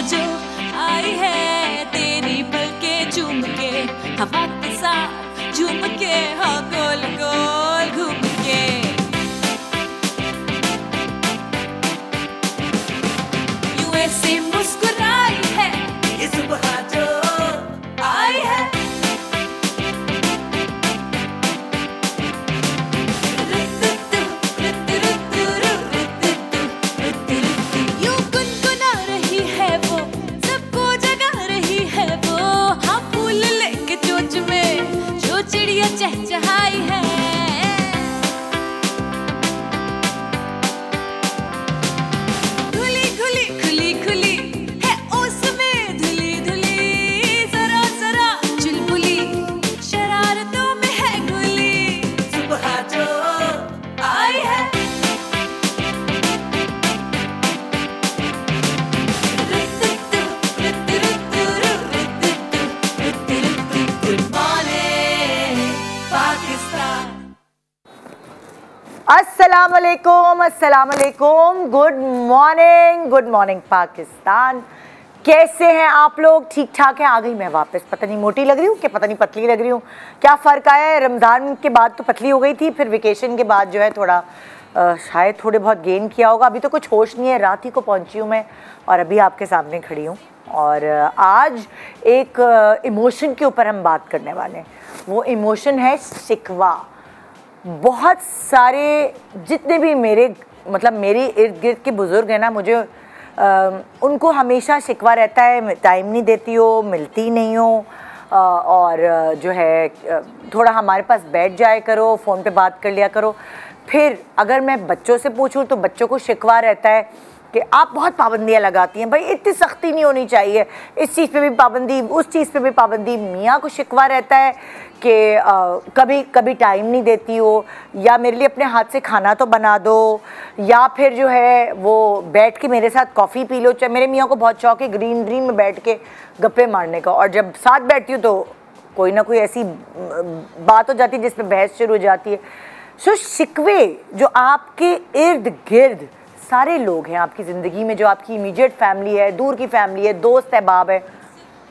जो आई है तेरी पलकें चूम के, हवा के साथ झूम के, हाँ गोल गोल घूम के। यूं ऐसे मुस्कुराई है ये सुबह जो आई है। यूं गुनगुना रही है वो, सबको जगा रही है वो, हाँ फूल लेके चोंच में जो चिड़िया चहचहाई है। खुली खुली खुली खुली है उसमें धुली धुली, जरा जरा चुलबुली शरारतों में है घुली, सुबह जो आई है। Good morning Pakistan. अस्सलाम वालेकुम, गुड मॉर्निंग पाकिस्तान। कैसे हैं आप लोग? ठीक ठाक हैं? आ गई मैं वापस। पता नहीं मोटी लग रही हूँ कि पता नहीं पतली लग रही हूँ, क्या फ़र्क आया है? रमज़ान के बाद तो पतली हो गई थी, फिर वेकेशन के बाद जो है थोड़ा शायद थोड़े बहुत गेन किया होगा। अभी तो कुछ होश नहीं है, रात ही को पहुँची हूँ मैं और अभी आपके सामने खड़ी हूँ। और आज एक इमोशन के ऊपर हम बात करने वाले हैं। वो इमोशन है शिकवा। बहुत सारे जितने भी मेरे इर्द गिर्द के बुज़ुर्ग हैं ना, मुझे उनको हमेशा शिकवा रहता है, टाइम नहीं देती हो, मिलती नहीं हो, और जो है थोड़ा हमारे पास बैठ जाया करो, फ़ोन पे बात कर लिया करो। फिर अगर मैं बच्चों से पूछूं तो बच्चों को शिकवा रहता है कि आप बहुत पाबंदियाँ लगाती हैं, भाई इतनी सख्ती नहीं होनी चाहिए, इस चीज़ पे भी पाबंदी, उस चीज़ पे भी पाबंदी। मियाँ को शिकवा रहता है कि कभी कभी टाइम नहीं देती हो, या मेरे लिए अपने हाथ से खाना तो बना दो, या फिर जो है वो बैठ के मेरे साथ कॉफ़ी पी लो। चाहे मेरे मियाँ को बहुत शौक है ग्रीनरी में बैठ के गप्पे मारने का, और जब साथ बैठती हूँ तो कोई ना कोई ऐसी बात हो जाती है जिसमें बहस शुरू हो जाती है। सो शिकवे जो आपके इर्द गिर्द सारे लोग हैं आपकी ज़िंदगी में, जो आपकी इमीडिएट फैमिली है, दूर की फैमिली है, दोस्त अहबाब है,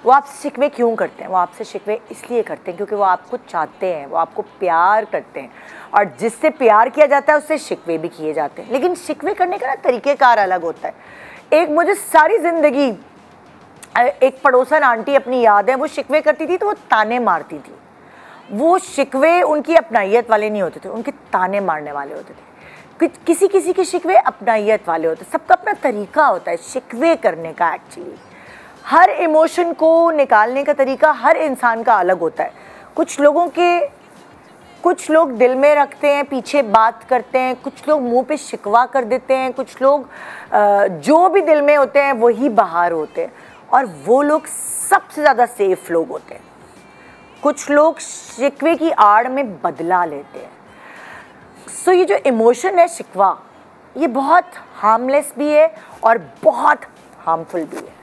वो आपसे शिकवे क्यों करते हैं? वो आपसे शिकवे इसलिए करते हैं क्योंकि वो आपको चाहते हैं, वो आपको प्यार करते हैं, और जिससे प्यार किया जाता है उससे शिकवे भी किए जाते हैं। लेकिन शिकवे करने का ना तरीक़ेकार अलग होता है। एक मुझे सारी ज़िंदगी एक पड़ोसन आंटी अपनी याद है, वो शिकवे करती थी तो वो ताने मारती थी। वो शिकवे उनकी अपनाइयत वाले नहीं होते थे, उनके ताने मारने वाले होते थे। किसी किसी के शिकवे अपनाइयत वाले होते हैं। सबका अपना तरीका होता है शिकवे करने का। एक्चुअली हर इमोशन को निकालने का तरीका हर इंसान का अलग होता है। कुछ लोग दिल में रखते हैं, पीछे बात करते हैं, कुछ लोग मुंह पे शिकवा कर देते हैं, कुछ लोग जो भी दिल में होते हैं वही बाहर होते हैं, और वो लोग सबसे ज़्यादा सेफ लोग होते हैं। कुछ लोग शिकवे की आड़ में बदला लेते हैं। सो ये जो इमोशन है शिकवा, ये बहुत हार्मलेस भी है और बहुत हार्मफुल भी है।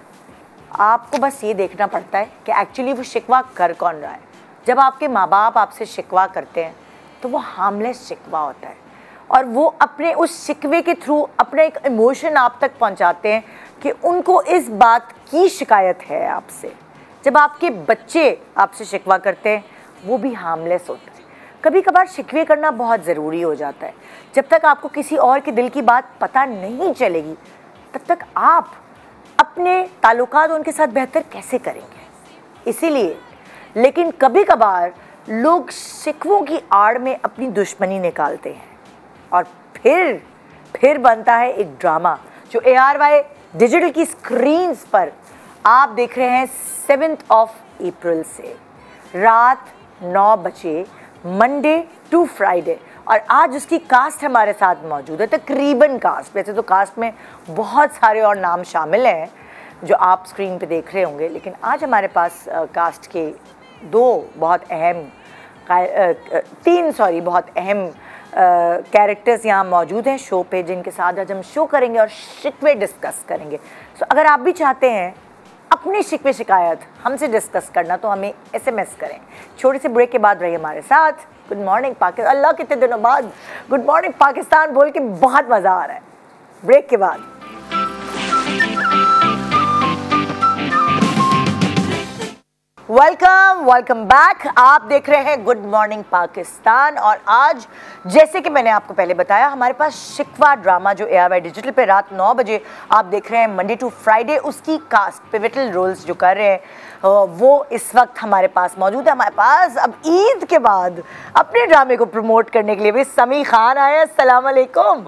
आपको बस ये देखना पड़ता है कि एक्चुअली वो शिकवा कर कौन रहा है। जब आपके माँ बाप आपसे शिकवा करते हैं तो वो हार्मलेस शिकवा होता है, और वो अपने उस शिकवे के थ्रू अपना एक इमोशन आप तक पहुँचाते हैं कि उनको इस बात की शिकायत है आपसे। जब आपके बच्चे आपसे शिकवा करते हैं वो भी हार्मलेस होता है। कभी कभार शिकवे करना बहुत ज़रूरी हो जाता है। जब तक आपको किसी और के दिल की बात पता नहीं चलेगी तब तक आप अपने ताल्लुकात उनके साथ बेहतर कैसे करेंगे? इसीलिए लेकिन कभी कभार लोग शिकवों की आड़ में अपनी दुश्मनी निकालते हैं, और फिर बनता है एक ड्रामा जो ARY डिजिटल की स्क्रीन्स पर आप देख रहे हैं 7 अप्रैल से रात 9 बजे, मंडे टू फ्राइडे। और आज उसकी कास्ट हमारे साथ मौजूद है, तकरीबन कास्ट। वैसे तो कास्ट में बहुत सारे और नाम शामिल हैं जो आप स्क्रीन पे देख रहे होंगे, लेकिन आज हमारे पास कास्ट के बहुत अहम कैरेक्टर्स यहाँ मौजूद हैं शो पे, जिनके साथ आज हम शो करेंगे और शिकवे डिस्कस करेंगे। सो अगर आप भी चाहते हैं अपनी शिकवे शिकायत हमसे डिस्कस करना तो हमें SMS करें। छोटे से ब्रेक के बाद रहिए हमारे साथ। Good morning Pakistan. अल्लाह कितने दिनों बाद गुड मॉर्निंग पाकिस्तान बोल के बहुत मज़ा आ रहा है। ब्रेक के बाद वेलकम बैक। आप देख रहे हैं गुड मॉर्निंग पाकिस्तान और आज जैसे कि मैंने आपको पहले बताया हमारे पास शिकवा ड्रामा जो ARY डिजिटल पे रात 9 बजे आप देख रहे हैं मंडे टू फ्राइडे, उसकी कास्ट पिवटल रोल्स जो कर रहे हैं वो इस वक्त हमारे पास मौजूद है। हमारे पास अब ईद के बाद अपने ड्रामे को प्रमोट करने के लिए भी समी खान आए। अस्सलाम वालेकुम।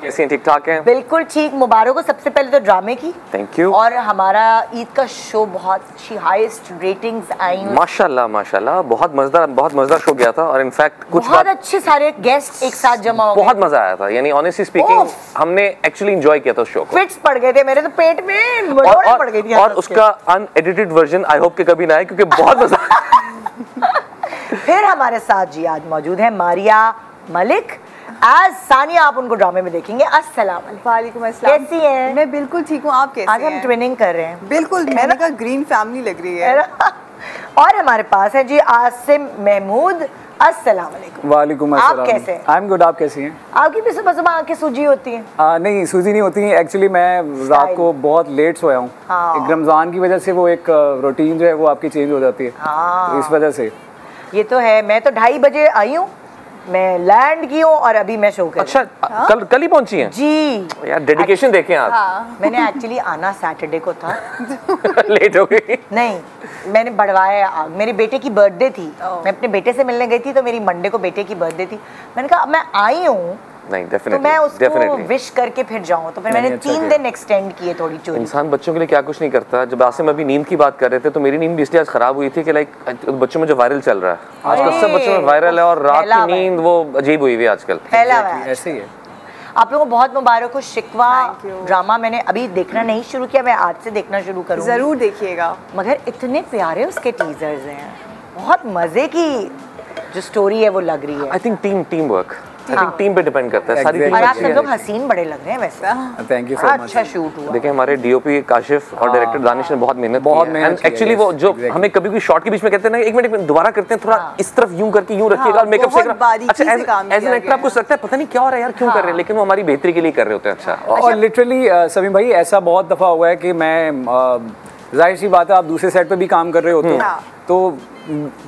कैसे हैं? ठीक ठाक हैं? बिल्कुल ठीक। मुबारक हो सबसे पहले तो ड्रामे की। Thank you. और हमारा ईद का शो बहुत अच्छी हाईएस्ट रेटिंग्स आई माशाल्लाह माशाल्लाह, बहुत मजेदार शो गया था और इनफैक्ट कुछ बहुत अच्छे सारे गेस्ट एक साथ जमा हो गए। बहुत मजा आया था, यानी ऑनेस्टली स्पीकिंग हमने एक्चुअली एंजॉय किया था उस शो को। फिट्स पड़ गए थे मेरे तो पेट में बड़ोड़े पड़ गई थी। और उसका अनएडिटेड वर्जन आई होप कि कभी ना आए क्योंकि बहुत मजा फिर हमारे साथ जी आज मौजूद है मारिया मलिक आज सानिया। आप उनको ड्रामे में देखेंगे। अस्सलाम वालेकुम अस्सलाम। कैसी हैं? मैं बिल्कुल ठीक हूँ, आप कैसे आज हम हैं? ट्विनिंग कर रहे हैं। बिल्कुल, मैंने कहा ग्रीन फैमिली लग रही है। और हमारे पास है जी आसिम महमूद। अस्सलाम वालेकुम। वालेकुम आप अस्सलाम। कैसे हैं? आई एम गुड, आप कैसी हैं? आपकी भी सुबह सुबह आंखें सूजी होती हैं? नहीं सूजी नहीं होती, एक्चुअली मैं रात को बहुत लेट सोया हूँ। हाँ। एक रमज़ान की वजह से वो एक रूटीन जो है वो आपकी चेंज हो जाती है। हाँ। तो इस वजह से ये तो है। मैं तो 2:30 बजे आई हूँ, मैं लैंड की हूँ और अभी मैं शो कर अच्छा कल ही पहुंची हैं जी। यार, डेडिकेशन देखें आप। हाँ। मैंने एक्चुअली आना सैटरडे को था। लेट हो गई। नहीं, मैंने बढ़वाया। मेरे बेटे की बर्थडे थी, मैं अपने बेटे से मिलने गई थी तो मेरी मंडे को बेटे की बर्थडे थी। मैंने कहा मैं आई हूँ नहीं, तो डेफिनेटली मैं उसको विश करके फिर जाऊँ, तो फिर मैंने अच्छा 3 दिन एक्सटेंड किए थोड़ी चोरी। इंसान बच्चों के लिए क्या कुछ नहीं करता। जब आसिम अभी नींद की बात कर रहे थे तो मेरी नींद भी इसलिए आज खराब हुई थी कि लाइक बच्चों में जो वायरल चल रहा है आजकल, सब बच्चों में वायरल है और रात फैला की हुआ है। नींद वो अजीब हुई हुई है आजकल। फैला हुआ है। ऐसे ही है। आप लोगों को बहुत मुबारक हो। शिकवा Thank you। ड्रामा मैंने अभी देखना नहीं शुरू किया, मैं आज से देखना शुरू करूँगी। जरूर देखिएगा। मगर इतने प्यारे उसके टीजर्स हैं, बहुत मजे की जो स्टोरी है वो लग रही है। I think team work, I think team पे डिपेंड करता है सारी Exactly। टीम और आप अच्छी सब है। लोग हसीन बड़े लग रहे हैं वैसे। थैंक यू सो बड़ा मच। अच्छा शूट हुआ। देखिए हमारे डीओपी काशिफ और डायरेक्टर दानिश ने बहुत मेहनत की है। एक्चुअली वो Yes, जो exactly। हमें कभी भी शॉट के बीच में कहते हैं ना एक मिनट दोबारा करते हैं, थोड़ा इस तरफ यूं करके यूं रखिएगा और मेकअप बहुत से बारीकी से काम एज एन किया एक्टर आपको लगता है पता नहीं क्या हो रहा है यार, क्यों कर रहे हैं, लेकिन वो हमारी बेहतरी के लिए कर रहे होते हैं। अच्छा और लिटरली समीम भाई ऐसा बहुत दफ़ा हुआ है कि मैं जाहिर सी बात है आप दूसरे सेट पे भी काम कर रहे होते हो, तो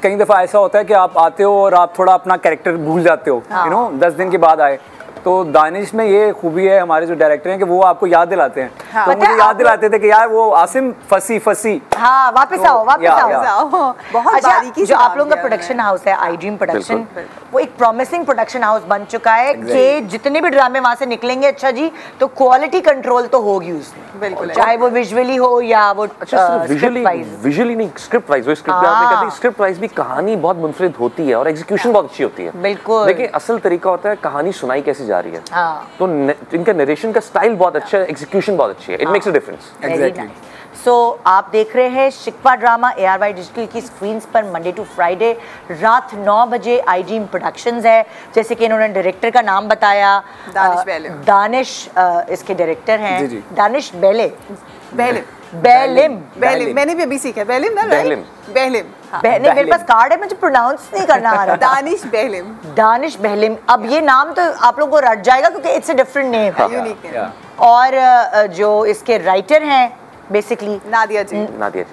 कई दफ़ा ऐसा होता है कि आप आते हो और आप थोड़ा अपना कैरेक्टर भूल जाते हो, यू नो 10 दिन के बाद आए। तो दानिश में ये खूबी है हमारे जो डायरेक्टर हैं कि वो आपको याद दिलाते हैं। हाँ। तो मुझे याद दिलाते थे कि यार वो आसिम फंसी। हाँ, वापस आओ वापस या, आओ। या। बहुत अच्छा, बारीकी से जो आप काम लोगों का किया प्रोडक्शन उन्होंने। हाउस है आई ड्रीम प्रोडक्शन, बिल्कुल। वो एक प्रॉमिसिंग प्रोडक्शन हाउस बन चुका है Exactly। कि जितने भी ड्रामे वहां से निकलेंगे अच्छा जी तो क्वालिटी कंट्रोल तो होगी उसमें, बिल्कुल। चाहे वो विजुअली हो या वो अच्छा सिर्फ स्क्रिप्ट वाइज। विजुअली नहीं, स्क्रिप्ट वाइज। वो स्क्रिप्ट आपने कहते हैं स्क्रिप्ट वाइज भी कहानी बहुत मुनफरिद होती है और एग्जीक्यूशन बहुत अच्छी होती है। बिल्कुल। देखिए असल तरीका होता है कहानी सुनाई कैसे जा रही है। हाँ। तो इनका नरेशन का स्टाइल बहुत अच्छा है, एग्जीक्यूशन बहुत अच्छी है, it makes a difference. Exactly। सो आप देख रहे हैं शिकवा ड्रामा ARY डिजिटल की स्क्रीन्स पर मंडे टू फ्राइडे रात 9 बजे। आई ड्रीम प्रोडक्शंस है, जैसे कि इन्होंने डायरेक्टर का नाम बताया, दानिश बेलिम। दानिश इसके डायरेक्टर हैं। जी, जी। दानिश बेलिम। बेलिम मैंने भी अभी सीखा बेलिम ना, बेलिम। राइट? बेलिम। हाँ। मेरे पास कार्ड है, मुझे प्रोनाउंस नहीं करना आ रहा। दानिश बेलिम। दानिश बेलिम। अब ये नाम तो आप लोगों को रट जाएगा क्योंकि इट्स अ डिफरेंट नेम है। यूनिक है। और जो इसके राइटर हैं बेसिकली नादिया जी।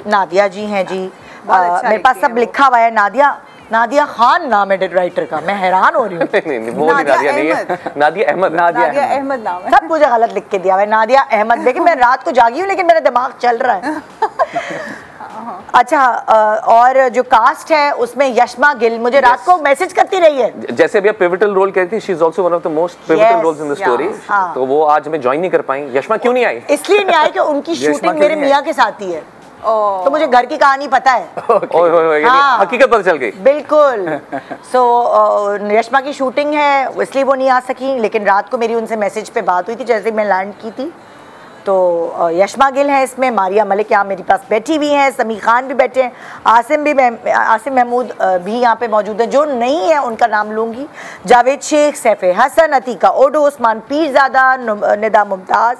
नादिया जी हैं जी। बहुत अच्छा मेरे पास लिखती सब हैं लिखा हुआ है। नादिया खान नाम है राइटर का, मैं हैरान हो रही हूँ। नहीं वो नादिया नहीं है, नादिया अहमद। नादिया अहमद नाम है। सब मुझे गलत लिख के दिया हुआ है, नादिया अहमद। देखिए मैं रात को जागी हूँ लेकिन मेरा दिमाग चल रहा है। अच्छा, और जो कास्ट है उसमें यशमा गिल मुझे रात को मैसेज करती रही है। जैसे अभी आप पिवटल रोल कह रही थी, she is also one of the most pivotal roles in the story. हाँ। तो वो आज हमें ज्वाइन नहीं कर पाई। यशमा क्यों नहीं आई? इसलिए नहीं आई कि उनकी शूटिंग मेरे मियाँ के साथ ही है, तो मुझे घर की कहानी पता है। ओए हाँ। हकीकत पता चल गई। बिल्कुल। सो यशमा की शूटिंग है इसलिए वो नहीं आ सकी, लेकिन रात को मेरी उनसे मैसेज पे बात हुई थी जैसे मैं लैंड की थी। तो यशमा गिल है इसमें, मारिया मलिक यहाँ मेरे पास बैठी हुई हैं, समी खान भी बैठे हैं, आसिम महमूद भी यहाँ पे मौजूद है। जो नहीं है उनका नाम लूँगी, जावेद शेख, सैफे हसन, अतीका ओडो, उस्मान पीरजादा, निदा मुमताज़,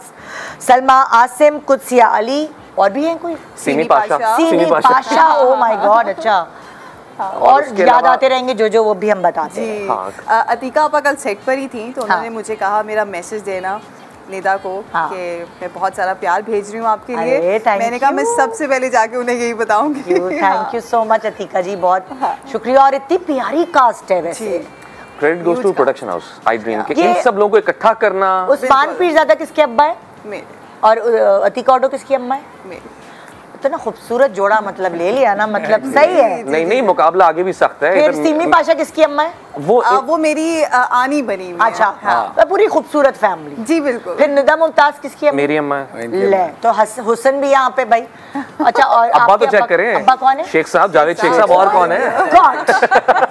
सलमा आसिम, कुदसिया अली, और भी हैं कोई? Semi Pasha. Oh my God. अच्छा, और याद आते रहेंगे जो वो भी हम बताते हैं। जी। अतीका आपा कल सेट पर ही थी तो उन्होंने मुझे कहा मेरा मैसेज देना। निदा को हाँ। कि मैं बहुत सारा प्यार भेज रही हूँ आपके अरे, लिए। thank मैंने कहा मैं you. सबसे पहले जाके उन्हें यही बताऊंगी। Thank you so much Atika ji, बहुत शुक्रिया। और इतनी प्यारी कास्ट है वैसे। Credit goes to production house I dream के ये- इन सब लोगों को इकट्ठा करना। उस्मान पीरज़ादा किसके अब्बा है मेरे और अतीका ऑटो किसकी अम्मा है? मेरे इतना खूबसूरत जोड़ा मतलब ले लिया ना, मतलब सही है। नहीं नहीं, मुकाबला आगे भी सख्त है। फिर इधर- सीमी पाशा किसकी अम्मा है? वो मेरी आनी बनी हुई है। अच्छा, हाँ। पूरी खूबसूरत फैमिली। जी बिल्कुल। फिर निदा मुमताज किसकी अम्मा? मेरी अम्मा है। ले तो हुसन भी यहाँ पे भाई। अच्छा, और अब्बा आपके तो चेक करें। अब्बा कौन है? शेख साहब, जावेद शेख साहब, और कौन है? God,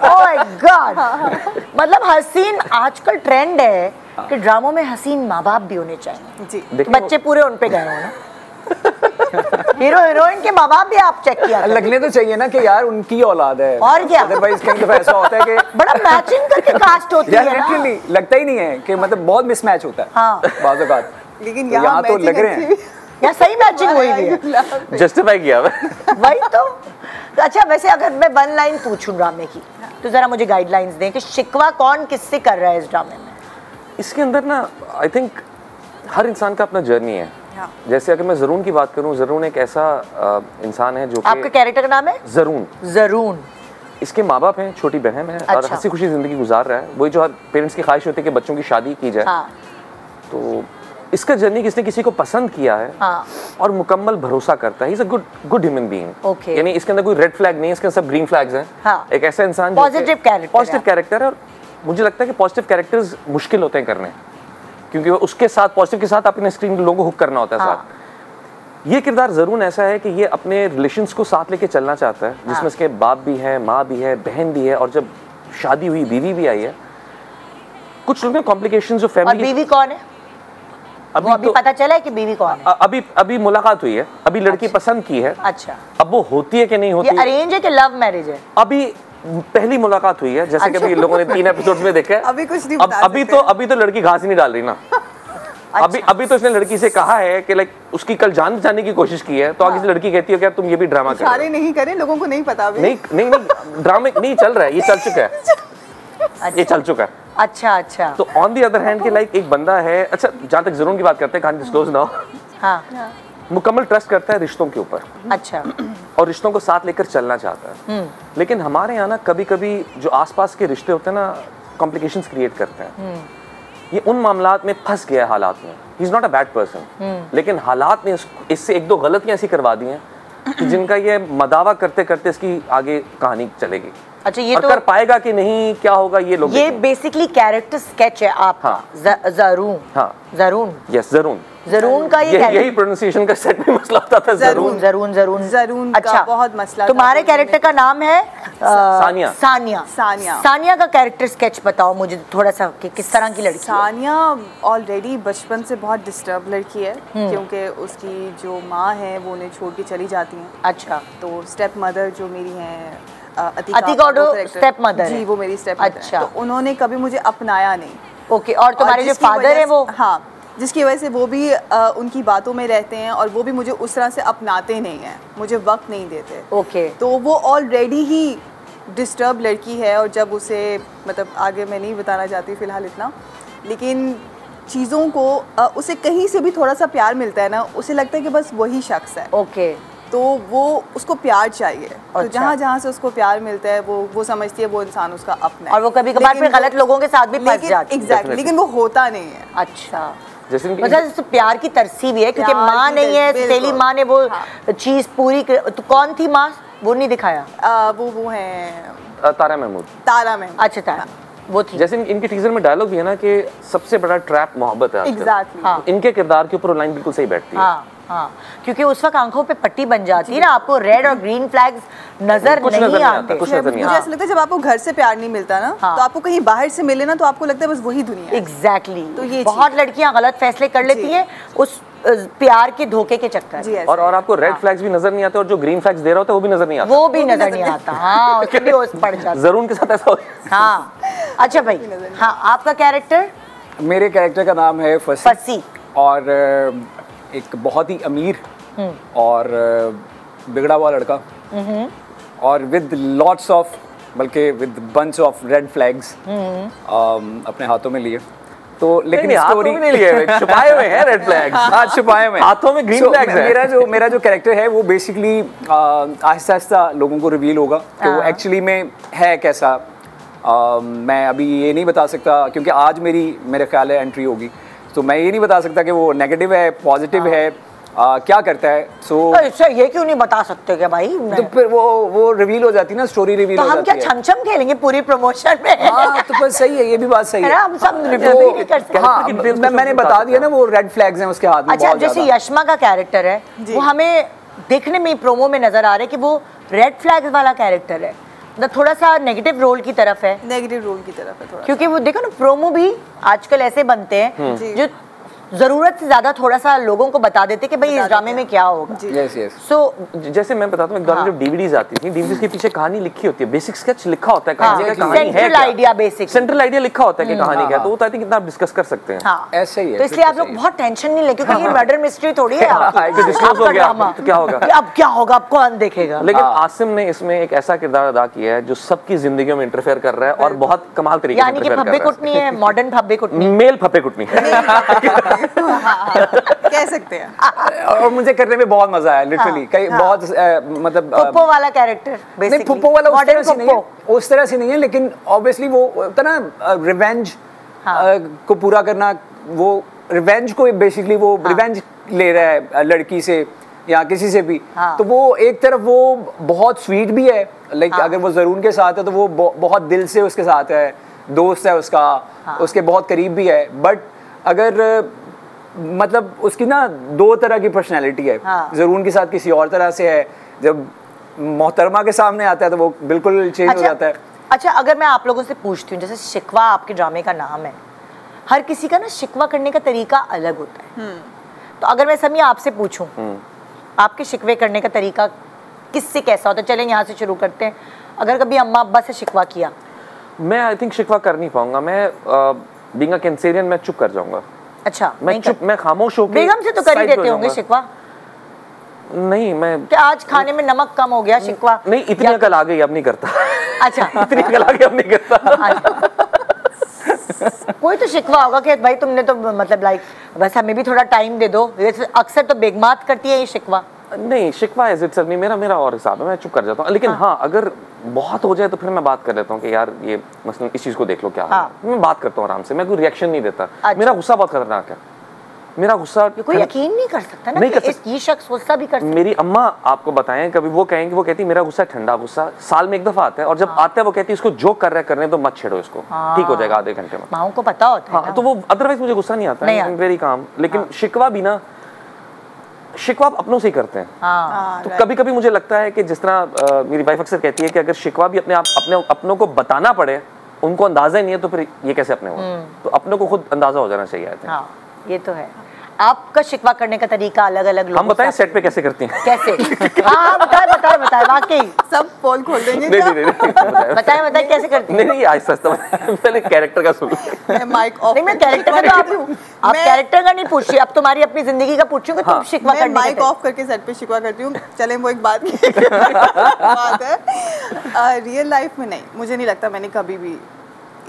oh my God. मतलब हसीन आजकल ट्रेंड है कि ड्रामों में हसीन माँ बाप भी होने चाहिए। जी देखिए, बच्चे पूरे उन पे गए हो ना। हीरो हीरोइन के माँ बाप भी आप चेक किया करें। लगने तो चाहिए ना कि यार उनकी औलाद है, और क्या? अदरवाइज कई दफा ऐसा होता है कि बड़ा मैचिंग करके कास्ट होती यार है ना। लिटरली लगता ही नहीं है कि मतलब बहुत मिसमैच होता है। हाँ। बाज़ औक़ात लेकिन तो यहाँ यहाँ तो matching लग रहे अच्छी हैं। भी- या सही मैचिंग हुई भी है। जस्टिफाई किया हुआ है। वही तो। अच्छा, वैसे अगर मैं वन लाइन पूछूं ड्रामे की तो जरा मुझे गाइडलाइंस दें कि शिकवा कौन किससे कर रहा है इस ड्रामे में? इसके अंदर ना आई थिंक हर इंसान का अपना जर्नी है। हाँ। जैसे अगर मैं ज़रून की बात करूं, ज़रून एक ऐसा इंसान है जो आपके कि कैरेक्टर का नाम है ज़रून, जरून। इसके माँ बाप हैं, छोटी बहन है और अच्छा। हंसी खुशी ज़िंदगी गुजार रहा है। वही जो हर पेरेंट्स की ख्वाहिश होती है कि बच्चों की शादी की जाए। हाँ तो इसका जर्नी किसने किसी को पसंद किया है हाँ। और मुकम्मल भरोसा करता है। He is a good human being. Okay. यानी इसके अंदर कोई रेड फ्लैग नहीं है, इसके अंदर सब ग्रीन फ्लैग्स हैं। हाँ। एक ऐसा इंसान Positive character पॉजिटिव है। कैरेक्टर है। और मुझे लगता है कि पॉजिटिव कैरेक्टर्स मुश्किल होते हैं करने, क्योंकि वो उसके साथ पॉजिटिव के साथ अपने स्क्रीन लोगों को हुक करना होता है हाँ। साथ। ये किरदार ज़रूर ऐसा है कि ये अपने रिलेशंस को साथ लेके चलना चाहता है, जिसमें इसके बाप भी है, माँ भी है, बहन भी है, और जब शादी हुई बीवी भी आई है। कुछ लोग कॉम्प्लिकेशंस जो और फैमिली बीवी कौन है? वो अभी तो पता चला है कि बीवी कौन है? अभी मुलाकात हुई है, अभी लड़की पसंद की है। अच्छा, अब वो होती है कि नहीं ये होती है, अरेंज है कि लव मैरिज है? अभी पहली मुलाकात हुई है, जैसे कि अभी लोगों ने 3 एपिसोड्स में देखा है। अभी कुछ नहीं बता सकते। अभी तो लड़की घास ही नहीं डाल रही ना। अभी तो इसने लड़की से कहा है कि लाइक उसकी कल जान जाने की कोशिश की है, तो आगे से लड़की कहती है कि यार तुम ये भी ड्रामा कर रहे सारे नहीं करें, लोगों को नहीं पता अभी। हो। नहीं ड्रामे नहीं चल रहा है, ये चल चुका है, ये चल चुका है। अच्छा अच्छा। तो ऑन दी अदर हैंड कि लाइक एक बंदा है, अच्छा जहाँ तक ज़रून की बात करते हैं, कान डिस्क्लोज ना हो, हाँ मुकम्मल ट्रस्ट करता है रिश्तों के ऊपर अच्छा। और रिश्तों को साथ लेकर चलना चाहता है। लेकिन हमारे यहाँ ना कभी कभी जो आसपास के रिश्ते होते हैं ना, कॉम्प्लिकेशंस क्रिएट करते हैं। ये उन मामलात में फंस गया है, हालात में। He is not a bad person, लेकिन हालात ने इससे 1-2 गलतियां ऐसी करवा दी हैं कि जिनका ये मदावा करते करते इसकी आगे कहानी चलेगी। अच्छा, ये और तो कर पाएगा कि नहीं, क्या होगा, ये लोग ये देखेंगे। बेसिकली कैरेक्टर स्केच है आपका। हाँ। जरून। हाँ। जरून यस, ज़रून। जरून का ये यही प्रोनाउंसिएशन का सेट में मसला होता था। जरून जरून जरून जरून का अच्छा, बहुत मसला था तुम्हारे बोलने कैरेक्टर का नाम है सानिया। सानिया। सानिया। सानिया का कैरेक्टर स्केच बताओ मुझे थोड़ा सा कि किस तरह की लड़की है? सानिया ऑलरेडी बचपन से बहुत डिस्टर्ब लड़की है, क्योंकि उसकी जो माँ है वो उन्हें छोड़ के चली जाती हैं। अच्छा, तो स्टेप मदर जो मेरी हैं अतीका ऑडो वो character- step mother जी है। वो मेरी स्टेप मदर अच्छा। तो उन्होंने कभी मुझे अपनाया नहीं। ओके। और तुम्हारे जो जिसकी फादर वजह है वो? से- हाँ, जिसकी वजह से वो भी उनकी बातों में रहते हैं और वो भी मुझे उस तरह से अपनाते नहीं हैं, मुझे वक्त नहीं देते। ओके। तो वो ऑलरेडी ही डिस्टर्ब लड़की है, और जब उसे मतलब आगे मैं नहीं बताना चाहती फ़िलहाल इतना, लेकिन चीज़ों को उसे कहीं से भी थोड़ा सा प्यार मिलता है ना, उसे लगता है कि बस वही शख्स है। ओके। तो वो उसको प्यार चाहिए। तो अच्छा। जहाँ जहाँ से उसको प्यार मिलता है वो समझती है वो इंसान उसका अपना है। और वो कभी कभार लेकिन फिर गलत लोगों के साथ भी फंस जाती है। एग्जैक्टली, लेकिन वो होता नहीं है। अच्छा, जैसे मतलब इससे प्यार की तरसी भी है, क्योंकि प्यार माँ की नहीं है, बिल्कुल। तेली माँ ने वो हाँ। चीज पूरी तो कौन थी माँ वो नहीं दिखाया? वो है तारा महमूद। तारा में। अच्छा था, वो थी। जैसे इनके टीजर में डायलॉग भी है ना कि सबसे बड़ा ट्रैप मोहब्बत है आजकल। एग्जैक्टली। हाँ। इनके किरदार के ऊपर लाइन बिल्कुल सही बैठती है। हाँ हाँ, क्योंकि उस वक्त आंखों पे पट्टी बन जाती है ना, आपको रेड और ग्रीन फ्लैग्स नजर कुछ नजर नहीं नहीं आता, आते। कुछ नजर नहीं मुझे ऐसा लगता है जब आपको घर से प्यार नहीं मिलता ना, हाँ। तो आपको कहीं बाहर से मिले ना, तो आपको लगता है बस वही दुनिया है। एग्जैक्टली। तो ये बहुत लड़कियां गलत फैसले कर लेती जी। हैं उस प्यार के धोखे के चक्कर जी में। ऐसा और है। आपको रेड फ्लैग्स भी नजर नहीं आते, और जो ग्रीन फ्लैग्स दे रहा होता है वो भी नजर नहीं आता। वो भी नजर नहीं आता। हाँ, उसके भी ओस पड़ जाता। ज़रून के साथ ऐसा हो। हाँ। अच्छा भाई, हाँ आपका कैरेक्टर? मेरे कैरेक्टर का नाम है फसी। फसी। और एक बहुत ही अमीर और बिगड़ा हुआ लड़का, और विद लॉट्स ऑफ, बल्कि with bunch of red flags अपने हाथों में लिए। तो लेकिन हाथों स्टोरी में नहीं लिए हुए, छुपाए हुए हैं रेड फ्लैग्स, हाथ छुपाए हुए, हाथों में ग्रीन फ्लैग्स हैं। मेरा जो कैरेक्टर है वो बेसिकली आहिस्ता आहिस्ता लोगों को रिवील होगा तो एक्चुअली में है कैसा। मैं अभी ये नहीं बता सकता क्योंकि आज मेरे ख्याल है एंट्री होगी, तो मैं ये नहीं बता सकता कि वो नेगेटिव है पॉजिटिव है क्या करता है। अच्छा ये क्यों नहीं बता सकते क्या भाई? तो फिर वो रिवील हो जाती है ना, स्टोरी रिवील तो हो हम जाती क्या है। छमछम खेलेंगे पूरी प्रमोशन में? हाँ तो बस सही है, ये भी बात सही है। हम सब रिवील नहीं कर सकते। हाँ मैंने बता दिया ना, वो रेड फ्लैग्स हैं उसके हाथ में। अच्छा जैसे यशमा का कैरेक्टर है वो हमें देखने में प्रोमो में नजर आ रहा है कि वो रेड फ्लैग्स वाला कैरेक्टर है, मतलब थोड़ा सा नेगेटिव रोल की तरफ है। नेगेटिव रोल की तरफ है थोड़ा, क्योंकि वो देखो ना प्रोमो भी आजकल ऐसे बनते हैं जो जरूरत से ज्यादा थोड़ा सा लोगों को बता देते कि भाई इस ड्रामे में क्या होगा। Yes yes. सो जैसे मैं बताता हूँ, एक दौरान जब डीवीडीज आती थी, डीवीडीज के पीछे कहानी लिखी होती है, बेसिक स्केच लिखा होता है कहानी का, कहानी है central idea basic, central idea लिखा होता है कि कहानी क्या है, तो वो आई थिंक इतना आप डिस्कस कर सकते हैं। हाँ ऐसे ही है, तो इसलिए आप लोग बहुत टेंशन नहीं लेते क्योंकि ये मर्डर मिस्ट्री थोड़ी है आपकी। डिस्क्लोज हो आपका गया ड्रामा तो क्या होगा? अब क्या होगा, अब कौन देखेगा? लेकिन आसिम ने इसमें एक ऐसा किरदार अदा किया है जो सबकी जिंदगियों में इंटरफेयर कर रहा है और बहुत कमाल तरीके से यानी कि इंटरफेयर फब्बे कर रहा कुटनी है, मॉडर्न फब्बे कुटनी। है। मेल फप्पे कुटनी कह सकते हैं। और मुझे करने में बहुत मजा आया लिटरली, कई बहुत मतलब पुप्पो वाला कैरेक्टर नहीं बेसिकली, पुप्पो वाला उस तरह से नहीं है, पुप्पो। उस तरह से नहीं है, लेकिन ऑब्वियसली वो होता ना रिवेंज को पूरा करना, वो रिवेंज को बेसिकली वो रिवेंज ले रहा है लड़की से या किसी से भी। तो वो एक तरफ वो बहुत स्वीट भी है, लाइक अगर वो जरून के साथ है तो वो बहुत दिल से उसके साथ है, दोस्त है उसका, उसके बहुत करीब भी है। बट अगर मतलब उसकी ना दो तरह की पर्सनैलिटी है, जरून के साथ किसी और तरह से है, जब मोहतरमा के सामने आता है तो वो बिल्कुल चेंज हो जाता है। अच्छा अगर मैं आप लोगों से पूछती हूँ, जैसे शिकवा आपके ड्रामे का नाम है, हर किसी का ना शिकवा करने का तरीका अलग होता है। तो अगर मैं समी आपसे पूछूं आपके शिकवे करने का तरीका किससे कैसा होता है? चलें यहाँ से शुरू करते हैं। अगर कभी अम्मा अब्बा से शिकवा किया? मैं आई थिंक शिकवा कर नहीं पाऊंगा। मैं बीइंग अ कैंसेरियन मैं चुप कर जाऊंगा। अच्छा मैं चुप, मैं खामोश होकर बेगम से तो कर ही देते होंगे शिकवा? नहीं मैं कि आज खाने में नमक कम हो गया, शिकवा नहीं, इतनी अकल आ गई अब नहीं करता। अच्छा इतनी अकल आ गई अब नहीं करता। कोई तो शिकवा होगा कि भाई तुमने तो मतलब लाइक बस हमें भी थोड़ा टाइम दे दो। अक्सर तो बेगमात करती है ये शिकवा। नहीं शिकवा एज इट नहीं, मेरा और हिसाब है, मैं चुप कर जाता हूँ। लेकिन हाँ अगर बहुत हो जाए तो फिर मैं बात कर लेता हूँ कि यार ये मसलन इस चीज़ को देख लो क्या है। मैं बात करता हूँ आराम से, मैं कोई रिएक्शन नहीं देता। मेरा गुस्सा बहुत खतरनाक है, मेरा गुस्सा कोई यकीन नहीं कर सकता ना नहीं कि ये शख्स गुस्सा भी कर सकता। मेरी अम्मा आपको बताएं, कभी वो कहेंगे, वो कहती मेरा गुस्सा ठंडा गुस्सा साल में एक दफा आता है, और जब आता है वो कहती है इसको जो कर रहा है करने तो मत छेड़ो इसको, ठीक हो जाएगा आधे घंटे में। माओ को पता होता है हाँ, तो वो अदरवाइज मुझे गुस्सा नहीं आता है, वेरी काम। लेकिन शिकवा भी ना, शिकवा आप अपनों से ही करते हैं। तो कभी कभी मुझे लगता है कि जिस तरह मेरी वाइफ अक्सर कहती है कि अगर शिकवा भी अपने अपनों को बताना पड़े, उनको अंदाजा ही नहीं है तो फिर ये कैसे अपने हो। तो अपनों को खुद अंदाजा हो जाना चाहिए। हाँ ये तो है। आपका शिकवा करने का तरीका अलग अलग। हम बताएं सेट पे कैसे करती हैं? कैसे? हाँ बताएं वाकई सब पोल खोल देंगे। नहीं बताएं कैसे करती हैं? नहीं आहिस्ता आहिस्ता पहले कैरेक्टर का सुन। मैं माइक ऑफ, नहीं मैं कैरेक्टर का तो आप कैरेक्टर का नहीं पूछ रही, अब तुम्हारी अपनी जिंदगी का पूछ रही हूँ कि तुम शिकवा मैं करने माइक ऑफ करके सेट पे शिकवा करती हूँ। चलें वो एक बात है। रियल लाइफ में नहीं, मुझे नहीं लगता मैंने कभी भी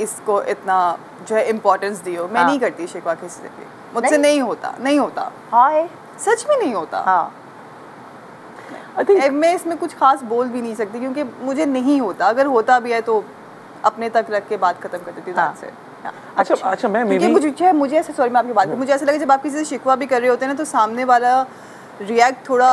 इसको इतना जो है इम्पोर्टेंस दी हो। मैं नहीं करती शिकवा किसी से भी, मुझसे नहीं होता। हाय सच में नहीं होता। हाँ मैं इसमें कुछ खास बोल भी नहीं सकती क्योंकि मुझे नहीं होता। अगर होता भी है तो अपने तक रख के बात खत्म कर देती हूँ से। अच्छा मैं मुझे ऐसे, सॉरी मैं आपकी बात, मुझे ऐसा लगा जब आप किसी से शिकवा भी कर रहे होते हैं ना तो सामने वाला रिएक्ट थोड़ा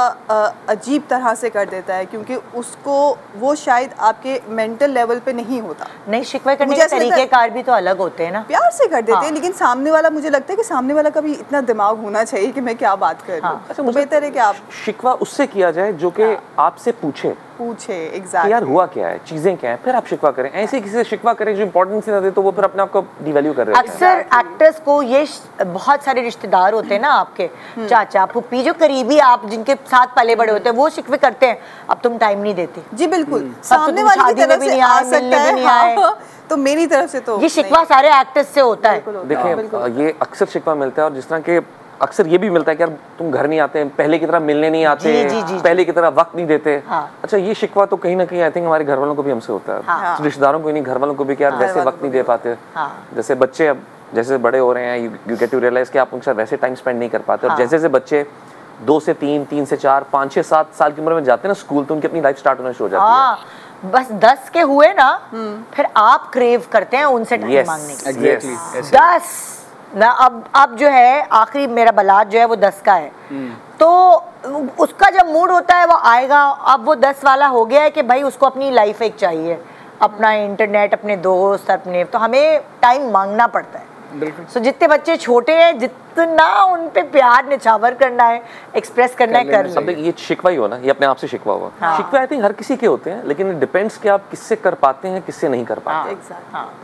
अजीब तरह से कर देता है क्योंकि उसको वो शायद आपके मेंटल लेवल पे नहीं होता। नहीं शिकवा करने के तरीकेकार भी तो अलग होते हैं ना। प्यार से कर देते हैं, लेकिन सामने वाला, मुझे लगता है कि सामने वाला का भी इतना दिमाग होना चाहिए कि मैं क्या बात कर रही हूँ। अच्छा बेहतर है कि आप शिकवा उससे किया जाए जो कि आपसे पूछे एग्जैक्टली यार हुआ क्या है, चीजें क्या है, फिर आप शिकवा करें। ऐसे किसी से शिकवा करें जो इंपॉर्टेंस ना दे तो वो फिर अपने आप को डिवैल्यू कर रहे हैं। अक्सर एक्टर्स को ये बहुत सारे रिश्तेदार होते हैं ना आपके, चाचा फूफी, जो करीबी आप जिनके साथ पले बड़े होते हैं, वो शिकवे करते हैं अब तुम टाइम नहीं देती। जी बिल्कुल, सामने वाले की तरफ से आ सकता है, तो मेरी तरफ से तो ये शिकवा सारे एक्टर्स से होता है। देखिए ये अक्सर शिकवा मिलता है, और जिस तरह के अक्सर ये भी मिलता है कि यार तुम घर नहीं आते, पहले की तरह मिलने नहीं आते, पहले की तरह वक्त नहीं देते। अच्छा ये शिकवा तो कहीं ना कहीं आई थिंक हमारे घर वालों को भी हमसे होता है, रिश्तेदारों को ही नहीं, घर वालों को भी, कि यार वैसे वक्त नहीं दे पाते। जैसे बच्चे अब जैसे बड़े हो रहे हैं यू गेट टू रियलाइज कि आप उनके साथ वैसे टाइम स्पेंड नहीं कर पाते। और जैसे जैसे बच्चे 2 से 3, 3 से 4, 5, 6, 7 साल की उम्र में जाते हैं ना स्कूल, तो उनकी अपनी लाइफ स्टार्ट होना शुरू हो जाती है। बस 10 के हुए ना फिर आप क्रेव करते हैं उनसे टाइम मांगने की। Exactly. 10 ना अब जो है आखिरी मेरा बलात जो है वो 10 का है, तो उसका जब मूड होता है वो आएगा। अब वो 10 वाला हो गया है कि भाई उसको अपनी लाइफ एक चाहिए, अपना इंटरनेट, अपने दोस्त, अपने, तो हमें टाइम मांगना पड़ता है। सो जितने बच्चे छोटे हैं जितना उन पे प्यार निछावर करना है, एक्सप्रेस करना है, कर लो। अब ये शिकवा ही हो ना, ये अपने आप से शिकवा हुआ। शिकवा आई थिंक हर किसी के होते हैं, लेकिन इट डिपेंड्स कि आप किससे कर पाते हैं, किससे नहीं कर पाते।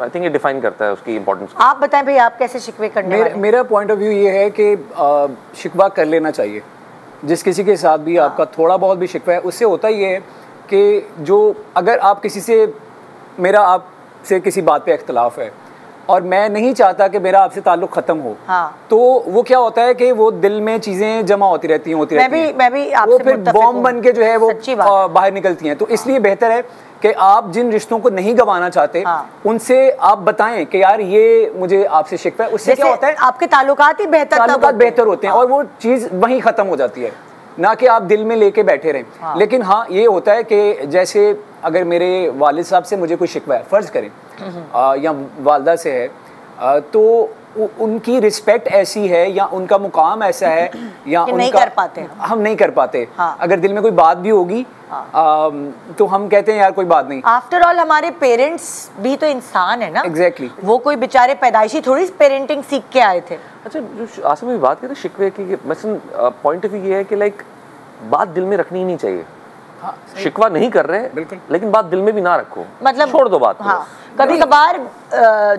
आई थिंक ये डिफाइन करता है उसकी इंपॉर्टेंस। आप बताएं भाई, आप कैसे शिकवे करने वाले हैं? मेरा पॉइंट ऑफ व्यू ये है कि शिकवा कर लेना चाहिए। जिस किसी के साथ भी आपका थोड़ा बहुत भी शिकवा है, उससे होता ये है कि जो अगर आप किसी से, मेरा आपसे किसी बात पे इख्तलाफ है और मैं नहीं चाहता कि मेरा आपसे ताल्लुक खत्म हो, तो वो क्या होता है कि वो दिल में चीजें जमा होती रहती हैं मैं भी वो फिर बॉम्ब बन के जो है वो बाहर निकलती हैं। तो इसलिए बेहतर है कि आप जिन रिश्तों को नहीं गंवाना चाहते उनसे आप बताएं कि यार ये मुझे आपसे शिकवा है। उससे क्या होता है आपके ताल्लुकात ही बेहतर होते हैं और वो चीज़ वहीं ख़त्म हो जाती है, ना कि आप दिल में लेके बैठे रहें। लेकिन हाँ ये होता है कि जैसे अगर मेरे वालिद साहब से मुझे कोई शिकवा है, फ़र्ज़ करें या वालदा से है, तो उनकी रिस्पेक्ट ऐसी है या उनका मुकाम ऐसा है या उनका नहीं कर पाते, हम नहीं कर पाते। अगर दिल में कोई बात भी होगी तो हम कहते हैं यार कोई बात नहीं। आफ्टर ऑल हमारे पेरेंट्स भी तो इंसान है ना। एग्जैक्टली वो कोई बेचारे पैदाइशी थोड़ी पेरेंटिंग सीख के आए थे। अच्छा, जो आसिम भी बात करते शिकवे की, मतलब पॉइंट ऑफ व्यू ये है कि लाइक बात दिल में रखनी ही नहीं चाहिए। शिकवा नहीं कर रहे, लेकिन बात दिल में भी ना रखो, मतलब छोड़ दो बात। कभी कभार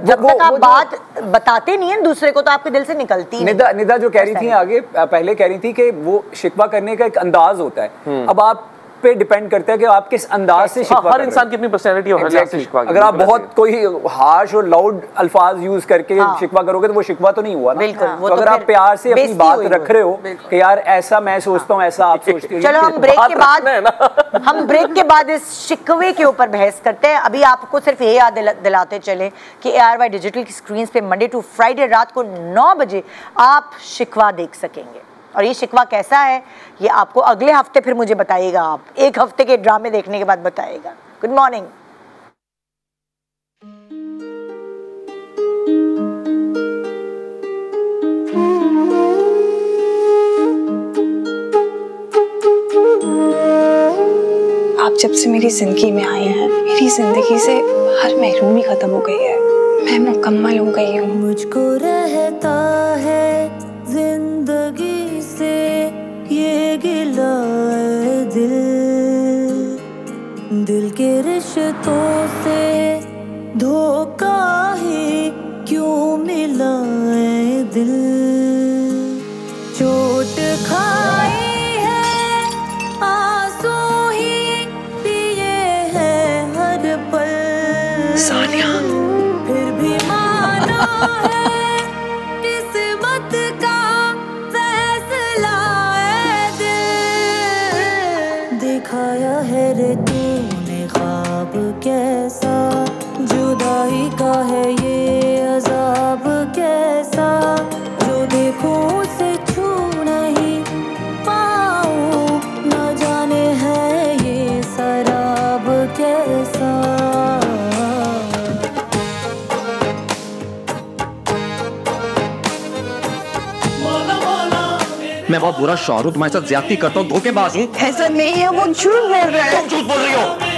जब तक आप बात बताते नहीं है दूसरे को तो आपके दिल से निकलती है। निदा जो कह रही थी आगे पहले कह रही थी कि वो शिकवा करने का एक अंदाज होता है। अब आप पे डिपेंड करता है कि आप किस अंदाज से शिकवा हर इंसान की अपनी पर्सनैलिटी और हर से शिकवा। अगर आप बहुत कोई हार्श और लाउड अल्फाज यूज करके शिकवा करोगे तो वो शिकवा तो नहीं हुआ ना। तो अगर आप प्यार से अपनी बात रख रहे हो कि यार ऐसा मैं सोचता हूँ, ऐसा आप सोचते हो। चलो हम ब्रेक के बाद इस शिकवे के ऊपर बहस करते हैं। अभी आपको सिर्फ ये याद दिलाते चले कि ARY डिजिटल की स्क्रीन पे मंडे टू फ्राइडे रात को 9 बजे आप शिकवा देख सकेंगे। और ये शिकवा कैसा है ये आपको अगले हफ्ते फिर मुझे बताइएगा। आप 1 हफ्ते के ड्रामे देखने के बाद बताइएगा। Good morning. आप जब से मेरी जिंदगी में आए हैं, मेरी जिंदगी से हर महरूमी खत्म हो गई है। मैं मुकम्मल हो गई हूँ। मुझको रहता है जिंदगी से ये गिला है दिल के रिश्तों से धोखा ही क्यों मिला है दिल। चोट खाई है आंसू ही पिए हैं हर पल। सानिया फिर भी माना है किस्मत का फैसला है दिल। दिखाया है रे तूने ख्वाब कैसा, जुदाई का है ये अजाब कैसा। जो देखूं उसे छू नहीं पाऊं, न जाने है ये शराब कैसा। मैं बहुत बुरा शौहर हूँ, तुम्हारे साथ ज्यादती करता हूँ, धोखेबाज हूँ। ऐसा नहीं है, वो झूठ बोल रहे हैं। तुम झूठ बोल रही हो।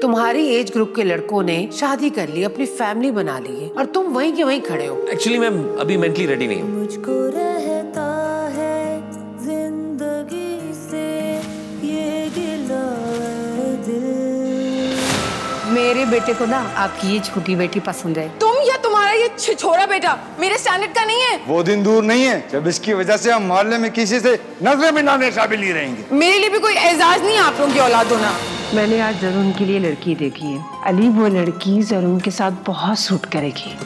तुम्हारी एज ग्रुप के लड़कों ने शादी कर ली, अपनी फैमिली बना ली है और तुम वहीं के वहीं खड़े हो। एक्चुअली मैं अभी मेंटली रेडी नहीं हूँ। मुझको रहता है जिंदगी से ये गिला है दिल। मेरे बेटे को ना आपकी ये छोटी बेटी पसंद है। तुम या तुम्हारा ये छोड़ा बेटा, मेरे स्टैंडर्ड का नहीं है। वो दिन दूर नहीं है जब इसकी वजह से हम मोहल्ले में किसी से नजरें मिलाने काबिल नहीं रहेंगे। मेरे लिए भी कोई एजाज नहीं है आप लोगों की औलाद होना। मैंने आज जरून के लिए लड़की देखी है। अली, वो लड़की जरून के साथ बहुत सूट करेगी।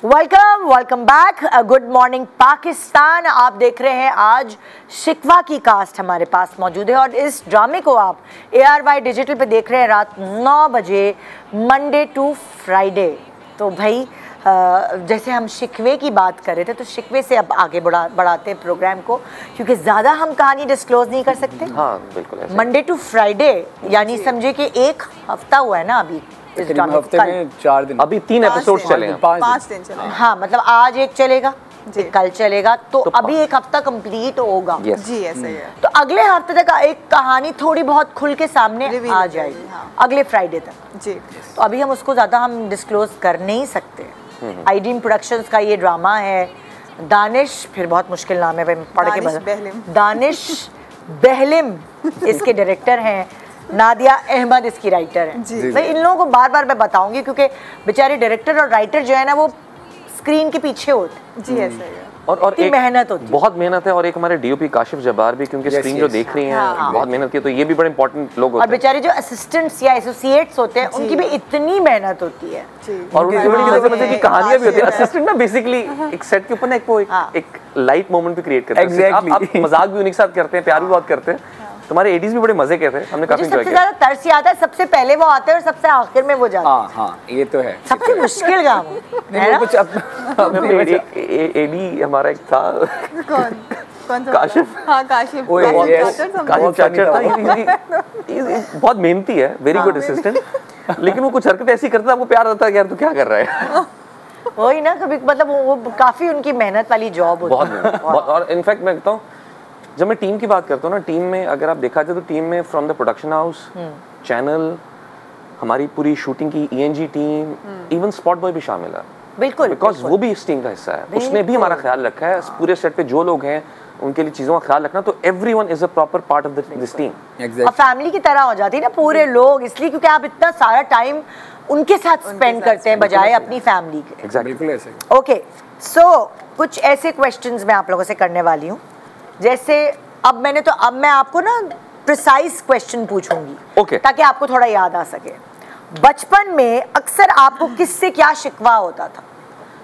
Welcome back. Good morning Pakistan. आप देख रहे हैं आज शिकवा की कास्ट हमारे पास मौजूद है और इस ड्रामे को आप ARY डिजिटल पे देख रहे हैं रात 9 बजे मंडे टू फ्राइडे। तो भाई जैसे हम शिकवे की बात कर रहे थे तो शिकवे से अब आगे बढ़ाते हैं प्रोग्राम को, क्योंकि ज़्यादा हम कहानी डिस्क्लोज नहीं कर सकते। हाँ बिल्कुल। मंडे टू फ्राइडे यानी समझे कि एक हफ्ता हुआ है ना अभी इस ड्रामे हफ्ते में 4 दिन, अभी 3 एपिसोड चले हैं। 5 दिन चले। हाँ मतलब आज एक चलेगा, कल चलेगा, तो अभी एक हफ्ता कंप्लीट होगा। जी ऐसा ही है। तो अगले हफ्ते तक एक कहानी थोड़ी बहुत खुल के सामने आ जाएगी। हाँ। अगले फ्राइडे तक जी। तो अभी हम उसको ज़्यादा हम डिस्क्लोज कर नहीं सकते। आईड्रीम प्रोडक्शंस का ये ड्रामा है। दानिश, फिर बहुत मुश्किल नाम है, पढ़ के बता। दानिश बहलिम इसके डायरेक्टर हैं, नादिया अहमद इसकी राइटर है। भाई इन लोगों को बार बार मैं बताऊंगी क्योंकि बेचारे डायरेक्टर और राइटर जो है ना वो स्क्रीन के पीछे होते। जी ऐसा ही है। और एक मेहनत होती है, बहुत मेहनत है। और एक हमारे DOP काशिफ जब्बार भी, क्योंकि स्क्रीन जो देख रही हैं बहुत मेहनत की, तो ये भी बड़े इंपॉर्टेंट लोग होते हैं। और बेचारे जो असिस्टेंट्स या एसोसिएट्स होते हैं उनकी भी इतनी मेहनत होती है। और उनकी बड़ी मजे की कहानियां भी होती है। असिस्टेंट ना बेसिकली एक सेट के ऊपर ना एक लाइट मोमेंट भी क्रिएट करते हैं। आप मजाक भी उन्हीं के साथ करते हैं, प्यार भी बहुत करते हैं। तुम्हारे एडीज भी बड़े मजे के थे, हमने काफी एंजॉय किया। सबसे ज्यादा तरस आता है सबसे पहले वो आते हैं और सबसे आखिर में वो जाते हैं। हाँ ये तो है। सबसे मुश्किल काम है ना। कुछ एडी हमारा एक था कौन सा? काशिफ। हाँ काशिफ। काशिफ चाचा था। बहुत मेहनती है, वेरी गुड असिस्टेंट, लेकिन वो कुछ हरकत ऐसी करता है आपको प्यार आता है यार तू क्या कर रहा है। वही ना, कभी मतलब वो काफी उनकी मेहनत वाली जॉब होती है। बहुत। और इनफैक्ट मैं कहता हूँ जब मैं टीम की बात करता हूँ ना, टीम में अगर आप देखा जाए तो टीम में from the production house, channel, हमारी पूरी शूटिंग की ENG team, even spot boy भी शामिल है। बिल्कुल, बिकॉज वो भी इस टीम का हिस्सा है। उसने भी हमारा ख्याल रखा है। पूरे सेट पे जो लोग हैं उनके लिए चीज़ों का ख्याल रखना, तो everyone is a proper part of this team. और फैमिली की तरह हो जाती है ना पूरे लोग, इसलिए क्योंकि आप इतना सारा टाइम उनके साथ स्पेंड करते हैं बजाय अपनी फैमिली के। बिल्कुल ऐसे। ओके, सो कुछ ऐसे क्वेश्चंस मैं आप लोगों से करने वाली हूँ, जैसे अब मैं आपको ना प्रिसाइज क्वेश्चन पूछूंगी ताकि आपको थोड़ा याद आ सके। बचपन में अक्सर आपको किससे क्या शिकवा होता था?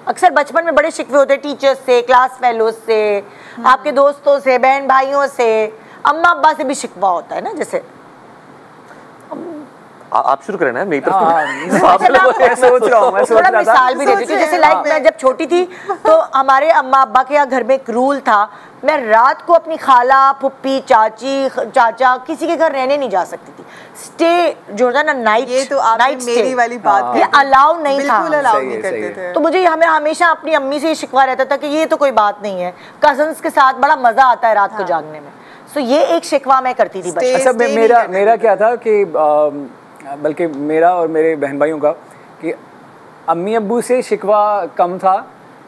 अक्सर बचपन में बड़े शिकवे होते हैं टीचर्स से, क्लास फेलोज से, आपके दोस्तों से, बहन भाइयों से, अम्मा अब्बा से भी शिकवा होता है ना। जैसे आप शुरू करें ना, मेरी तरफ थोड़ा मिसाल भी देती हूँ। जैसे लाइक मैं जब छोटी थी तो हमारे अम्मा अब्बा के यहाँ घर में एक रूल था, मैं रात को अपनी खाला, फुप्पी, चाची, चाचा किसी के घर रहने नहीं जा सकती थी। स्टे जो था ना नाइट, ये तो आप मेरी वाली बात, ये अलाउ नहीं था, बिल्कुल अलाउ नहीं करते थे। तो मुझे हमें हमेशा अपनी अम्मी से ये शिकवा रहता था कि ये तो कोई बात नहीं है, कजन्स के साथ बड़ा मजा आता है रात को जागने में। सो ये एक शिकवा मैं करती थी बचपन। अच्छा मेरा क्या था कि बल्कि मेरा और मेरे बहन भाइयों का कि अम्मी अब्बू से शिकवा कम था,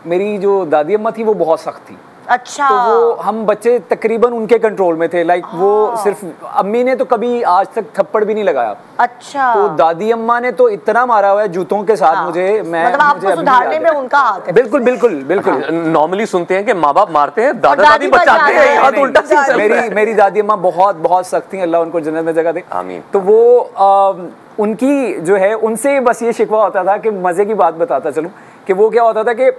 मेरी जो दादी अम्मा थी वो बहुत सख्त थी। अच्छा। तो वो हम बच्चे तकरीबन उनके कंट्रोल में थे। लाइक वो सिर्फ अम्मी ने तो कभी आज तक थप्पड़ भी नहीं लगाया। अच्छा। तो दादी अम्मा ने तो इतना मारा हुआ है जूतों के साथ मुझे। मतलब आपको सुधारने में उनका हाथ है। बिल्कुल बिल्कुल बिल्कुल। नॉर्मली सुनते हैं कि माँ बाप मारते हैं, दादा दादी बचाते हैं, यहाँ तो उल्टा सीन चल रहा है। मेरी दादी अम्मा बहुत बहुत सख्त थी, अल्लाह उनको जन्नत में जगह दे। आमीन। तो वो उनकी जो है उनसे बस ये शिकवा होता था कि मजे की बात बताता चलूं कि वो क्या होता था कि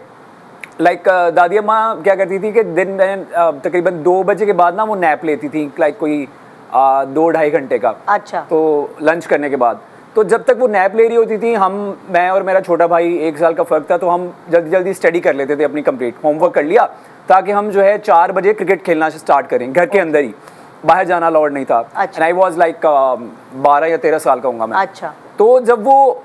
लाइक दादी अम्मा क्या करती थी कि दिन में तकरीबन 2 बजे के बाद ना वो नैप लेती थी, लाइक कोई 2-2.5 घंटे का। अच्छा। तो लंच करने के बाद, तो जब तक वो नैप ले रही होती थी, मैं और मेरा छोटा भाई 1 साल का फ़र्क था, तो हम जल्दी जल्दी स्टडी कर लेते थे, अपनी कंप्लीट होमवर्क कर लिया ताकि हम जो है 4 बजे क्रिकेट खेलना स्टार्ट करें घर के अंदर ही, बाहर जाना अलाउड नहीं था। अच्छा। आई वॉज लाइक 12 या 13 साल का हूँगा मैं। अच्छा। तो जब वो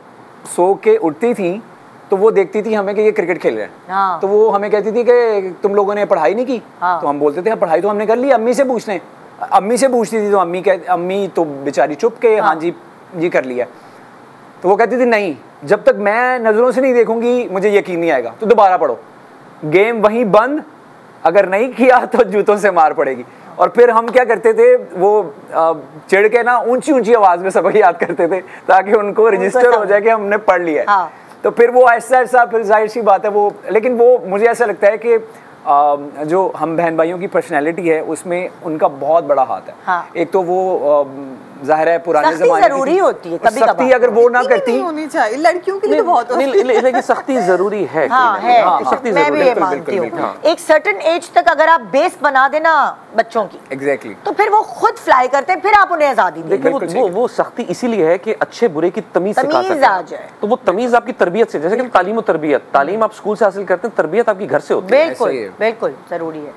सो के उठती थी तो वो देखती थी हमें कि ये क्रिकेट खेल रहे हैं। हाँ। तो वो हमें कहती थी कि तुम लोगों ने पढ़ाई नहीं की। हाँ। तो हम बोलते थे पढ़ाई तो हमने कर ली, अम्मी से पूछ लें। अम्मी से पूछती थी तो अम्मी तो बेचारी चुप के हाँ जी कर लिया। तो वो कहती थी नहीं, जब तक मैं नज़रों से नहीं देखूंगी मुझे यकीन नहीं आएगा, तो दोबारा पढ़ो, गेम वहीं बंद, अगर नहीं किया तो जूतों से मार पड़ेगी। और फिर हम क्या करते थे, वो चिढ़ के ना ऊंची ऊंची आवाज में सबक याद करते थे ताकि उनको रजिस्टर हो जाए कि हमने पढ़ लिया है। तो फिर वो ऐसा ऐसा, फिर जाहिर सी बात है वो, लेकिन वो मुझे ऐसा लगता है कि जो हम बहन भाइयों की पर्सनैलिटी है उसमें उनका बहुत बड़ा हाथ है। हाँ। एक तो वो जाहिर है पुराने ज़माने की जरूरी होती है, कभी सख्ती अगर वो ना करती होनी चाहिए, लड़कियों के लिए तो बहुत होती है, लेकिन सख्ती जरूरी है। हाँ है, सख्ती मैं भी जरूरी ये मानती हूँ। एक सर्टेन एज तक अगर आप बेस बना देना बच्चों की, एग्जैक्टली, तो फिर वो खुद फ्लाई करते हैं, फिर आप उन्हें आजादी दें। वो सख्ती इसीलिए है कि अच्छे बुरे की तमीज सिखा सकें। आ जाए तो वो तमीज आपकी तरबियत से, जैसे कि तालीम और तरबियत, तालीम आप स्कूल से हासिल करते हैं, तरबियत आपकी घर से होती है। बिल्कुल बिल्कुल जरूरी है।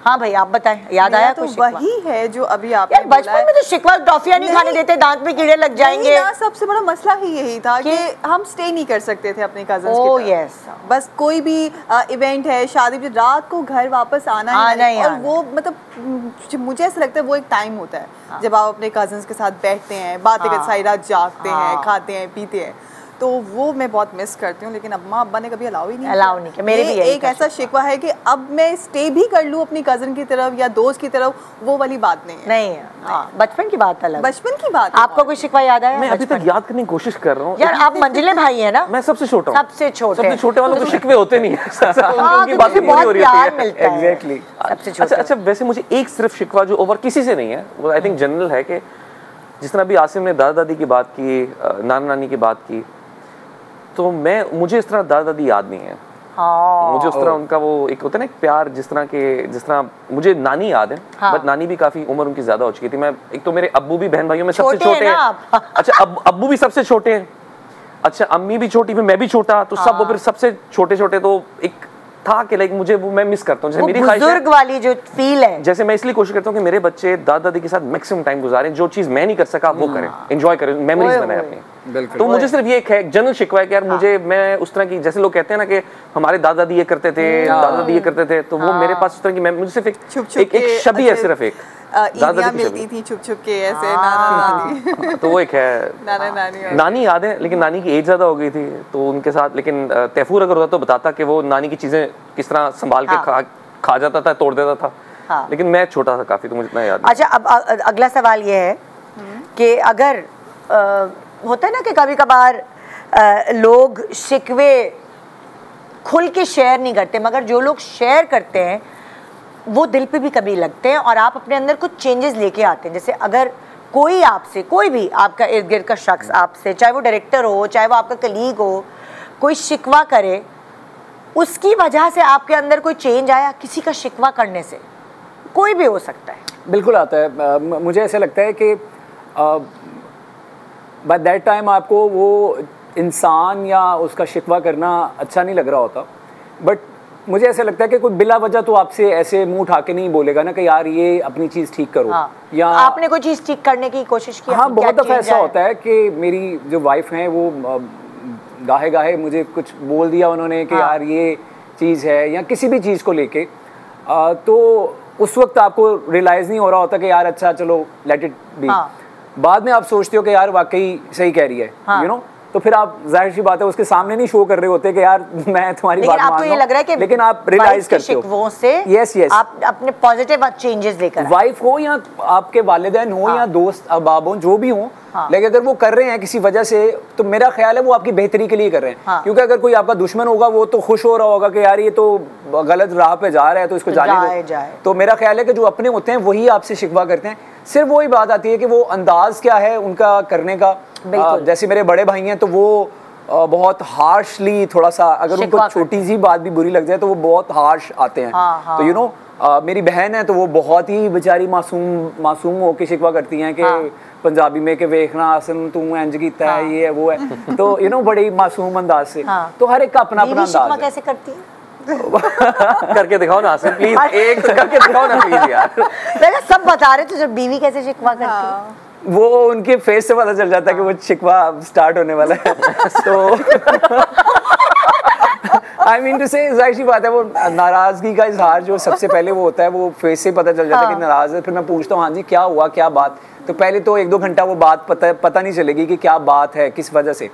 हाँ भाई आप बताएं, याद आया तो कुछ? वही है जो अभी आप बचपन में तो शिकवा, टॉफियां नहीं खाने देते, दांत में कीड़े लग जाएंगे। सबसे बड़ा मसला ही यही था कि हम स्टे नहीं कर सकते थे अपने कजन्स के साथ। यस, बस कोई भी इवेंट है, शादी पे, रात को घर वापस आना है। और वो मतलब मुझे ऐसा लगता है वो एक टाइम होता है जब आप अपने कजन्स के साथ बैठते हैं, बातें करते, सारी रात जागते हैं, खाते हैं, पीते हैं, तो वो मैं बहुत मिस करती हूँ। लेकिन अम्मा अब्बा ने कभी अलाउ ही नहीं किया। मेरे भी एक ऐसा शिकवा है कि अब मैं स्टे भी कर लूँ अपनी कजन की तरफ या दोस्त की तरफ, वो वाली बात नहीं है। नहीं है, बचपन की बात अलग। बचपन की बात। आपको कोई शिकवा याद आया? मैं अभी तक याद करने की कोशिश कर रहा हूँ। यार आप मंजिले भाई है ना? मैं सबसे छोटा हूँ। सबसे छोटे वालों को शिकवे होते नहीं है। उनकी बात बहुत प्यार मिलता है। एग्जैक्टली। अच्छा, वैसे मुझे एक सिर्फ शिकवा जो और किसी से नहीं है, वो आई थिंक जनरल है कि जिस तरह अभी आसिम ने दादा दादी की बात की, नाना नानी की बात की, तो मुझे इस तरह दादा दादी याद नहीं है। मुझे उस तरह उनका वो एक होता है ना एक प्यार, जिस तरह मुझे नानी याद है। बट नानी भी काफी उम्र उनकी ज्यादा हो चुकी थी। मैं एक तो मेरे अब्बू भी बहन भाइयों में सबसे छोटे हैं। अच्छा, अब्बू भी सबसे छोटे हैं। अच्छा, अम्मी भी छोटी, मैं भी छोटा, तो सब वो फिर सबसे छोटे छोटे। तो एक था कि लाइक मुझे वो मैं मिस करता हूँ। जैसे मेरी बुजुर्ग वाली जो फील है, जैसे मैं इसलिए कोशिश करता हूँ कि मेरे बच्चे दादा दादी के साथ मैक्सिमम टाइम गुजारें, जो चीज मैं नहीं कर सका वो करें, एंजॉय करें, मेमोरीज बनाएं अपनी। तो मुझे सिर्फ ये एक है, जनरल शिकवा है कि यार मुझे, मैं उस तरह की, जैसे लोग कहते हैं ना कि हमारे दादा दादी ये करते थे, दादा दादी ये करते थे, तो वो मेरे पास उस तरह की, मुझे सिर्फ एक शबी है, सिर्फ एक दादा मिलती थी छुप छुप के ऐसे, नाना नानी। तो वो एक है, नानी याद है, लेकिन नानी की एज ज्यादा हो गई थी तो उनके साथ। लेकिन तैफूर अगर होता तो बताता कि वो नानी की चीजें किस तरह संभाल के खा जाता था, तोड़ देता था। लेकिन मैं छोटा था काफी, तो मुझे इतना याद नहीं। अच्छा, अब अगला सवाल ये है कि अगर होता है ना कि कभी कभार लोग शिकवे खुल के शेयर नहीं करते, मगर जो लोग शेयर करते हैं वो दिल पे भी कभी लगते हैं, और आप अपने अंदर कुछ चेंजेस लेके आते हैं। जैसे अगर कोई आपसे, कोई भी आपका इर्द गिर्द का शख्स आपसे, चाहे वो डायरेक्टर हो, चाहे वो आपका कलीग हो, कोई शिकवा करे, उसकी वजह से आपके अंदर कोई चेंज आया किसी का शिकवा करने से? कोई भी हो सकता है। बिल्कुल आता है। मुझे ऐसा लगता है कि बाय दैट टाइम आपको वो इंसान या उसका शिकवा करना अच्छा नहीं लग रहा होता, बट मुझे ऐसा लगता है कि कोई बिला वजह तो आपसे ऐसे मुंह उठा के नहीं बोलेगा ना कि यार ये अपनी चीज़ ठीक करो। या आपने कोई चीज़ ठीक करने की कोशिश की? हाँ, बहुत दफ़ा ऐसा होता है कि मेरी जो वाइफ हैं वो गाहे गाहे मुझे कुछ बोल दिया उन्होंने कि यार ये चीज़ है, या किसी भी चीज़ को लेके, तो उस वक्त आपको रियलाइज़ नहीं हो रहा होता कि यार अच्छा चलो लेट इट बी। बाद में आप सोचते हो कि यार वाकई सही कह रही है, यू नो, तो फिर आप जाहिर सी बात है उसके सामने नहीं शो कर रहे होते कि यार मैं तुम्हारी बात मान रहा हूं। आपको ये लग रहा है कि लेकिन आप रियलाइज करते हो शिकवों से यस आप अपने पॉजिटिव चेंजेस लेकर, वाइफ हो या आपके वालिदैन हो या दोस्त अहबाब हो, जो भी हो, लेकिन अगर वो कर रहे हैं किसी वजह से, तो मेरा ख्याल है वो आपकी बेहतरी के लिए कर रहे हैं। क्योंकि अगर कोई आपका दुश्मन होगा वो तो खुश हो रहा होगा कि यार ये तो गलत राह पे जा रहा है तो इसको जाने दो। तो मेरा ख्याल है कि जो अपने होते हैं वही आपसे शिकवा करते हैं। सिर्फ वही बात आती है कि वो अंदाज क्या है उनका करने का। जैसे मेरे बड़े भाई हैं तो वो बहुत हार्शली, थोड़ा सा अगर उनको छोटी सी बात भी बुरी लग जाए तो वो बहुत हार्श आते हैं। तो यू नो, मेरी बहन है तो वो बहुत ही बेचारी मासूम होके शिकवा करती हैं कि पंजाबी में कि वेखना आसन तू इंज कीता है, ये है वो है, तो यू नो बड़ी मासूम अंदाज से। तो हर एक का अपना अपना अंदाज है। कैसे करती है? करके दिखाओ ना आसिम प्लीज, एक तो करके दिखाओ ना प्लीज यार। मैंने सब बता रहे थे, जब बीवी कैसे शिकवा करती है वो उनके फेस से पता चल जाता है कि वो शिकवा स्टार्ट होने वाला है। तो आई मीन टू से जाहिर सी बात है वो नाराजगी का इजहार जो सबसे पहले वो होता है वो फेस से पता चल जाता है कि नाराज है। फिर मैं पूछता हूँ हाँ जी क्या हुआ, क्या बात, तो पहले तो 1-2 घंटा वो बात पता नहीं चलेगी कि क्या बात है, किस वजह से।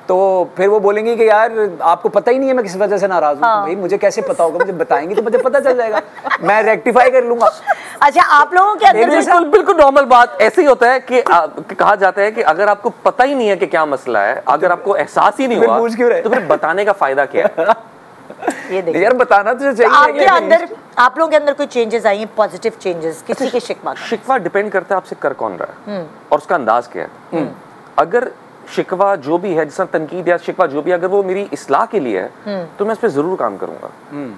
तो फिर वो बोलेंगी कि यार आपको पता ही नहीं है मैं किस वजह से नाराज हूँ। भाई मुझे कैसे पता होगा, मुझे बताएंगे तो मुझे पता चल जाएगा, मैं रेक्टिफाई कर लूंगा। अच्छा, आप लोगों के अंदर बिल्कुल नॉर्मल बात ऐसे ही होता है कि कहा जाता है कि अगर आपको पता ही नहीं है कि क्या मसला है, अगर आपको एहसास ही नहीं हुआ तो फिर बताने का फायदा क्या है? ये देखिए यार बताना तो चाहिए। आपके अंदर, आप लोगों के अंदर कोई चेंजेस आई हैं, पॉजिटिव चेंजेस किसी के शिकवा? शिकवा डिपेंड करता है आपसे कर कौन रहा है और उसका अंदाज क्या है। अगर शिकवा जो भी है, जिसका तनकीद या शिकवा जो भी, अगर वो मेरी इस्लाह के लिए है तो मैं उस पर जरूर काम करूंगा।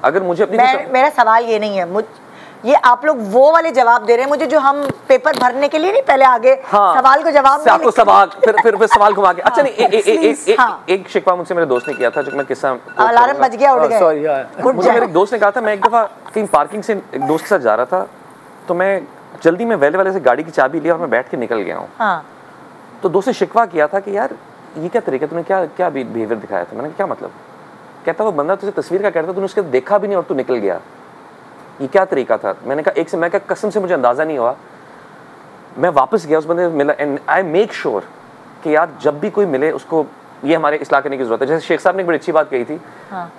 अगर मुझे अपनी मेरा सवाल ये नहीं है, ये आप लोग वो वाले जवाब दे रहे हैं मुझे जो हम पेपर भरने के लिए नहीं पहले आगे सवाल को जवाब आपको सवाल फिर सवाल घुमा के। अच्छा नहीं, एक शिकवा मुझसे मेरे दोस्त ने किया था, जो मैं किस्सा अलार्म बज गया, उठ गए। मुझे मेरे दोस्त ने कहा था, मैं एक दफा कहीं पार्किंग से एक दोस्त के साथ जा रहा था, तो मैं जल्दी में वेले वाले से गाड़ी की चाबी लिया और मैं बैठ के निकल गया हूँ। तो दोस्त ने शिकवा किया था कि यार ये क्या तरीका, तूने क्या बिहेवियर दिखाया था। मैंने क्या मतलब? कहता वो बंदा तुझे तस्वीर का कहता, तूने उसके देखा भी नहीं और तू निकल गया, ये क्या तरीका था? मैंने कहा मैं कसम से मुझे अंदाजा नहीं हुआ। मैं वापस गया, उस बंदे से मिला, एंड आई मेक श्योर कि यार जब भी कोई मिले उसको ये हमारे इस्लाह करने की जरूरत है। जैसे शेख साहब ने एक बड़ी अच्छी बात कही थी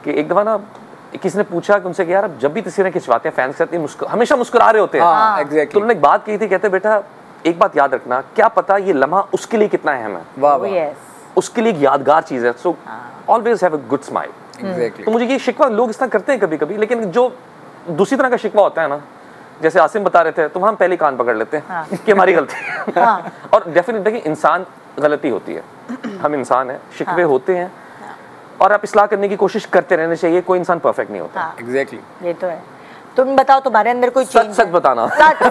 कि एक दफा ना किसी ने पूछा कि उनसे कि यार अब जब भी तस्वीरें खिंचवाते हैं फैंस के साथ हमेशा मुस्कुरा रहे होते हैं, तो उन्होंने एक बात कही थी, कहते बेटा एक बात याद रखना, क्या पता ये लम्हा उसके लिए कितना अहम है, वाह, उसके लिए एक यादगार चीज है। So always have a good smile. तो मुझे ये शिकवा लोग इस तरह करते हैं कभी कभी, लेकिन जो दूसरी तरह का शिकवा होता है ना, जैसे आसिम बता रहे थे, तो हम पहले कान पकड़ लेते हैं कि हमारी गलती है। और डेफिनेटली देखिए इंसान गलती होती है, हम इंसान हैं, शिकवे होते हैं और आप इस्लाह करने की कोशिश करते रहने चाहिए, कोई इंसान परफेक्ट नहीं होता। एग्जैक्टली, ये तो है। तुम बताओ तुम्हारे अंदर कोई चेंज? सच बताना, सच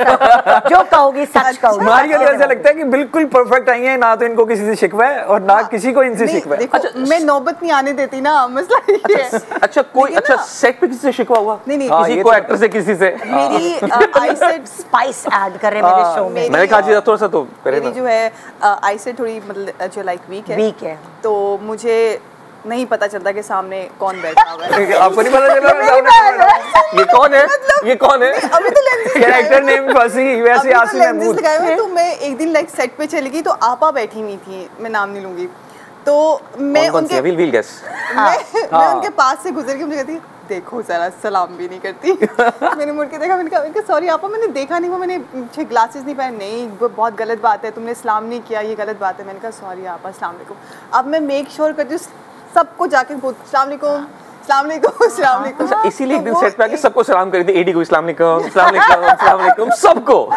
जो कहोगी सच कहोगी। हमारी ऐसा लगता है कि बिल्कुल परफेक्ट आई है, ना तो इनको किसी से शिकवा है और ना किसी को इनसे शिकवा है। अच्छा, मैं नौबत नहीं आने देती ना, मसला ये है। अच्छा कोई अच्छा सेट पे किसी से शिकवा हुआ? नहीं, किसी को एक्टर से, किसी से? मेरी आईसेट स्पाइस ऐड कर रहे मेरे शो में। मैंने कहा जी थोड़ा सा तो मेरी जो है आईसेट थोड़ी मतलब जो लाइक वीक है, तो मुझे नहीं पता चलता कि सामने कौन बैठा हुआ है। आपको नहीं पता चला ये कौन है, ये कौन है? अभी तो लेंसेज कैरेक्टर नेम फंसी वैसे आसिम महमूद लगाए हुए। तो मैं एक दिन लाइक सेट पे चली गई, तो आपा बैठी हुई थी, मैं नाम नहीं लूंगी, तो मैं उनके विल गेस मैं उनके पास से गुजर के मुझे कहती देखो जरा सलाम भी नहीं करती। मैंने मुड़ के देखा, मैंने कहा सॉरी आपा मैंने देखा नहीं, वो मैंने ग्लासेस नहीं पहने। नहीं वो बहुत गलत बात है, तुमने सलाम नहीं किया, ये गलत बात है। मैंने कहा सॉरी आपा, अस्सलाम वालेकुम। अब मैं मेक श्योर करती हूँ सबको जाके अस्सलाम वालेकुम, अस्सलाम वालेकुम, अस्सलाम वालेकुम। इसीलिए एक दिन सेट पे आके सबको सलाम कर दी, एडी को अस्सलाम वालेकुम, अस्सलाम वालेकुम, अस्सलाम वालेकुम, सबको।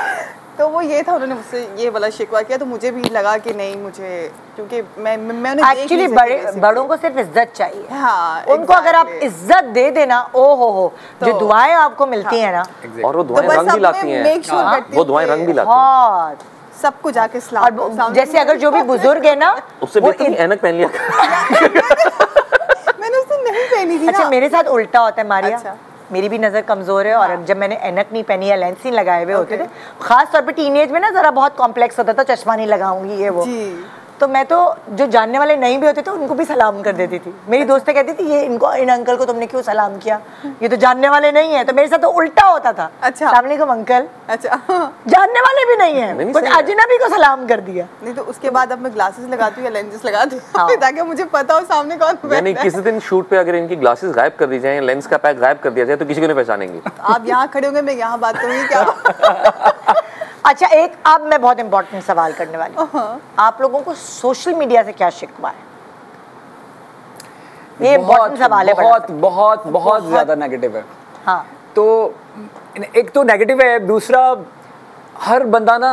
तो वो ये था, उन्होंने मुझसे ये वाला शिकवा किया, तो मुझे भी लगा कि नहीं मुझे, क्योंकि मैं उन्हें एक्चुअली बड़ों को सिर्फ इज्जत चाहिए। हाँ, उनको अगर आप इज्जत दे देना, ओ हो जो दुआएं आपको मिलती हैं ना, और वो दुआएं रंग भी लाती हैं, वो दुआएं रंग भी लाती हैं, सबको जाके सलाम। जैसे अगर जो भी बुजुर्ग है ना, उससे बेहतर ऐनक पहन लिया। मैंने उससे नहीं पहनी थी। अच्छा मेरे साथ उल्टा होता है मारिया, मेरी भी नज़र कमज़ोर है और जब मैंने ऐनक नहीं पहनी या लेंस नहीं लगाए हुए होते थे, खास तौर पे टीनेज में ना ज़रा बहुत कॉम्प्लेक्स होता था, चश्मा नहीं लगाऊंगी ये वो, तो मैं तो जो जानने वाले नहीं भी होते थे उनको भी सलाम कर देती थी। मेरी दोस्तें कहती थी ये इन अंकल को तुमने क्यों सलाम किया, ये तो जानने वाले नहीं है। तो मेरे साथ तो उल्टा होता था। अच्छा, अस्सलाम वालेकुम अंकल, अच्छा जानने वाले भी नहीं है, कुछ अजनबी को सलाम कर दिया। नहीं तो उसके बाद अब मैं ग्लासेस लगाती हूँ या लेंसेज लगाती हूँ ताकि मुझे पता हो सामने कौन बैठा है। यानी किसी दिन शूट पे अगर इनकी ग्लासेस गायब कर दी जाए, लेंस का पैक गायब कर दिया जाए, तो किसी को नहीं पहचानेंगे। आप यहाँ खड़े होंगे, मैं यहाँ बात करूँगी क्या? अच्छा एक अब मैं बहुत इंपॉर्टेंट सवाल करने वाली हूँ, आप लोगों को सोशल मीडिया से क्या शिकवा है? ये इंपॉर्टेंट सवाल है, बहुत ज्यादा नेगेटिव है। हाँ, तो एक तो नेगेटिव है, दूसरा हर बंदा ना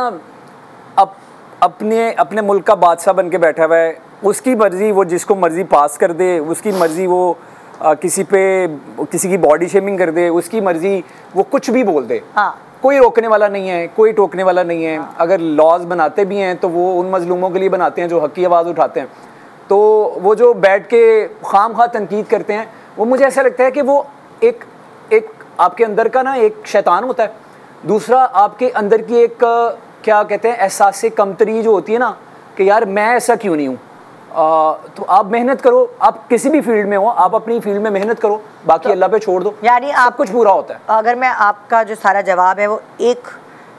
अपने मुल्क का बादशाह बन के बैठा हुआ है, उसकी मर्जी वो जिसको मर्जी पास कर दे, उसकी मर्जी वो किसी की बॉडी शेमिंग कर दे, उसकी मर्जी वो कुछ भी बोल दे। हाँ, कोई रोकने वाला नहीं है, कोई टोकने वाला नहीं है। अगर लॉज बनाते भी हैं तो वो उन मजलूमों के लिए बनाते हैं जो हक की आवाज़ उठाते हैं। तो वो जो बैठ के खाम-खा तनकीद करते हैं, वो मुझे ऐसा लगता है कि वो एक आपके अंदर का ना एक शैतान होता है, दूसरा आपके अंदर की एक क्या कहते हैं एहसास से कमतरी जो होती है ना कि यार मैं ऐसा क्यों नहीं हूँ। तो आप मेहनत करो, आप किसी भी फील्ड में हो, आप अपनी फील्ड में मेहनत करो, बाकी अल्लाह पे छोड़ दो, यानी सब कुछ पूरा होता है। अगर मैं आपका जो सारा जवाब है वो एक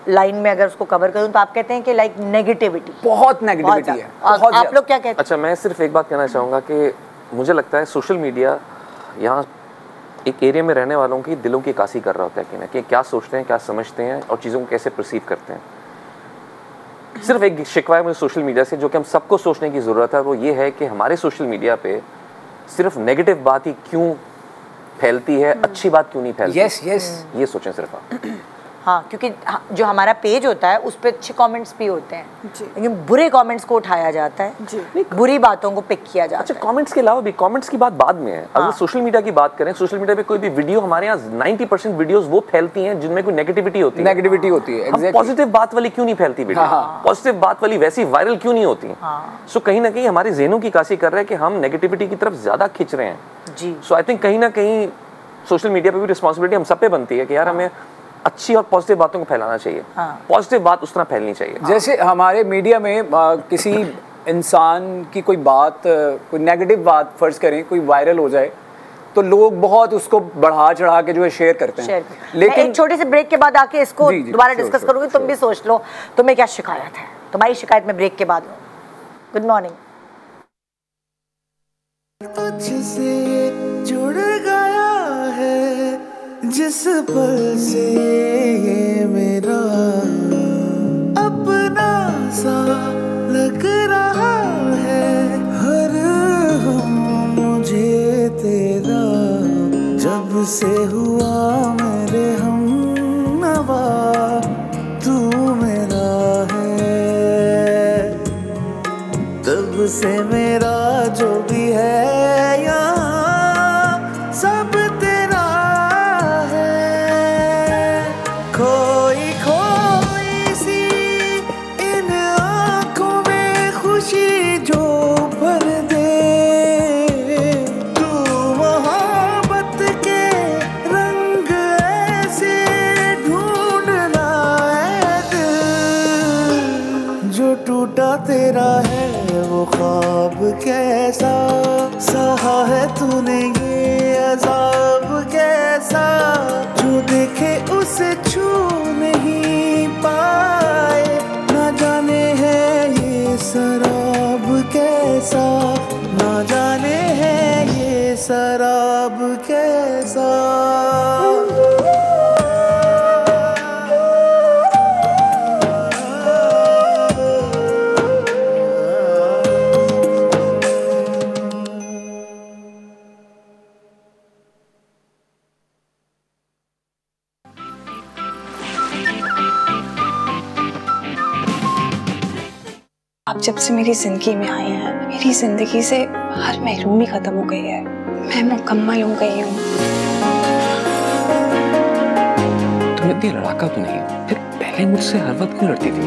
लाइन में अगर उसको कवर करूं तो आप कहते हैं कि लाइक नेगेटिविटी, बहुत नेगेटिविटी है। आप लोग क्या कहते हैं? अच्छा, मैं सिर्फ एक बात कहना चाहूँगा कि मुझे लगता है सोशल मीडिया यहाँ एक एरिया में रहने वालों की दिलों की कासी कर रहा होता है कि क्या सोचते हैं, क्या समझते हैं और चीज़ों को कैसे परसीव करते हैं। सिर्फ एक शिकवा है मुझे सोशल मीडिया से, जो कि हम सबको सोचने की ज़रूरत है, वो ये है कि हमारे सोशल मीडिया पे सिर्फ नेगेटिव बात ही क्यों फैलती है, अच्छी बात क्यों नहीं फैलती? यस यस, ये सोचें सिर्फ आप। हाँ, क्योंकि जो हमारा पेज होता है उस पर अच्छे कमेंट्स भी होते हैं, लेकिन बुरे कमेंट्स को उठाया जाता है, बुरी बातों को पिक किया जाता है। अच्छा, कमेंट्स के अलावा भी, कमेंट्स की बात बाद में है। अगर सोशल मीडिया की बात करें, सोशल मीडिया पे कोई भी वीडियो, हमारे यहाँ 90% वीडियोस वो फैलती हैं जिनमें कोई नेगेटिविटी होती है। नेगेटिविटी होती है, पॉजिटिव बात वाली क्यों नहीं फैलती वीडियो? पॉजिटिव बात वाली वैसी वायरल क्यों नहीं होती? सो कहीं ना कहीं हमारे ज़हनों की कासी कर रहा है कि हम नेगेटिविटी की तरफ ज़्यादा खिंच रहे हैं जी। सो आई थिंक कहीं ना कहीं सोशल मीडिया पे भी रिस्पॉन्सिबिलिटी हम सब पे बनती है कि यार हमें अच्छी और पॉजिटिव बातों को फैलाना चाहिए। पॉजिटिव बात उस तरह फैलनी चाहिए। जैसे हमारे मीडिया में किसी इंसान की कोई बात, कोई नेगेटिव बात फर्ज करें, कोई वायरल हो जाए तो लोग बहुत उसको बढ़ा चढ़ा के जो है शेयर करते हैं। लेकिन एक छोटे से ब्रेक के बाद आके इसको दोबारा डिस्कस करूंगी, तुम भी सोच लो तुम्हें क्या शिकायत है, तुम्हारी शिकायत में ब्रेक के बाद लो। Good morning. तुझसे जुड़ गया है जिस पल से ये मेरा अपना सा लग रहा है, हर मुझे तेरा जब से हुआ मेरे हम नवा, तू मेरा है तब से मेरा जो भी है यहाँ सब तेरा है। खोई खोई सी इन आँखों में खुशी जो भर दे, तू मोहब्बत के रंग ऐसे ढूंढ लाए दिल, जो टूटा तेरा है वो ख्वाब कैसा सहा है तूने ये अज़ाब कैसा, जो देखे उसे छू नहीं पाए, ना जाने है ये शराब कैसा, ना जाने है ये शराब कैसा। आप जब से मेरी जिंदगी में आए हैं, मेरी जिंदगी से हर महरूमी खत्म हो गई है। मैं मुकम्मल हो गई हूँ। तुम इतनी लड़ाका तो नहीं, फिर पहले मुझसे हर वक्त क्यों लड़ती थी?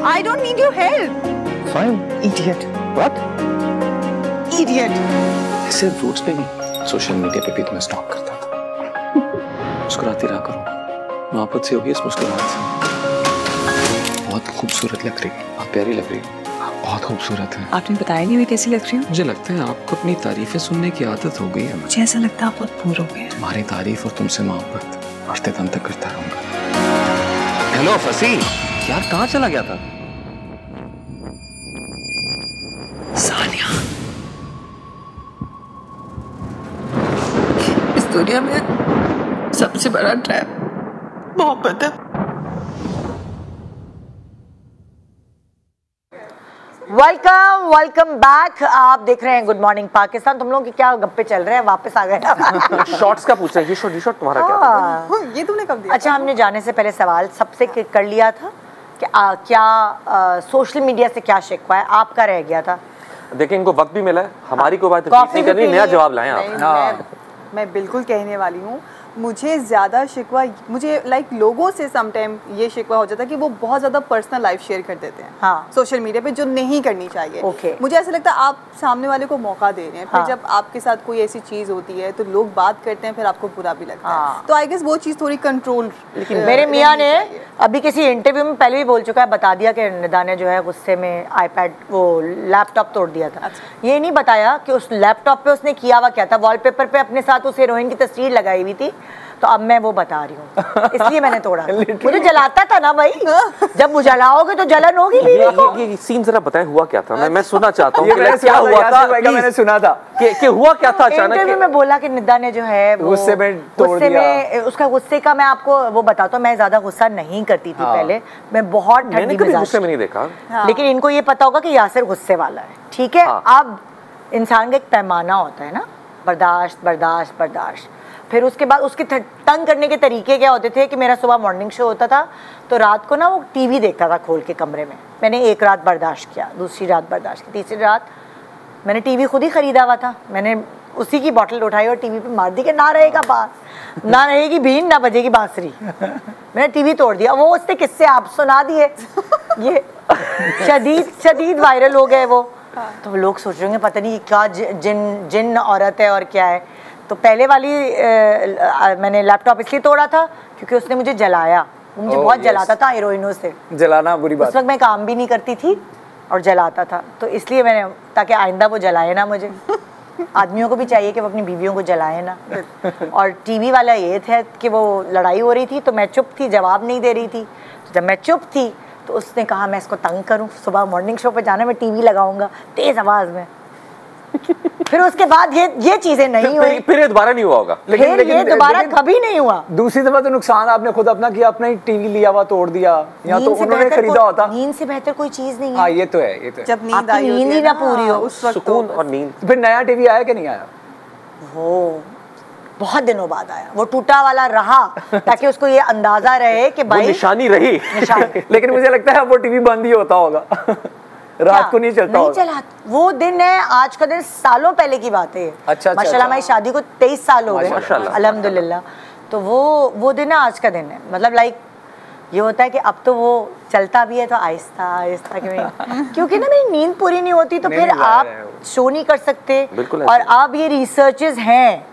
I don't need your help. Fine. Idiot. What? Idiot. सिर्फ रूट्स पे नहीं, सोशल मीडिया पे भी तुम्हें स्टॉक करता था। मुस्कुराती रहा करो, मोहब्बत से होगी इस मुस्कुराहट से। बहुत खूबसूरत लग रही, आप प्यारी लग रही, आप बहुत खूबसूरत हैं। आपने बताया नहीं मैं कैसी लग रही हूँ? मुझे लगता है आपको अपनी तारीफें सुनने की आदत हो गई है। मुझे ऐसा लगता है आप बहुत पूर हो गए। तुम्हारी तारीफ और तुमसे मोहब्बत मरते दम तक करता रहूंगा। हेलो फसी, यार कहाँ चला गया था? सानिया, इस दुनिया में सबसे बड़ा ट्रैप मोहब्बत है। Welcome back. आप देख रहे हैं गुड मॉर्निंग पाकिस्तान। तुम लोगों की क्या गप्पे चल रहे हैं? वापस आ गए। शॉर्ट्स का पूछ रहे हैं, ये शॉट तुम्हारा क्या था? ये तुमने कब दिया? अच्छा, हमने जाने से पहले सवाल सबसे कर लिया था कि क्या सोशल मीडिया से क्या शिकवा है, आपका रह गया था। देखिए, इनको वक्त भी मिला है, हमारी कोई बात नहीं करनी, नया जवाब लाएं आप। मैं बिल्कुल कहने वाली हूँ, मुझे ज़्यादा शिकवा, मुझे लाइक लोगों से समटाइम ये शिकवा हो जाता है कि वो बहुत ज़्यादा पर्सनल लाइफ शेयर कर देते हैं सोशल मीडिया पे, जो नहीं करनी चाहिए। मुझे ऐसा लगता है आप सामने वाले को मौका दे रहे हैं, फिर जब आपके साथ कोई ऐसी चीज़ होती है तो लोग बात करते हैं, फिर आपको बुरा भी लगता है। तो आई गेस वो चीज़ थोड़ी कंट्रोल। लेकिन मेरे मियाँ ने अभी किसी इंटरव्यू में पहले भी बोल चुका है, बता दिया कि निदा ने जो है गुस्से में आईपैड वो लैपटॉप तोड़ दिया था। ये नहीं बताया कि उस लैपटॉप पे उसने किया हुआ क्या था। वॉलपेपर पे अपने साथ उस हीरोइन की तस्वीर लगाई हुई थी तो अब मैं वो बता रही हूँ, इसलिए मैंने तोड़ा। मुझे जलाता था ना भाई, जब जलाओगे तो जलन होगी। ये सीन जरा बताएं, हुआ क्या था? मैं सुनना चाहता हूँ क्या हुआ था। मैंने सुना था कि हुआ क्या था अचानक। इंटरव्यू में बोला कि निदा ने जो है गुस्से में उसका गुस्से का मैं आपको वो बताता हूँ, मैं ज्यादा गुस्सा नहीं करती थी पहले, मैं बहुत ठंडी मिजाज, गुस्से में नहीं देखा। लेकिन इनको ये पता होगा कि यासिर गुस्से वाला है, ठीक है। अब इंसान का एक पैमाना होता है ना, बर्दाश्त बर्दाश्त बर्दाश्त। फिर उसके बाद उसके तंग करने के तरीके क्या होते थे कि मेरा सुबह मॉर्निंग शो होता था, तो रात को ना वो टीवी देखता था खोल के कमरे में। मैंने एक रात बर्दाश्त किया, दूसरी रात बर्दाश्त की, तीसरी रात मैंने टीवी खुद ही खरीदा हुआ था, मैंने उसी की बोतल उठाई और टीवी पे मार दी कि ना रहेगा बास, ना रहेगी बीन, ना बजेगी बांसुरी। मैंने टीवी तोड़ दिया। वो उसने किस्से आप सुना दिए, ये शदीद वायरल हो गए वो। तो लोग सोच रहे होंगे पता नहीं क्या जिन औरत है और क्या है। तो पहले वाली मैंने लैपटॉप इसलिए तोड़ा था क्योंकि उसने मुझे जलाया, मुझे बहुत जलाता था हीरोइनों से। जलाना बुरी बात। उस वक्त मैं काम भी नहीं करती थी और जलाता था, तो इसलिए मैंने, ताकि आइंदा वो जलाए ना मुझे। आदमियों को भी चाहिए कि वो अपनी बीवियों को जलाए ना। और टीवी वाला ये था कि वो लड़ाई हो रही थी तो मैं चुप थी, जवाब नहीं दे रही थी। तो जब मैं चुप थी तो उसने कहा मैं इसको तंग करूं, सुबह मॉर्निंग शो पे जाना, मैं टीवी लगाऊंगा तेज आवाज में। फिर उसके बाद ये चीजें नहीं हुई, फिर ये दोबारा नहीं हुआ होगा। लेकिन ये दोबारा कभी नहीं हुआ। दूसरी दफा तो नुकसान आपने खुद अपना किया, अपना ही टीवी लिया हुआ तोड़ दिया, या तो उन्होंने खरीदा होता। नींद से बेहतर कोई चीज नहीं है। हाँ ये तो है, ये तो है। जब नींद आई, नींद ही ना पूरी हो उस वक्त सुकून और नींद। फिर नया टीवी आया कि नहीं आया? वो बहुत दिनों बाद आया, वो टूटा वाला रहा ताकि उसको ये अंदाजा रहे कि भाई निशानी रही। लेकिन मुझे लगता है वो टीवी बंद ही होता होगा। रात को नहीं चलता नहीं चला। वो दिन है, आज का दिन सालों पहले की बात है। अच्छा, माशाल्लाह हमारी शादी को 23 साल हो गए अल्हम्दुलिल्लाह। तो वो दिन है, आज का दिन है। मतलब लाइक ये होता है कि अब तो वो चलता भी है तो आहिस्ता आहिस्ता क्योंकि ना मेरी नींद पूरी नहीं होती तो फिर आप शो नहीं कर सकते। और अब ये रिसर्चेस हैं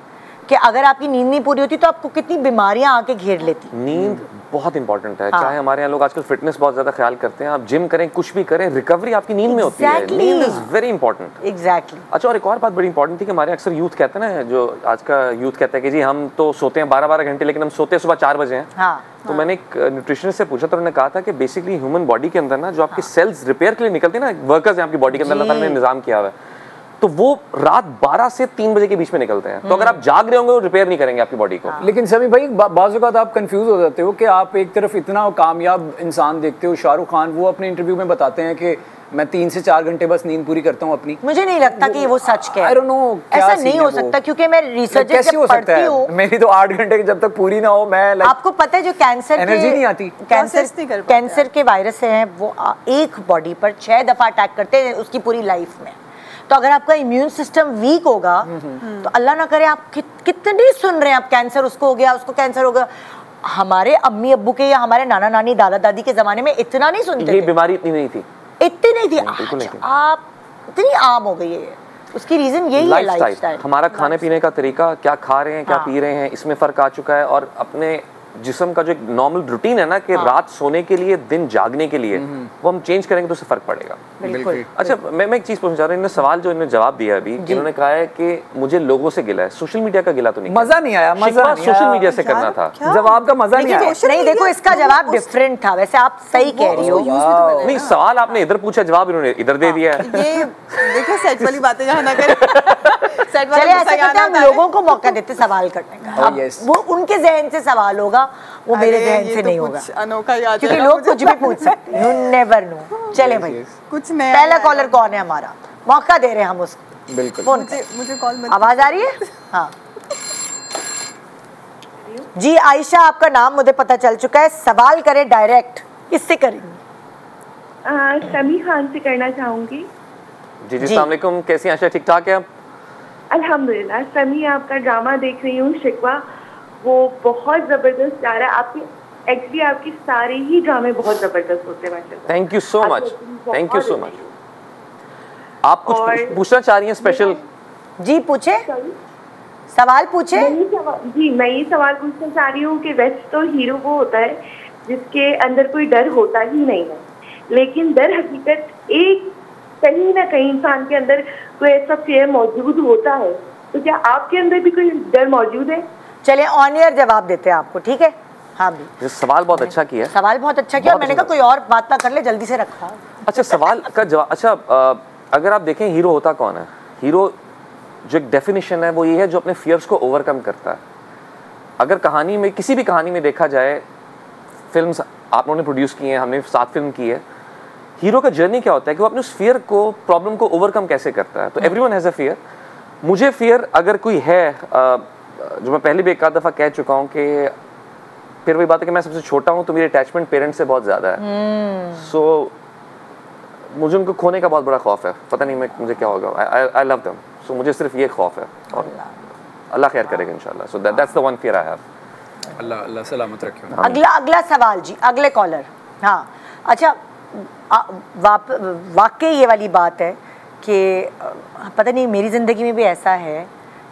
कि अगर आपकी नींद नहीं पूरी होती तो आपको कितनी बीमारियां आके घेर लेती। नींद बहुत इंपॉर्टेंट है। चाहे हमारे यहाँ लोग आजकल फिटनेस बहुत ज्यादा ख्याल करते हैं, आप जिम करें कुछ भी करें, रिकवरी आपकी नींद में होती है। नींद इज वेरी इंपॉर्टेंट। एग्जैक्टली। अच्छा, और एक और बात बड़ी इंपॉर्टेंट थी कि हमारे अक्सर यूथ कहते हैं ना, जो आज का यूथ कहता है कि जी हम तो सोते हैं 12-12 घंटे लेकिन हम सोते सुबह 4 बजे हैं। तो मैंने एक न्यूट्रिशनिस्ट से पूछा तो उन्होंने कहा था कि बेसिकली ह्यूमन बॉडी के अंदर ना जो आपकी सेल्स रिपेयर के लिए निकलती है ना, वर्कर्स हैं आपकी बॉडी के अंदर, अल्लाह ताला ने निजाम किया हुआ है, तो वो रात 12 से 3 बजे के बीच में निकलते हैं। तो अगर आप जाग रहे होंगे वो रिपेयर नहीं करेंगे आपकी बॉडी को। लेकिन सभी भाई बाज़ औक़ात आप कंफ्यूज हो जाते हो कि आप एक तरफ इतना कामयाब इंसान देखते हो, शाहरुख खान, वो अपने इंटरव्यू में बताते हैं कि मैं 3 से 4 घंटे बस नींद पूरी करता हूँ अपनी। मुझे नहीं लगता कि वो सच कह, आई डोंट नो, ऐसा नहीं हो सकता क्योंकि मैं रिसर्च जब पढ़ती हूँ, मेरी तो 8 घंटे जब तक पूरी ना हो मैं आपको पता है जो कैंसर एनर्जी नहीं आती, कैंसर के वायरस हैं वो एक बॉडी पर 6 दफा अटैक करते हैं उसकी पूरी लाइफ में। तो अगर आपका इम्यून सिस्टम वीक होगा तो अल्लाह ना करे, आप कितनी सुन रहे हैं आप, कैंसर उसको हो गया, उसको कैंसर हो गया। हमारे अम्मी अब्बू के या हमारे नाना नानी दादा दादी के जमाने में इतना नहीं सुनते थे, ये बीमारी इतनी नहीं थी, इतनी नहीं थी। आप इतनी आम हो गई है, उसकी रीजन यही है लाइफस्टाइल। हमारा खाने पीने का तरीका, क्या खा रहे हैं, क्या पी रहे हैं, इसमें फर्क आ चुका है। और अपने जिस्म का जो एक नॉर्मल रूटीन है ना कि रात सोने के लिए दिन जागने के लिए, वो हम चेंज करेंगे तो उससे फर्क पड़ेगा। बिल्कुल। अच्छा, मैं एक चीज पूछना चाह रहा हूँ, इन्होंने सवाल जो इन्होंने जवाब दिया अभी, इन्होंने कहा है कि मुझे लोगों से गिला है, सोशल मीडिया का गिला तो नहीं, मजा नहीं आया, मजा सोशल मीडिया से करना था, जवाब का मजा नहीं आया। नहीं देखो, इसका जवाब डिफरेंट था, वैसे आप सही कह रही हो। नहीं, सवाल आपने इधर पूछा, जवाब इन्होंने इधर दे दिया है। ये देखो सेट वाली बातें जहाँ ना करें। चले ऐसा करते हैं, हम लोगों को मौका देते सवाल करने का। अब वो उनके जहन से सवाल होगा, वो मेरे जहन से नहीं होगा, अनोखा ही आ क्योंकि लोग कुछ भी पूछ सकते हैं, यू नेवर नो। चले भाई, कुछ नया। पहला कॉलर कौन है हमारा, मौका दे रहे हैं हम उसको। बिल्कुल। मुझे कॉल आवाज आ रही है? हाँ जी आयशा, आपका नाम मुझे पता चल चुका है, सवाल करें डायरेक्ट, किससे करेंगे? समी खान से करना चाहूंगी। जी जी, अस्सलाम वालेकुम, कैसी आशा, ठीक ठाक है आप? अल्हम्दुलिल्लाह। समी, आपका ड्रामा देख रही हूँ शिकवा, वो बहुत जबरदस्त जा रहा है। आपकी एक्चुअली आपकी सारे ही ड्रामे बहुत जबरदस्त होते हैं माशाल्लाह। Thank you so much, thank you so much. आप कुछ पूछना चाह रही हैं स्पेशल? जी पूछे, सवाल पूछे। जी, मैं ये सवाल पूछना चाह रही हूँ कि वैसे तो हीरो वो होता है जिसके अंदर कोई डर होता ही नहीं है, लेकिन दर हकीकत एक कहीं ना कहीं इंसान के अंदर कोई ऐसा फेयर मौजूद होता है। तो क्या आपके अंदर भी कोई डर मौजूद है? चले ऑन एयर जवाब देते हैं आपको, ठीक है? हाँ भी ये सवाल बहुत अच्छा किया है। सवाल बहुत अच्छा किया, मैंने कहा कोई और बात ना कर ले, जल्दी से रखा। अच्छा सवाल का जवाब, अच्छा अगर आप देखें हीरो होता कौन है? हीरो जो एक डेफिनेशन है वो ये है जो अपने फियर्स को ओवरकम करता है। अगर कहानी में, किसी भी कहानी में देखा जाए, फिल्म्स आप लोगों ने प्रोड्यूस की हैं, हमने 7 फिल्म की है, हीरो का जर्नी क्या होता है कि वो अपने उस फियर को, प्रॉब्लम को ओवरकम कैसे करता है। तो एवरीवन हैज़ अ फियर। मुझे फियर अगर कोई है, जो मैं पहले भी एक आध दफ़ा कह चुका हूँ कि फिर वही बात है कि मैं सबसे छोटा हूँ तो मेरी अटैचमेंट पेरेंट्स से बहुत ज़्यादा है। सो मुझे उनको खोने का बहुत बड़ा खौफ है, पता नहीं मुझे क्या होगा। आई लव देम, सो मुझे सिर्फ ये खौफ है और अल्लाह खैर करेगा इंशाल्लाह। So that's the one fear I have. अल्लाह सलामत रखे। अगला सवाल जी, अगले कॉलर। हाँ अच्छा, वाकई ये वाली बात है कि पता नहीं मेरी ज़िंदगी में भी ऐसा है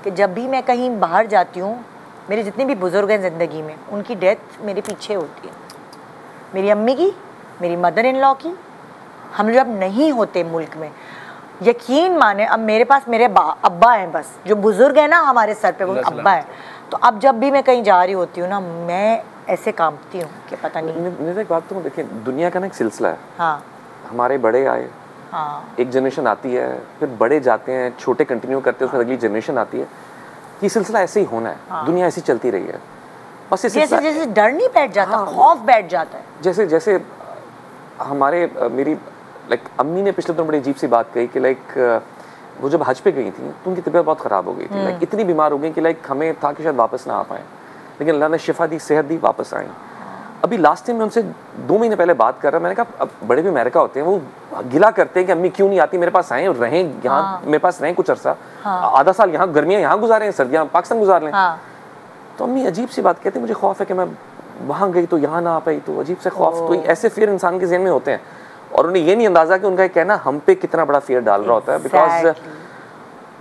कि जब भी मैं कहीं बाहर जाती हूँ, मेरे जितने भी बुज़ुर्ग हैं ज़िंदगी में, उनकी डेथ मेरे पीछे होती है। मेरी अम्मी की, मेरी मदर इन लॉ की। हम जब नहीं होते मुल्क में, यकीन माने, अब मेरे पास मेरे अब्बा हैं, बस जो बुज़ुर्ग हैं ना हमारे सर पे, वो अब्बा है। तो अब जब भी मैं कहीं जा रही होती हूँ ना, मैं ऐसे कांपती हूँ कि पता नहीं। एक बात तो देखिए, दुनिया का ना एक सिलसिला है। हाँ, हमारे बड़े आए, हाँ, एक जनरेशन आती है, फिर बड़े जाते हैं, छोटे कंटिन्यू करते हैं, उसमें अगली जनरेशन आती है। ये सिलसिला ऐसे ही होना है। हाँ। दुनिया ऐसी चलती रही है बस। जैसे डर नहीं बैठ जाता, हाँ, खौफ बैठ जाता है। जैसे हमारे मेरी अम्मी ने पिछले दिनों बड़ी अजीब सी बात कही कि वो जब हज पे गई थी तो उनकी तबीयत बहुत ख़राब हो गई थी। इतनी बीमार हो गई कि हमें था कि शायद वापस ना आ पाए, लेकिन अल्लाह ने शिफा दी, सेहत दी, वापस आई। अभी लास्ट टाइम मैं उनसे 2 महीने पहले बात कर रहा, मैंने कहा अब बड़े भी अमेरिका होते हैं, वो गिला करते हैं कि अम्मी क्यों नहीं आती मेरे पास, आएँ और रहें यहाँ। हाँ। मेरे पास रहें कुछ अरसा। हाँ। आधा साल यहाँ गर्मियाँ यहाँ गुजारें, सर्दियाँ पाकिस्तान गुजार लें। हाँ। तो अम्मी अजीब सी बात कहते हैं, मुझे खौफ है कि मैं वहाँ गई तो यहाँ ना आ पाई, तो अजीब से खौफ। तो ऐसे फिर इंसान के ज़हन में होते हैं और उन्हें ये नहीं अंदाज़ा कि उनका कहना हम पे कितना बड़ा फियर डाल रहा होता है। बिकॉज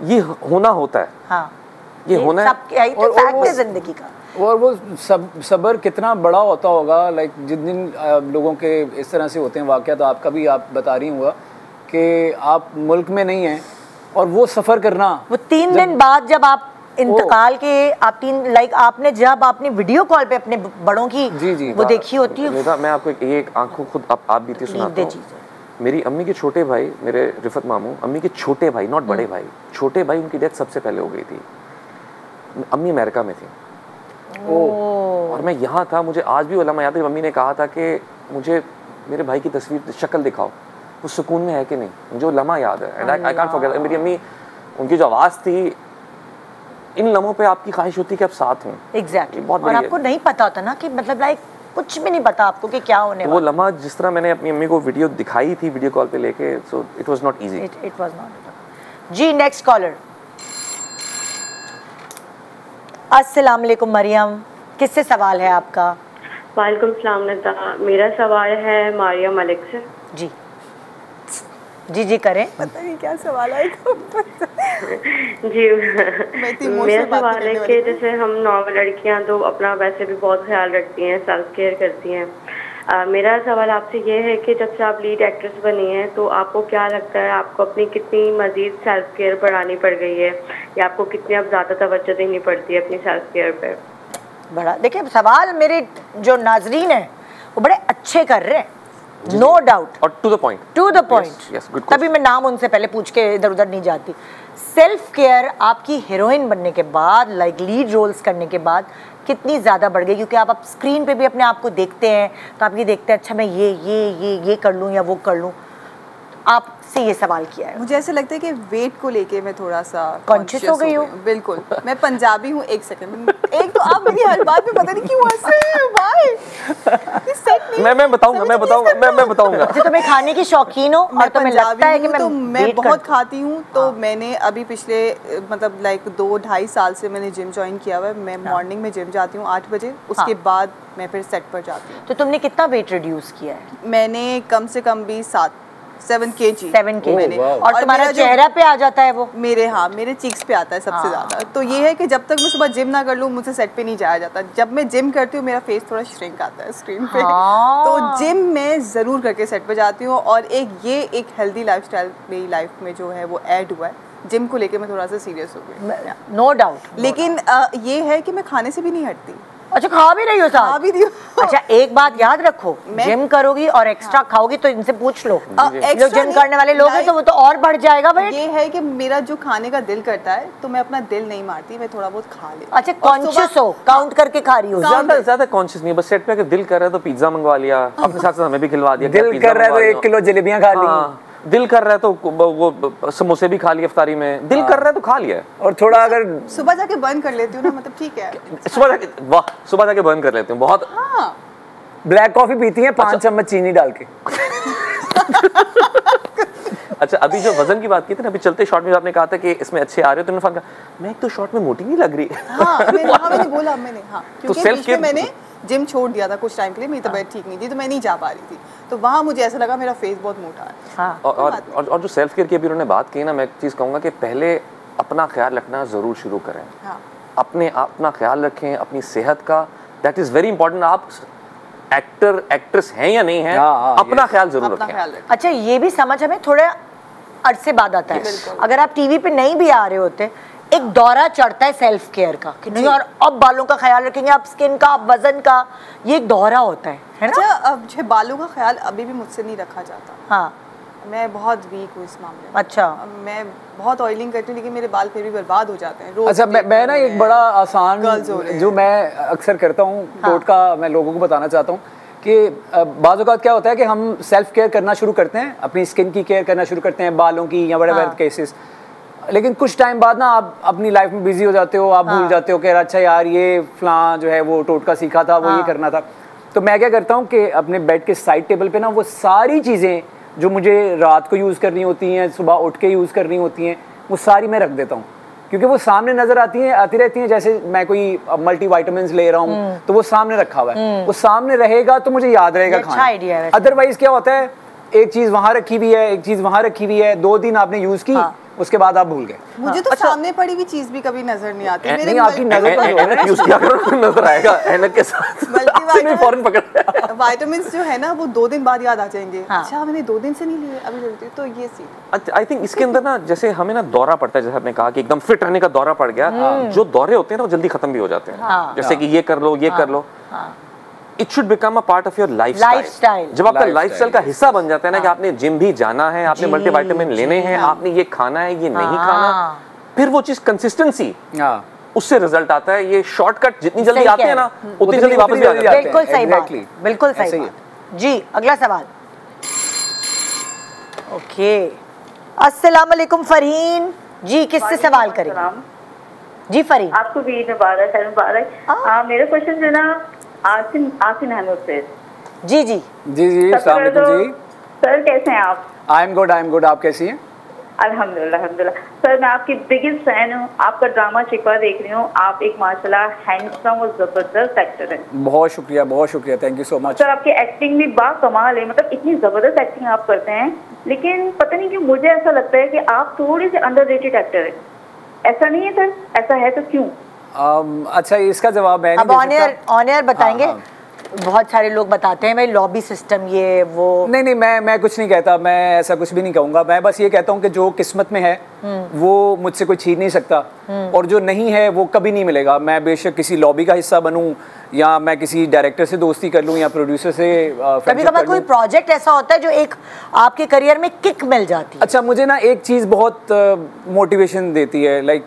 ये होना होता है। हाँ। ये होना है जिंदगी का। और वो सब्र कितना बड़ा होता होगा। लाइक जिन जिन लोगों के इस तरह से होते हैं वाक़या, तो आपका भी आप बता रही हुआ कि आप मुल्क में नहीं हैं और वो सफ़र करना, वो 3 दिन बाद जब आप इंतकाल के, आपने जब आपने वीडियो कॉल पे अपने बड़ों की जी, वो देखी होती है। मैं आपको एक आंखों खुद आप बीती सुनाता हूँ। मेरी अम्मी के छोटे भाई, मेरे रिफत मामू, अम्मी के छोटे भाई, नॉट बड़े भाई, छोटे भाई, उनकी डेथ सबसे पहले हो गई थी। अम्मी अमेरिका में थी और मैं यहाँ था। मुझे आज भी वो लम्हा याद है, मम्मी ने कहा था कि मुझे मेरे भाई की तस्वीर, शक्ल दिखाओ, वो सुकून में है कि नहीं। मुझे वो लम्हा याद है एंड आई कांट फॉरगेट। मेरी अम्मी, उनकी जो आवाज़ थी, इन लम्हों पे आपकी ख्वाहिश होती है कि आप साथ हों। एग्जैक्टली। और आपको नहीं पता होता ना कि मतलब कुछ भी नहीं पता आपको कि क्या होने वाला। वो लम्हा जिस तरह मैंने अपनी अम्मी को वीडियो दिखाई थी, वीडियो कॉल पे लेके, so it was not easy. It was not. जी नेक्स्ट कॉलर। अस्सलाम वालेकुम मरियम, किससे सवाल है आपका? वालेकुम सलाम नता, मेरा सवाल है मारिया मलिक से। जी जी जी करें। पता नहीं क्या सवाल है जी मेरा सवाल है कि जैसे हम नॉर्मल लड़कियां तो अपना वैसे भी बहुत ख्याल रखती हैं, सेल्फ केयर करती हैं। मेरा सवाल आपसे ये है कि जब से आप लीड एक्ट्रेस बनी हैं तो आपको क्या लगता है, आपको अपनी कितनी मजीद सेल्फ केयर बढ़ानी पड़ गई है या आपको कितनी अब ज़्यादा तवज्जो देनी पड़ती है अपनी सेल्फ केयर पर? बड़ा देखिए, सवाल मेरे जो नाजरीन हैं वो बड़े अच्छे कर रहे हैं, नो डाउट, और टू द पॉइंट। तभी मैं नाम उनसे पहले पूछ के इधर उधर नहीं जाती। सेल्फ केयर आपकी हीरोइन बनने के बाद, लीड रोल्स करने के बाद कितनी ज़्यादा बढ़ गई, क्योंकि आप स्क्रीन पे भी अपने आप को देखते हैं तो आप ये देखते हैं अच्छा मैं ये कर लूँ या वो कर लूँ। आपसे ये सवाल किया है। मुझे ऐसा लगता है कि वेट को लेके मैं थोड़ा सा कॉन्शियस हो गई हूँ। बिल्कुल, मैं पंजाबी हूँ। एक सेकंड, एक तो आप मेरी हर बात पे पता नहीं क्यों हंस रहे हैं भाई। मैं बताऊंगा। अच्छा, तुम्हें खाने की शौकीन हो और तुम्हें लगता है कि मैं बहुत खाती हूँ, तो मैंने अभी पिछले मतलब 2-2.5 साल से मैंने जिम ज्वाइन किया हुआ है। मैं मॉर्निंग में जिम जाती हूँ 8 बजे, उसके बाद मैं फिर सेट पर जाती हूँ। तो तुमने कितना वेट रिड्यूस किया है? मैंने कम से कम भी 7 kg मैंने। और तुम्हारा चेहरा पे आ जाता है वो? मेरे चीक्स पे आता है सबसे ज़्यादा। तो ये है कि जब तक मैं सुबह जिम ना कर लूँ मुझसे सेट पे नहीं जाया जाता। जब मैं जिम करती हूँ मेरा फेस थोड़ा श्रिंक आता है स्क्रीन पे। तो जिम में ज़रूर करके सेट पे जाती हूँ। और एक हेल्दी लाइफस्टाइल मेरी लाइफ में जो है वो ऐड हुआ है, जिम को लेके मैं थोड़ा सा सीरियस हो गई। No doubt. लेकिन ये है कि मैं खाने से भी नहीं हटती। अच्छा, खा भी रही हो साहब? खा भी रही हूँ। अच्छा, एक बात याद रखो, जिम करोगी और एक्स्ट्रा खाओगी तो इनसे पूछ लो, जो जिम करने वाले लोग हैं तो वो तो और बढ़ जाएगा भाई। ये है कि मेरा जो खाने का दिल करता है तो मैं अपना दिल नहीं मारती, मैं थोड़ा बहुत खा लेती। अच्छा, कॉन्शियस हो, काउंट करके खा रही हो? ज्यादा कॉन्शियस नहीं, बस सेट पे अगर दिल कर रहा है तो पिज्जा मंगवा लिया, अपने साथ साथ हमें भी खिलवा दिया। दिल कर रहा है तो 1 किलो जलेबियां खा ली, दिल कर रहा है तो वो समोसे भी खा लिए इफ्तारी में, दिल कर रहा है तो खा लिया। और थोड़ा अगर सुबह जाके बंद कर लेती हूँ ना, मतलब ठीक है, सुबह जाके बंद कर लेती हूँ बहुत। ब्लैक कॉफी पीती हैं 5 चम्मच चीनी डाल के। अच्छा, अभी जो वजन की बात की थी ना, अभी चलते शॉट में आपने कहा था कि इसमें अच्छे आ रहे हो, तो मैंने कहा मैं एक तो शॉट में मोटी नहीं लग रही। मैंने बोला क्योंकि बीच में मैंने जिम छोड़ दिया था कुछ टाइम के लिए, मेरी तबीयत ठीक नहीं थी तो मैं नहीं जा पा रही थी, तो वहाँ मुझे ऐसा लगा मेरा फेस बहुत मोटा है। और जो सेल्फ केयर की अभी उन्होंने बात की ना, मैं एक चीज़ कहूँगा कि पहले अपना ख्याल रखना ज़रूर शुरू करें। अपना ख्याल रखें, अपनी सेहत का, दैट इज़ वेरी इंपॉर्टेंट। आप एक्टर एक्ट्रेस हैं या नहीं हैं, अपना ख्याल जरूर रखें। अच्छा, ये भी समझ हमें थोड़े अरसे बाद आता है। अगर आप टीवी पे नहीं भी आ रहे होते, एक दौरा चढ़ता है सेल्फ केयर का कि नहीं और अब बालों का ख्याल रखेंगे, अब स्किन का, अब वजन का, ये एक दौरा होता है ना? अच्छा, अब जो बालों का ख्याल अभी भी मुझसे नहीं रखा जाता। हाँ, मैं बहुत वीक हूँ इस मामले में। अच्छा, मैं बहुत ऑयलिंग करती हूँ लेकिन मेरे बाल फिर भी बर्बाद हो जाते हैं। अच्छा, मैं ना एक बड़ा आसान जो मैं अक्सर करता हूँ टोटका मैं लोगों को बताना चाहता हूँ कि बाज़ औक़ात क्या होता है कि हम सेल्फ केयर करना शुरू करते हैं, अपनी स्किन की केयर करना शुरू करते हैं, बालों की या बड़े केसेस, लेकिन कुछ टाइम बाद ना आप अपनी लाइफ में बिजी हो जाते हो, आप भूल जाते हो कि अच्छा यार ये फलां जो है वो टोटका सीखा था, वो ये करना था। तो मैं क्या करता हूँ कि अपने बेड के साइड टेबल पे ना वो सारी चीज़ें जो मुझे रात को यूज़ करनी होती हैं, सुबह उठ के यूज़ करनी होती हैं, वो सारी मैं रख देता हूँ, क्योंकि वो सामने नजर आती रहती हैं। जैसे मैं कोई मल्टी वाइटामिन्स ले रहा हूँ तो वो सामने रखा हुआ है, वो सामने रहेगा तो मुझे याद रहेगा खाना। अदरवाइज क्या होता है, एक चीज़ वहाँ रखी हुई है, एक चीज़ वहाँ रखी हुई है, 2 दिन आपने यूज़ की, उसके बाद आप भूल गए। मुझे तो सामने पड़ी हुई चीज भी कभी नजर नहीं आती। नहीं, आपकी नजर यूज किया करो, नजर आएगा ऐनक के साथ। फौरन पकड़। विटामिन्स जो है ना वो 2 दिन बाद याद आ जाएंगे। अच्छा, मैंने 2 दिन से नहीं लिए, अभी जल्दी, तो ये सी आई थिंक इसके अंदर ना, जैसे हमें ना दौरा पड़ता है, जैसे आपने कहा कि एकदम फिट रहने का दौरा पड़ गया, जो दौरे होते हैं ना वो जल्दी खत्म भी हो जाते हैं। जैसे कि ये कर लो, ये कर लो, it should become a part of your lifestyle. जब आपका लाइफस्टाइल का हिस्सा बन जाता है ना कि आपने जिम भी जाना है, आपने मल्टीविटामिन लेने हैं, आपने ये खाना है, ये नहीं खाना, फिर वो चीज कंसिस्टेंसी, उससे रिजल्ट आता है। ये शॉर्टकट जितनी जल्दी आते हैं ना उतनी जल्दी वापस भी आ जाते हैं। बिल्कुल सही बात, बिल्कुल सही बात जी। अगला सवाल। ओके, अस्सलाम वालेकुम फरहीन जी, किससे सवाल करेंगे जी? फरहीन, आपको भी ईद मुबारक, है मुबारक। मेरा क्वेश्चन जो ना आसिन अहमद से। जी जी जी जी, अस्सलाम वालेकुम जी। सर कैसे हैं आप? आई एम गुड, आप कैसी हैं? अल्हम्दुलिल्लाह अल्हम्दुलिल्लाह। सर मैं आपकी बिगेस्ट फैन हूँ, आपका ड्रामा शिकवा देख रही हूँ। आप एक माशाल्लाह हैंडसम और जबरदस्त एक्टर हैं। बहुत शुक्रिया, thank you so much. Sir आपकी एक्टिंग भी बाकमाल है, मतलब इतनी जबरदस्त एक्टिंग आप करते हैं, लेकिन पता नहीं क्यों मुझे ऐसा लगता है कि आप थोड़े से अंडररेटेड एक्टर हैं। ऐसा नहीं है सर? ऐसा है तो क्यों? अच्छा, इसका जवाब मैं अब ऑन एयर बताएंगे। बहुत सारे लोग बताते हैं भाई लॉबी सिस्टम ये वो। नहीं, मैं कुछ नहीं कहता, मैं ऐसा कुछ भी नहीं कहूँगा। मैं बस ये कहता हूँ कि जो किस्मत में है वो मुझसे कोई छीन नहीं सकता, और जो नहीं है वो कभी नहीं मिलेगा। मैं बेशक किसी लॉबी का हिस्सा बनूँ, या मैं किसी डायरेक्टर से दोस्ती कर लूँ, या प्रोड्यूसर से कभी-कभी कोई प्रोजेक्ट ऐसा होता है जो एक आपके करियर में किक मिल जाती है। अच्छा, मुझे ना एक चीज़ बहुत मोटिवेशन देती है, लाइक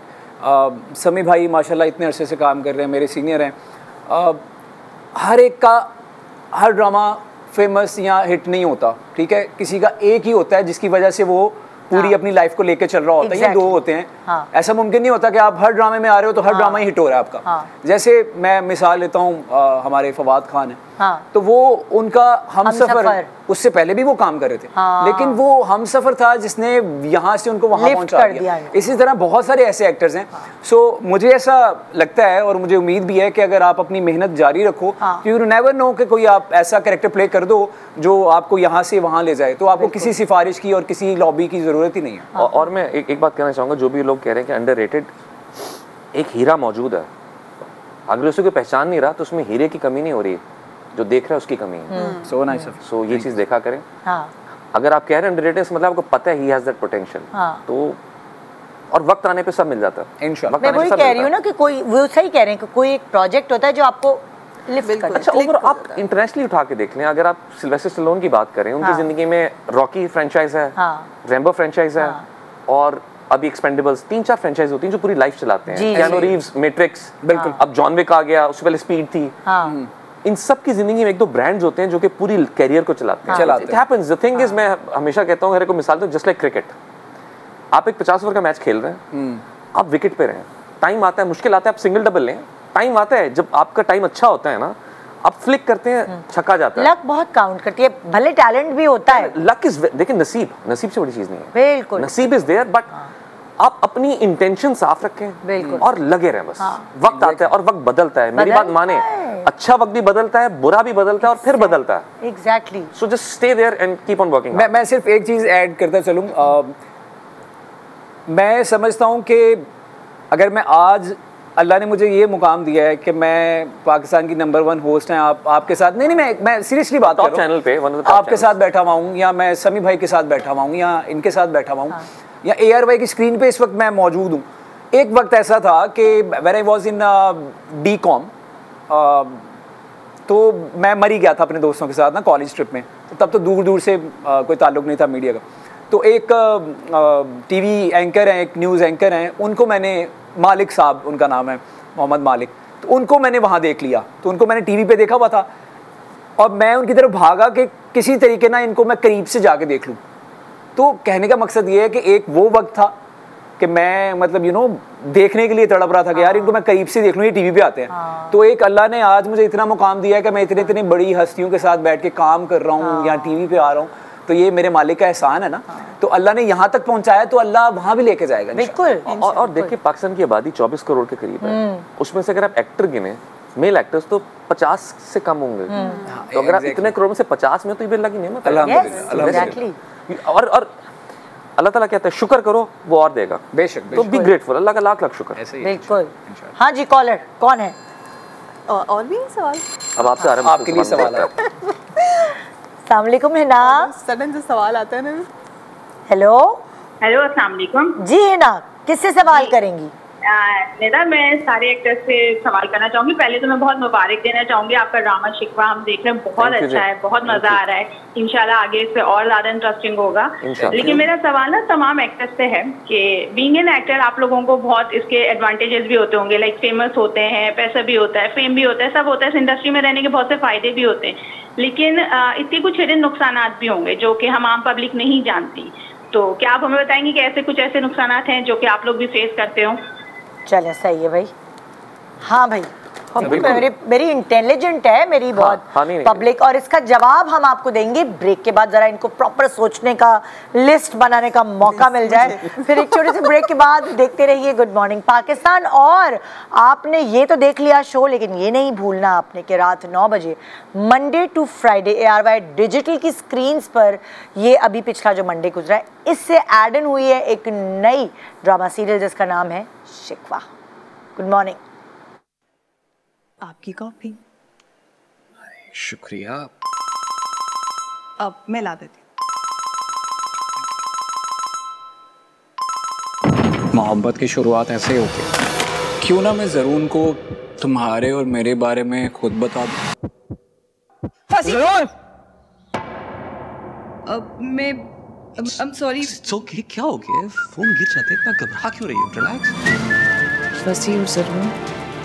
समी भाई माशाल्लाह इतने अरसे से काम कर रहे हैं, मेरे सीनियर हैं। हर एक का हर ड्रामा फेमस या हिट नहीं होता, ठीक है? किसी का एक ही होता है जिसकी वजह से वो पूरी अपनी लाइफ को लेके चल रहा होता है। ये 2 होते हैं। ऐसा मुमकिन नहीं होता कि आप हर ड्रामे में आ रहे हो तो हर ड्रामा ही हिट हो रहा है आपका। जैसे मैं मिसाल लेता हूँ, हमारे फवाद खान है, तो वो उनका हमसफर, उससे पहले भी वो काम कर रहे थे, लेकिन वो हमसफर था जिसने यहाँ से उनको वहाँ पहुँचा दिया। इसी तरह बहुत सारे ऐसे एक्टर्स हैं। सो मुझे ऐसा लगता है और मुझे उम्मीद भी है कि अगर आप अपनी मेहनत जारी रखो, यू नेवर नो कि कोई आप ऐसा कैरेक्टर प्ले कर दो जो आपको यहाँ से वहाँ ले जाए, तो आपको किसी सिफारिश की और किसी लॉबी की जरूरत ही नहीं है। और मैं एक बात कहना चाहूँगा, जो भी लोग कह रहे हैं कि अंडररेटेड, एक हीरा मौजूद है, अगर उसको पहचान नहीं रहा तो उसमें हीरे की कमी नहीं हो रही, जो देख रहा है उसकी कमी है। So nice. सो ये चीज़ देखा करें। अगर आप कह रहे हैं अंडररेटेड, मतलब आपको पता है ही हैज़ दैट पोटेंशियल, तो और वक्त आने पे सब मिल जाता है इंशाल्लाह। मैं वही कह रही हूँ ना कि कोई, वो सही कह रहे हैं कि कोई एक प्रोजेक्ट होता है जो आपको लिफ्ट करता है। अच्छा, ओवर आप इंटरनेशनली उठा के देख लें, अगर आप सिल्वेस्टर स्टैलोन की बात करें, उनकी जिंदगी में रॉकी फ्रेंचाइज है, रैम्बो फ्रेंचाइज है, और अभी एक्सपेंडेबल्स 3-4 फ्रेंचाइज होती हैं जो पूरी लाइफ चलाते हैं। कियानो रीव्स, मैट्रिक्स, बिल्कुल, अब जॉन विक आ गया, उससे पहले स्पीड थी। इन सब की जिंदगी में एक दो ब्रांड्स होते हैं जो कि पूरी कैरियर को चलाते हैं। It happens. The thing is, मैं हमेशा कहता हूँ, हर को मिसाल दूं, जस्ट लाइक क्रिकेट, आप एक 50 ओवर का मैच खेल रहे हैं, आप विकेट पे रहें, टाइम आता है, मुश्किल आता है, आप सिंगल डबल लें, टाइम आता है, जब आपका टाइम अच्छा होता है ना, आप फ्लिक करते हैं, छक्का जाता है। लक बहुत काउंट करती है, भले टैलेंट भी होता है। लक इज, देखिए नसीब से बड़ी चीज नहीं है, बिल्कुल नसीब इज देयर, बट आप अपनी इंटेंशन साफ रखें और लगे रहें बस। वक्त आता है और वक्त बदलता है, मेरी बात माने, अच्छा वक्त भी बदलता है, बुरा भी बदलता है और फिर बदलता है। Exactly. So just stay there and keep on working. मैं सिर्फ एक चीज ऐड करता चलूं, मैं समझता हूं कि अगर मैं आज, अल्लाह ने मुझे ये मुकाम दिया है कि मैं पाकिस्तान की नंबर 1 होस्ट हैं, आपके साथ, नहीं मैं सीरियसली बात कर रहा हूं, चैनल पे आपके साथ बैठा हुआ हूं, या मैं समी भाई के साथ बैठा हुआ हूं, या इनके साथ बैठा हुआ हूं, या ARY की स्क्रीन पे इस वक्त मैं मौजूद हूँ। एक वक्त ऐसा था कि when I was in BCom, तो मैं मरी गया था अपने दोस्तों के साथ ना कॉलेज ट्रिप में, तब तो दूर दूर से कोई ताल्लुक नहीं था मीडिया का। तो एक TV एंकर हैं, एक न्यूज़ एंकर हैं, उनको मैंने, मालिक साहब उनका नाम है, मोहम्मद मालिक, तो उनको मैंने वहाँ देख लिया, तो उनको मैंने TV पे देखा हुआ था, और मैं उनकी तरफ भागा कि किसी तरीके ना इनको मैं करीब से जाके देख लूँ। तो कहने का मकसद ये है कि एक वो वक्त था कि मैं मतलब देखने के लिए तड़प रहा था कि यार इनको मैं करीब से देख लूँ, ये टीवी पे आते हैं। तो एक अल्लाह ने आज मुझे इतना मुकाम दिया है कि मैं इतने बड़ी हस्तियों के साथ बैठ के काम कर रहा हूँ या टीवी पे आ रहा हूँ, तो ये मेरे मालिक का एहसान है ना। तो अल्लाह ने यहाँ तक पहुँचाया तो अल्लाह वहाँ भी लेके जाएगा। बिल्कुल। और देखिए, पाकिस्तान की आबादी 24 करोड़ के करीब है, उसमें से अगर आप एक्टर गिने, मेल एक्टर्स, तो 50 से कम होंगे। तो अगर आप इतने करोड़ में से 50 में, तो ये अल्लाह की नेमत है। और अल्लाह ताला कहता है शुक्र करो, वो और देगा। बेशक, तो बी ग्रेटफुल, अल्लाह का लाख लाख शुक्र। बिल्कुल। हाँ जी, कॉलर कौन है? और भी सवाल अब आपसे आ रहा है, आपके लिए सवाल है। अस्सलाम वालेकुम हिना। सडन से सवाल आता है ना। हेलो अस्सलाम वालेकुम। जी हिना, किससे सवाल करेंगी? नेदा, मैं सारे एक्टर्स से सवाल करना चाहूंगी। पहले तो मैं बहुत मुबारक देना चाहूंगी, आपका ड्रामा शिकवा हम देख रहे हैं, बहुत अच्छा है, बहुत मजा आ रहा है। इंशाल्लाह आगे इस पे और ज्यादा इंटरेस्टिंग होगा। लेकिन मेरा सवाल ना तमाम एक्टर्स से है कि बीइंग एन एक्टर आप लोगों को बहुत इसके एडवांटेजेस भी होते होंगे, लाइक फेमस होते हैं, पैसा भी होता है, फेम भी होता है, सब होता है। इस इंडस्ट्री में रहने के बहुत से फायदे भी होते हैं, लेकिन इसके कुछ हिडन नुकसान भी होंगे जो कि हम आम पब्लिक नहीं जानती। तो क्या आप हमें बताएंगे कि ऐसे कुछ ऐसे नुकसान हैं जो कि आप लोग भी फेस करते हो? चले, सही है भाई। हाँ भाई, मेरी इंटेलिजेंट है, मेरी बहुत पब्लिक, और इसका जवाब हम आपको देंगे ब्रेक के बाद। जरा इनको प्रॉपर सोचने का, लिस्ट बनाने का मौका मिल जाए, फिर एक छोटे से ब्रेक के बाद देखते रहिए गुड मॉर्निंग पाकिस्तान। और आपने ये तो देख लिया शो, लेकिन ये नहीं भूलना आपने कि रात 9 बजे Monday to Friday ARY digital की स्क्रीन्स पर, ये अभी पिछला जो मंडे गुजरा है, इससे एड इन हुई है एक नई ड्रामा सीरियल जिसका नाम है शिकवा। Good morning. आपकी कॉफी। शुक्रिया। अब मैं ला देती हूँ। मोहब्बत की शुरुआत ऐसे ही होती है। क्यों ना मैं ज़रून को तुम्हारे और मेरे बारे में खुद बता दूँ। अब मैं I'm sorry। ओके, क्या हो गया? फोन गिर जाते, इतना घबरा क्यों रही हो? रिलैक्स। वसी और ज़रून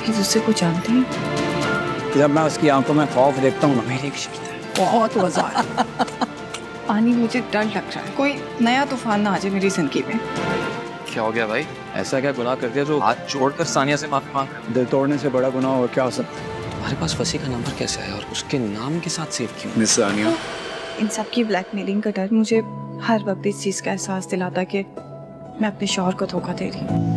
एक दूसरे को जानते हैं। जब मैं उसकी आंखों में खौफ देखता हूँ, मेरी एक शर्त है, बहुत मजा आता है। पानी मुझे डर लग रहा है, कोई नया तूफान ना आ जाए मेरी जिंदगी में। क्या हो गया भाई? ऐसा क्या गुनाह कर दिया जो हाथ जोड़कर सानिया से माफी मांग? दिल तोड़ने से बड़ा गुनाह और क्या हो सकता है? हमारे पास वसी का नंबर कैसे आया और उसके नाम के साथ सेव क्यों? मिस सानिया, इन सब की ब्लैकमेलिंग का डर मुझे हर वक्त इस चीज का एहसास दिलाता कि मैं अपने शौहर को धोखा दे रही हूँ।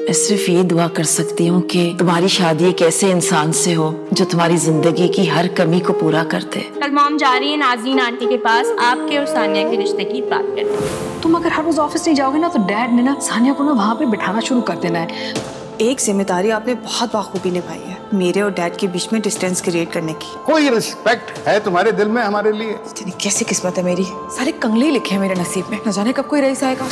मैं सिर्फ ये दुआ कर सकती हूँ कि तुम्हारी शादी एक ऐसे इंसान से हो जो तुम्हारी जिंदगी की हर कमी को पूरा कर दे। कल मॉम जा रही है नाज़रीन आंटी के पास आपके और सानिया के रिश्ते की बात करने। तुम अगर हर रोज ऑफिस नहीं जाओगे ना, तो डैड ने ना सानिया को ना वहाँ पे बिठाना शुरू कर देना है। एक जिम्मेदारी आपने बहुत बाखूबी निभाई है, मेरे और डैड के बीच में डिस्टेंस क्रिएट करने की। कोई रिस्पेक्ट है तुम्हारे दिल में हमारे लिए? कैसी किस्मत है मेरी, सारे कंगले लिखे हैं मेरे नसीब में, न जाने कब कोई रईस आएगा।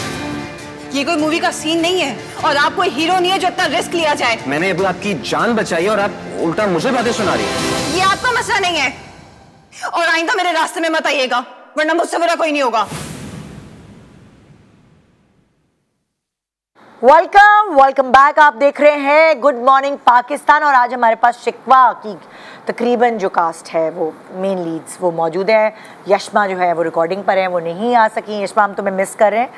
ये कोई मूवी का सीन नहीं है और आप कोई हीरो नहीं है जो इतना रिस्क लिया जाए। मैंने अभी आपकी जान बचाई और आप उल्टा मुझे बातें सुना रही हैं। ये आपका मसला नहीं है और आइंदा मेरे रास्ते में मत आइएगा, वरना मुझसे बुरा कोई नहीं होगा। Welcome back. आप देख रहे हैं गुड मॉर्निंग पाकिस्तान और आज हमारे पास शिकवा की तकरीबन जो कास्ट है वो मेन लीड्स वो मौजूद है। यशमा जो है वो रिकॉर्डिंग पर है, वो नहीं आ सकी। यशमा हम तुम्हें मिस कर रहे हैं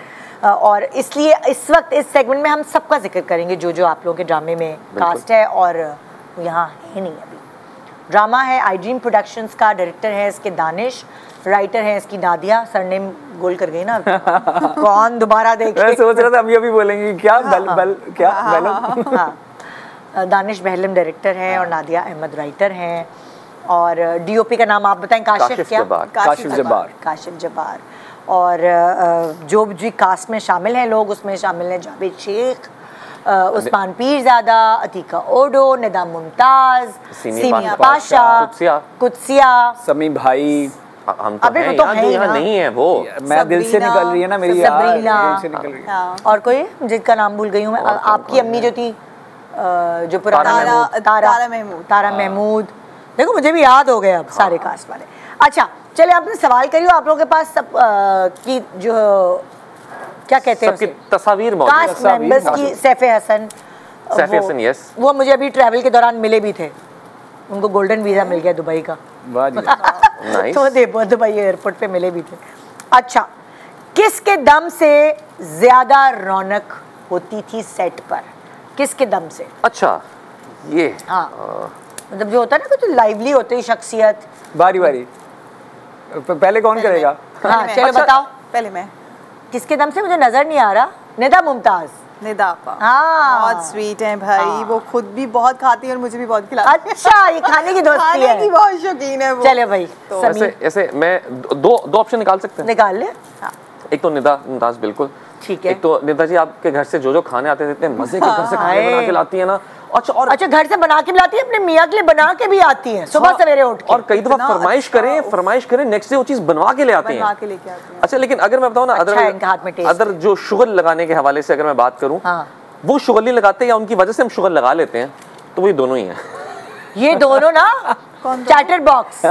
और इसलिए इस वक्त इस सेगमेंट में हम सबका जिक्र करेंगे जो जो आप लोगों के ड्रामे में कास्ट है और यहाँ है नहीं अभी। ड्रामा है आई ड्रीम प्रोडक्शंस का, डायरेक्टर है इसके दानिश, राइटर है इसकी नादिया। सरनेम गोल कर गई ना कौन दोबारा देखे। मैं सोच रहा था अभी बोलेंगे क्या दानिश बहलम डायरेक्टर है और नादिया अहमद राइटर हैं। और डीओपी का नाम आप बताएं। काशिफ जब्बार। और जो भी कास्ट में शामिल हैं लोग, उसमें शामिल हैं जावेद शेख, उस्मान पीरज़ादा, अतीका ओडो, निदा मुमताज, सीमिया पाशा, कुत्सिया, समी भाई। हम तो हैं यार, जो यहाँ नहीं है वो। मैं दिल से निकल रही है ना मेरी यार, दिल से निकल रही है। और कोई जिसका नाम भूल गई हूँ मैं, आपकी अम्मी जो थी जो पुराना तारा महमूद। देखो मुझे भी याद हो गए अब सारे कास्ट वाले। अच्छा चले आपने सवाल करियो। आप लोगों के पास सब की जो क्या कहते हैं तस्वीर कास्ट मेंबर्स की। सैफ हसन यस, वो मुझे अभी ट्रैवल के दौरान मिले भी थे। उनको गोल्डन वीजा मिल गया दुबई का। तो दुबई एयरपोर्ट पे मिले भी थे। अच्छा, किसके दम से ज्यादा रौनक होती थी सेट पर? किसके दम से? अच्छा ये हाँ मतलब जो होता है ना कुछ लाइवली होती है शख्सियत। बारी बारी पहले कौन करेगा? हाँ चलो बताओ। पहले मैं। किसके दम से? मुझे नजर नहीं आ रहा। निदा मुमताज। निदा आपा बहुत स्वीट है भाई। वो खुद भी बहुत खाती है और मुझे भी बहुत खिलाती है। अच्छा ये खाने की दोस्ती है। खाने की बहुत शौकीन है वो। चले भाई तो ऐसे मैं दो ऑप्शन निकाल सकते हैं। निकाल ले। एक तो निदा मुमताज बिल्कुल ठीक है। एक तो निदा जी आपके घर से जो खाने आते थे इतने मजे के घर से खाने बना के लाती है ना। अच्छा घर से बना के भी लाती है, अपने मियाँ के लिए बना के भी आती है सुबह सवेरे उठ के। और कई दफा फरमाइश करें नेक्स्ट डे वो चीज बनवा के ले आती हैं। अच्छा लेकिन अगर मैं बताऊँ ना अदर जो शुगर लगाने के हवाले से अगर मैं बात करूँ, वो शुगर नहीं लगाते या उनकी वजह से हम शुगर लगा लेते हैं, तो वही दोनों ही हैं। ये दोनों ना चैटर बॉक्स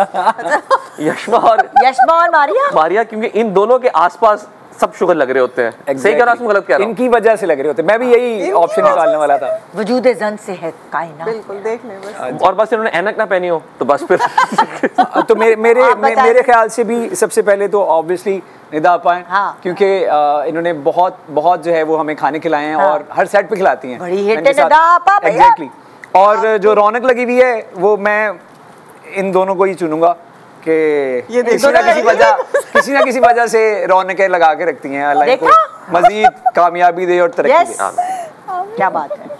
यशमा और मारिया क्योंकि इन दोनों के आसपास सब शुगर लग रहे होते हैं। सही कह रहा हूं गलत कह रहा हूं? इनकी वजह से लग रहे होते हैं। मैं भी यही ऑप्शन निकालने वाला था। वजूद जन से है कायनात। बिल्कुल देख ले बस। और बस इन्होंने ऐनक ना पहनी हो तो बस फिर तो मेरे ख्याल से भी सबसे पहले तो ऑब्वियसली निदा आपा हैं। हाँ। क्योंकि इन्होंने बहुत जो है वो हमें खाने खिलाए हैं। हाँ। और हर सेट पे खिलाती हैं। बड़ी हिट है निदा आपा भैया। एग्जैक्टली। और जो रौनक लगी हुई है वो मैं इन दोनों को ही चुनूंगा कि ये किसी ना किसी वजह से रौनकें लगा के रखती हैं। अल्लाह को मजीद कामयाबी दे और तरक्की दे। क्या बात है।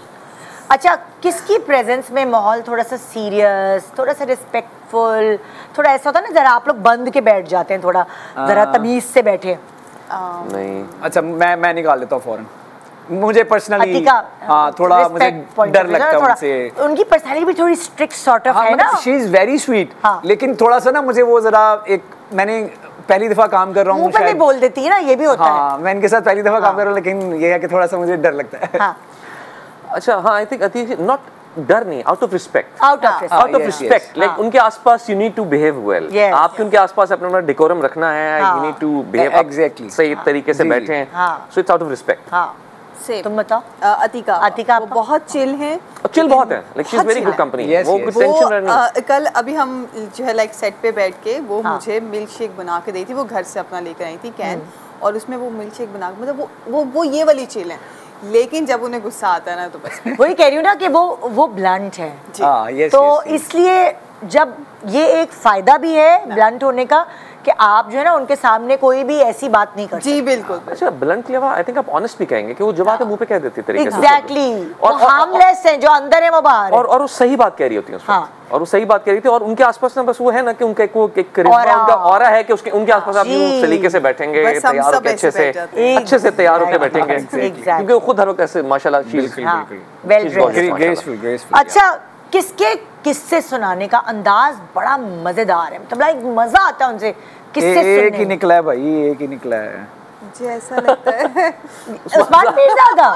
अच्छा किसकी प्रेजेंस में माहौल थोड़ा सा सीरियस, थोड़ा सा रिस्पेक्टफुल, थोड़ा ऐसा होता है ना जरा आप लोग बंद के बैठ जाते हैं, थोड़ा जरा तमीज से बैठे? नहीं। अच्छा मैं निकाल लेता हूँ फौरन। मुझे पर्सनली हाँ थोड़ा मुझे डर लगता है उनसे। उनकी पर्सनालिटी भी थोड़ी स्ट्रिक्ट सॉर्ट ऑफ है ना। She is very sweet. लेकिन थोड़ा सा ना मुझे वो जरा एक मैंने पहली दफा काम कर रहा हूँ शायद बोल देती है ना, ये भी होता है। हाँ मैं इनके साथ पहली दफा काम कर रहा हूँ लेकिन ये है कि थोड़ा सा मुझे डर लगता है। अच्छा हाँ आई थिंक नॉट डर नहीं, out of respect. Out of respect like उनके आसपास you need to behave well. आपके उनके आसपास अपना डिकोरम रखना है। You need to behave exactly सही तरीके से बैठे हैं। So it's out of respect. तुम बताओ। अतीका वो बहुत चिल हैं। चिल बहुत है, like she is very good company. वो कुछ टेंशन नहीं। कल अभी हम जो है लाइक सेट पे बैठ के वो मुझे मिल्क शेक बना के दी थी। वो घर से अपना लेकर आई थी कैन और उसमें वो मिल्क शेक बना के मतलब वो ये वाली चिल है। लेकिन जब उन्हें गुस्सा आता है ना तो बस वही कह रही हूँ ना कि वो ब्लंट है। तो इसलिए जब ये एक फायदा भी है ब्लंट होने का कि आप जो है ना उनके सामने कोई भी ऐसी बात नहीं कर सकते। जी बिल्कुल। अच्छा ब्लंटली आई थिंक आप ऑनेस्ट भी कहेंगे कि वो जो बात है मुंह पे कह देती तरीके से। एग्जैक्टली, और हार्मलेस है, जो अंदर है वो बाहर है। और वो सही बात कह रही होती है उस वक्त, और वो सही बात कह रही थी। और उनके आसपास ना बस वो है ना कि उनका एक करिश्मा, उनका ऑरा है कि उनके आसपास आप उस तलीके से बैठेंगे, तैयार होकर अच्छे से तैयार होकर बैठेंगे, क्योंकि वो खुद हर वक्त ऐसे माशाल्लाह ग्रेसफुल। अच्छा, किसके किस्से सुनाने का अंदाज बड़ा मजेदार है, मतलब लाइक मजा आता है उनसे किस्से सुनने। एक ही निकला है भाई, एक ही निकला है। मुझे ऐसा लगता है उस्मान पीरज़ादा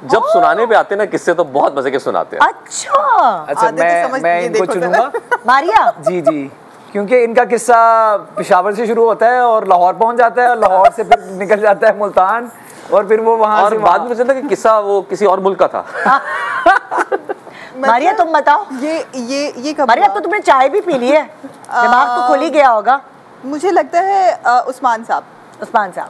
जब सुनाने पे आते हैं ना किस्से तो बहुत मजे के सुनाते हैं। अच्छा मैं इनको चुनूंगा। मारिया जी जी, क्योंकि इनका किस्सा पेशावर से शुरू होता है और लाहौर पहुंच जाता है, और लाहौर से फिर निकल जाता है मुल्तान, और फिर वो वहां से बाद में चलता है कि किस्सा वो किसी और मुल्क का था। मारिया तुम बताओ। ये कब मारिया, तो तुमने चाय भी पी ली है, दिमाग तो खुल ही गया होगा। मुझे लगता है उस्मान साहब,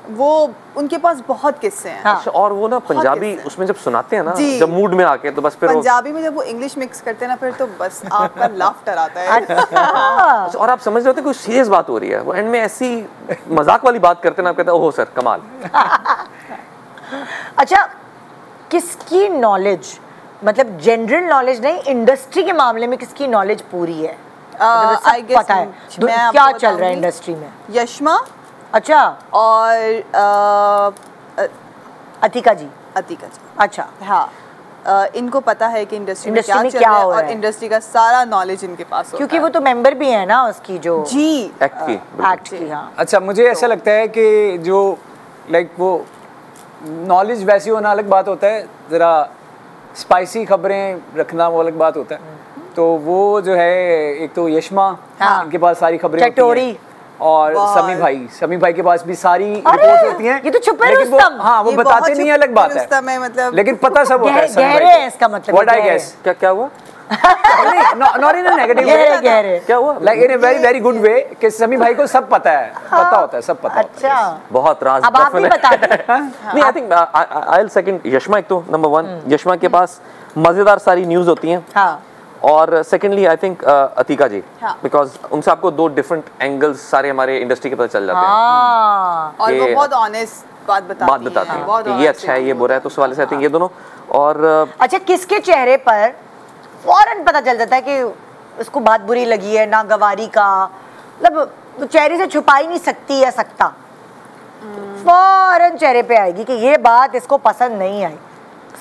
वो उनके पास बहुत किस्से हैं। अच्छा, और वो ना पंजाबी उसमें जब सुनाते हैं ना, जब मूड में आके, तो बस फिर पंजाबी में जब वो इंग्लिश मिक्स करते हैं ना, फिर तो बस आपका लाफ्टर आता है। अच्छा, और आप समझ रहे होते कोई सीरियस बात हो रही है, वो एंड में ऐसी मजाक वाली बात करते हैं ना, आप कहते हैं ओह सर कमाल। अच्छा, किसकी नॉलेज, मतलब जनरल नॉलेज नहीं, इंडस्ट्री के मामले में किसकी नॉलेज पूरी है? मतलब पता है क्या चल रहा है इंडस्ट्री में? यशमा, अच्छा, और अतिका जी। अच्छा, हाँ, इनको पता है कि इंडस्ट्री में क्या चल रहा है, और इंडस्ट्री का सारा नॉलेज इनके पास होता है, क्योंकि वो तो मेंबर भी है ना उसकी, जो एक्ट की। हाँ। अच्छा, मुझे ऐसा लगता है कि जो लाइक वो नॉलेज वैसी होना अलग बात होता है, ज़रा स्पाइसी खबरें रखना वो अलग बात होता है। तो वो जो है, एक तो यशमा, इनके पास सारी खबरें होती हैं, और समी भाई के पास भी सारी रिपोर्ट्स होती हैं। ये तो छुपे रुस्तम। हाँ, वो बताते नहीं, अलग बात है, मतलब लेकिन पता सब होता है। गहरे हैं इसका मतलब। व्हाट आई गेस, क्या हुआ? Not in a negative way, क्या हुआ, like in a very good way, कि समी भाई को सब पता है, पता होता है, सब पता। अच्छा, बहुत राज। अब आप भी बता दें। नहीं, I think I will second Yashma. एक तो नंबर 1 यशमा के पास मजेदार सारी न्यूज़ होती हैं, और secondly I think Atika ji, because उनसे आपको 2 डिफरेंट एंगल्स सारे हमारे इंडस्ट्री के पता चल जाते हैं, और वो बहुत ऑनेस्ट बात बताती हैं, ये अच्छा है, ये बुरा है, तो उस वाले से आई थिंक ये दोनों। और अच्छा, किसके चेहरे पर फौरन पता चल जाता है कि उसको बात बुरी लगी है, नागवारी का, मतलब तो चेहरे से छुपा ही नहीं सकती या सकता, फौरन चेहरे पे आएगी कि ये बात इसको पसंद नहीं आई?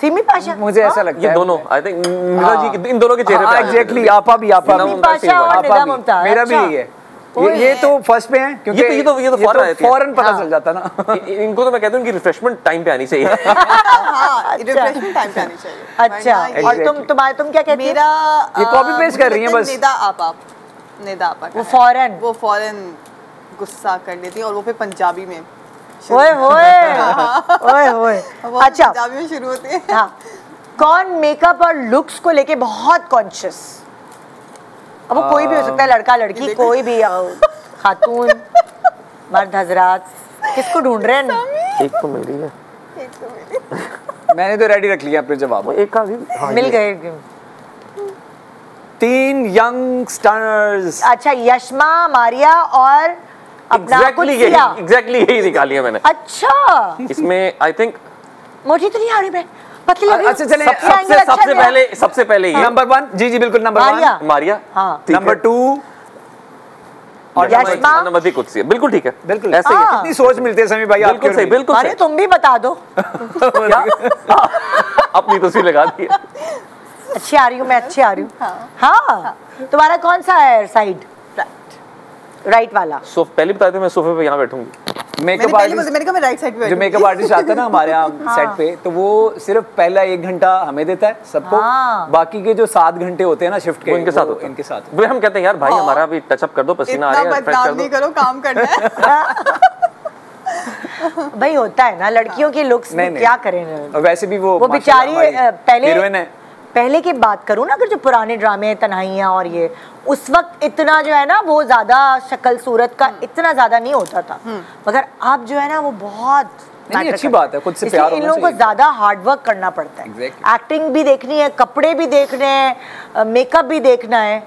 सिमी पाशा, मुझे ऐसा लगता है ये दोनों, आई थिंक मीरा जी इन दोनों के चेहरे पे एग्जैक्टली, आपा भी सिमी पाशा और निदा मुमताज, मेरा भी यही है। ये तो फर्स्ट पे हैं, क्योंकि ये तो फौरन पता चल जाता ना। इनको तो मैं कहता हूँ कि रिफ्रेशमेंट टाइम पे आनी चाहिए। रिफ्रेशमेंट टाइम पे आनी चाहिए। अच्छा, और तुम क्या कहती? मेरा ये कॉपी पेस्ट कर रही हैं बस। निदा आपा वो फौरन गुस्सा कर लेती है, और वो फिर पंजाबी में ओए होए। अच्छा, पंजाबी में शुरू होती है। हाँ, कौन मेकअप और लुक्स को लेके बहुत कॉन्शियस? अब वो कोई भी हो सकता है, लड़का लड़की, कोई भी, खातून मर्द हजरात, किसको ढूंढ रहे हैं? एक तो मिल रही है, मैंने तो रेडी रख लिया अपने जवाब। एक का भी मिल गए 3 यंग स्टार्स। अच्छा, यशमा, मारिया और एग्जैक्टली यही निकाली है मैंने। अच्छा, इसमें आई थिंक मोटी तो नहीं आ रही, मैं पतली लग रही। अच्छा, चलें, सबसे पहले नंबर 1, जी बिल्कुल, नंबर 1 मारिया, नंबर 2 और नंबर 3 कुछ बिल्कुल ठीक है, बिल्कुल ऐसे ही। कितनी सोच मिलती है समी भाई, बिल्कुल सही, बिल्कुल सही। तुम भी बता दो। अपनी तस्वीर लगा दी। अच्छी आ रही हूँ मैं, अच्छी आ रही हूँ। हाँ, तुम्हारा कौन सा है साइड? राइट वाला। पहले बताते मैं सोफे पे यहाँ बैठूंगी। मेकअप आर्टिस्ट, जो मेकअप आर्टिस्ट आता है ना हमारे यहाँ सेट पे, तो वो सिर्फ पहला 1 घंटा हमें देता है सबको, बाकी के जो 7 घंटे होते हैं ना शिफ्ट के, इनके साथ इनके साथ। वो हम कहते हैं यार भाई हमारा भी टचअप कर दो, पसीना आ रहा है, फ्रेश कर दो, करो, काम करना है। भाई होता है ना, लड़कियों के लुक्स में क्या करें, वैसे भी वो बेचारी पहले की बात करूँ ना, अगर जो पुराने ड्रामे, तन्हाइयाँ और ये, उस वक्त इतना जो है ना वो ज्यादा शक्ल सूरत का इतना ज्यादा नहीं होता था, मगर अब जो है ना वो बहुत अच्छी बात है, खुद से प्यार होना चाहिए। इन लोगों को ज्यादा हार्ड वर्क करना पड़ता है, एक्टिंग भी देखनी है, कपड़े भी देखने हैं, मेकअप भी देखना है।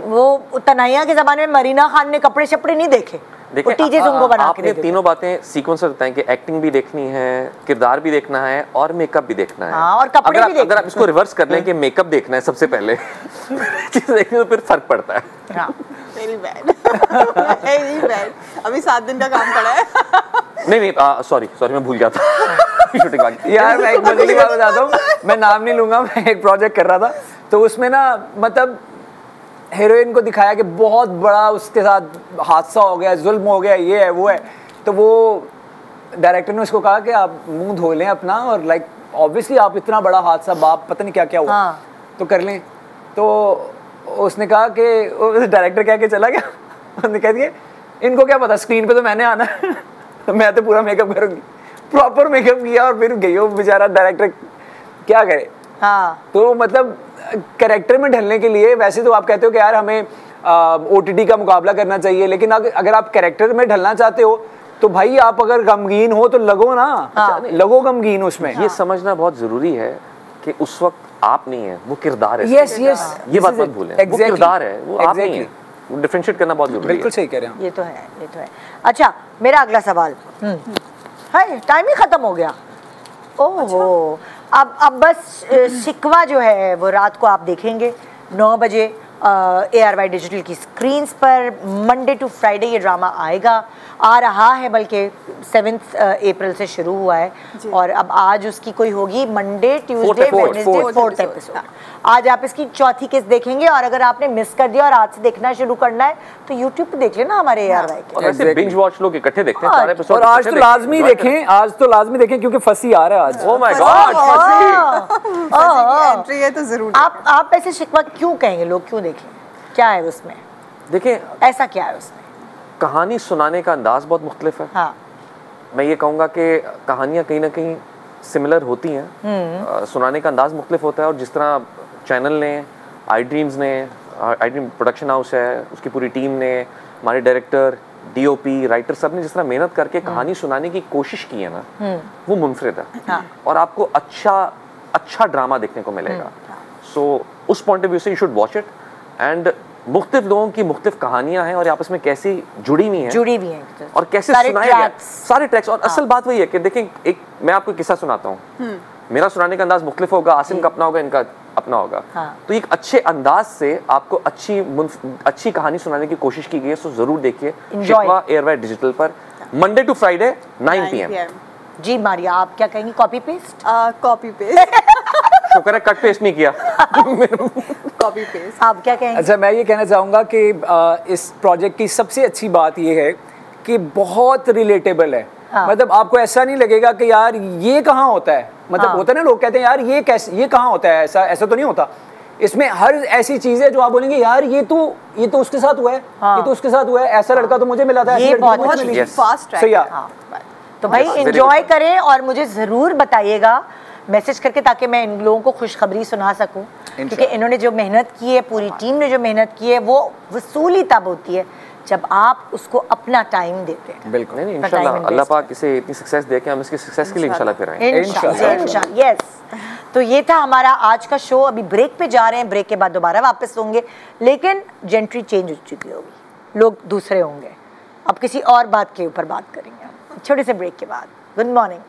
वो तन्हाइयाँ के जमाने में मरीना खान ने कपड़े शपड़े नहीं देखे, देखिए टीचर्स उनको बना के आपने दे देते तीनों बातें सीक्वेंस में बताएं कि एक्टिंग भी देखनी है, किरदार भी देखना है और मेकअप भी देखना है। हाँ, और कपड़े भी अगर आप इसको रिवर्स कर लें कि मेकअप देखना है सबसे पहले चीज़ देखने में फिर फर्क पड़ता है। हाँ। Very bad very bad. अभी 7 दिन का काम पड़ा है। नहीं सॉरी मैं भूल गया था शूटिंग वाली। यार मैं एक मजे की बात बताता हूँ, मैं नाम नहीं लूंगा। मैं एक प्रोजेक्ट कर रहा था तो उसमें ना मतलब हीरोइन को दिखाया कि बहुत बड़ा उसके साथ हादसा हो गया, जुल्म हो गया, ये है वो है। तो वो डायरेक्टर ने उसको कहा कि आप मुंह धो लें अपना और लाइक ऑब्वियसली आप इतना बड़ा हादसा, बाप पता नहीं क्या क्या हुआ, तो कर लें। तो उसने कहा कि डायरेक्टर कह के चला गया, उसने कह दिया इनको क्या पता, स्क्रीन पे तो मैंने आना है मैं तो पूरा मेकअप करूँगी। प्रॉपर मेकअप किया और फिर गई। वो बेचारा डायरेक्टर क्या करे। तो मतलब कैरेक्टर में ढलने के लिए वैसे तो आप कहते हो कि यार हमें OTT का मुकाबला करना चाहिए, लेकिन अगर आप कैरेक्टर में ढलना चाहते हो तो भाई आप अगर गमगीन हो तो लगो ना, लगो गमगीन उसमें। ये समझना बहुत जरूरी है कि उस वक्त आप नहीं है, वो किरदार है। यस ये बात मत भूलें, वो किरदार है, वो आप नहीं है। वो डिफरेंशिएट करना बहुत जरूरी है। बिल्कुल सही कह रहे हैं। ये तो है। अच्छा, मेरा अगला सवाल। हाय, टाइम ही खत्म हो गया। ओहो, अब बस शिकवा जो है वो रात को आप देखेंगे 9 बजे ARY डिजिटल की स्क्रीन्स पर। मंडे टू फ्राइडे ये ड्रामा आ रहा है, बल्कि 7 अप्रैल से शुरू हुआ है और अब आज उसकी कोई होगी Monday, Tuesday, Wednesday, 4th episode. आज आप इसकी चौथी किस्त देखेंगे और अगर आपने मिस कर दिया और आज से देखना शुरू करना है तो YouTube पे देख लेना हमारे ARY के। और ऐसे बिंज वॉच लोग इकट्ठे देखते हैं सारे एपिसोड। और आज तो लाजमी देखें, आज तो लाजमी देखें क्योंकि फंसी आ रहा है आज। ओह माय गॉड, फंसी एंट्री है तो जरूर। आप ऐसे शिकवा क्यों कहेंगे, लोग क्यों देखें, क्या है उसमें? देखिए ऐसा क्या है उसमें? कहानी सुनाने का अंदाज बहुत मुख्तलिफ है। हाँ। मैं ये कहूँगा कि कहानियाँ कहीं ना कहीं सिमिलर होती हैं, सुनाने का अंदाज मुख्तलिफ होता है। और जिस तरह चैनल ने, आई ड्रीम प्रोडक्शन हाउस है, उसकी पूरी टीम ने, हमारे डायरेक्टर, DOP, राइटर, सब ने जिस तरह मेहनत करके कहानी सुनाने की कोशिश की है ना, वो मुनफरिद है। हाँ। और आपको अच्छा ड्रामा देखने को मिलेगा। सो उस पॉइंट ऑफ व्यू से you should watch it. And मुख्तलिफ लोगों की मुख्तलिफ कहानियां हैं और आपस में कैसी जुड़ी हुई हैं और कैसे सुनाया गया सारे ट्रैक्स। और असल बात वही है कि देखें, मैं आपको किस्सा सुनाता हूँ, मेरा सुनाने का अंदाज मुख्तलिफ होगा, आसिम का अपना होगा, इनका अपना होगा। तो एक अच्छे अंदाज से आपको अच्छी कहानी सुनाने की कोशिश की गई है। सो जरूर देखिए शिकवा ARY डिजिटल पर मंडे टू फ्राइडे 9 PM। जी मारिया, आप क्या कहेंगी? Copy paste? Copy paste. शुक्र है कट पेस्ट नहीं किया। Copy paste. आप क्या कहेंगे? अच्छा, मैं ये कहना चाहूँगा कि इस प्रोजेक्ट की सबसे अच्छी बात ये है कि बहुत रिलेटेबल है। मतलब आपको ऐसा नहीं लगेगा कि यार ये कहाँ होता है, मतलब होता है ना, लोग कहते हैं यार ये कहाँ होता है, ऐसा तो नहीं होता। इसमें हर ऐसी चीज है जो आप बोलेंगे यार ये तो उसके साथ हुआ है, ये तो उसके साथ हुआ है, ऐसा लड़का तो मुझे मिला था, ये बहुत फास्ट सही है। तो भाई एंजॉय करें और मुझे ज़रूर बताइएगा मैसेज करके, ताकि मैं इन लोगों को खुशखबरी सुना सकूं, क्योंकि इन्होंने जो मेहनत की है, पूरी टीम ने जो मेहनत की है, वो वसूली तब होती है जब आप उसको अपना टाइम देते हैं। बिल्कुल नहीं, इंशाल्लाह अल्लाह पाक इसे इतनी सक्सेस दे के हम इसकी सक्सेस के लिए इंशाल्लाह फिर आएंगे इंशाल्लाह। यस, तो ये था हमारा आज का शो। अभी ब्रेक पे जा रहे हैं, ब्रेक के बाद दोबारा वापस होंगे, लेकिन जेंट्री चेंज हो चुकी होगी, लोग दूसरे होंगे। अब किसी और बात के ऊपर बात करेंगे छोटे से ब्रेक के बाद। Good morning.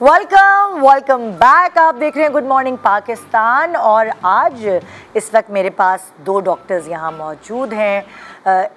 Welcome back. आप देख रहे हैं गुड मॉर्निंग पाकिस्तान और आज इस वक्त मेरे पास 2 डॉक्टर्स यहाँ मौजूद हैं।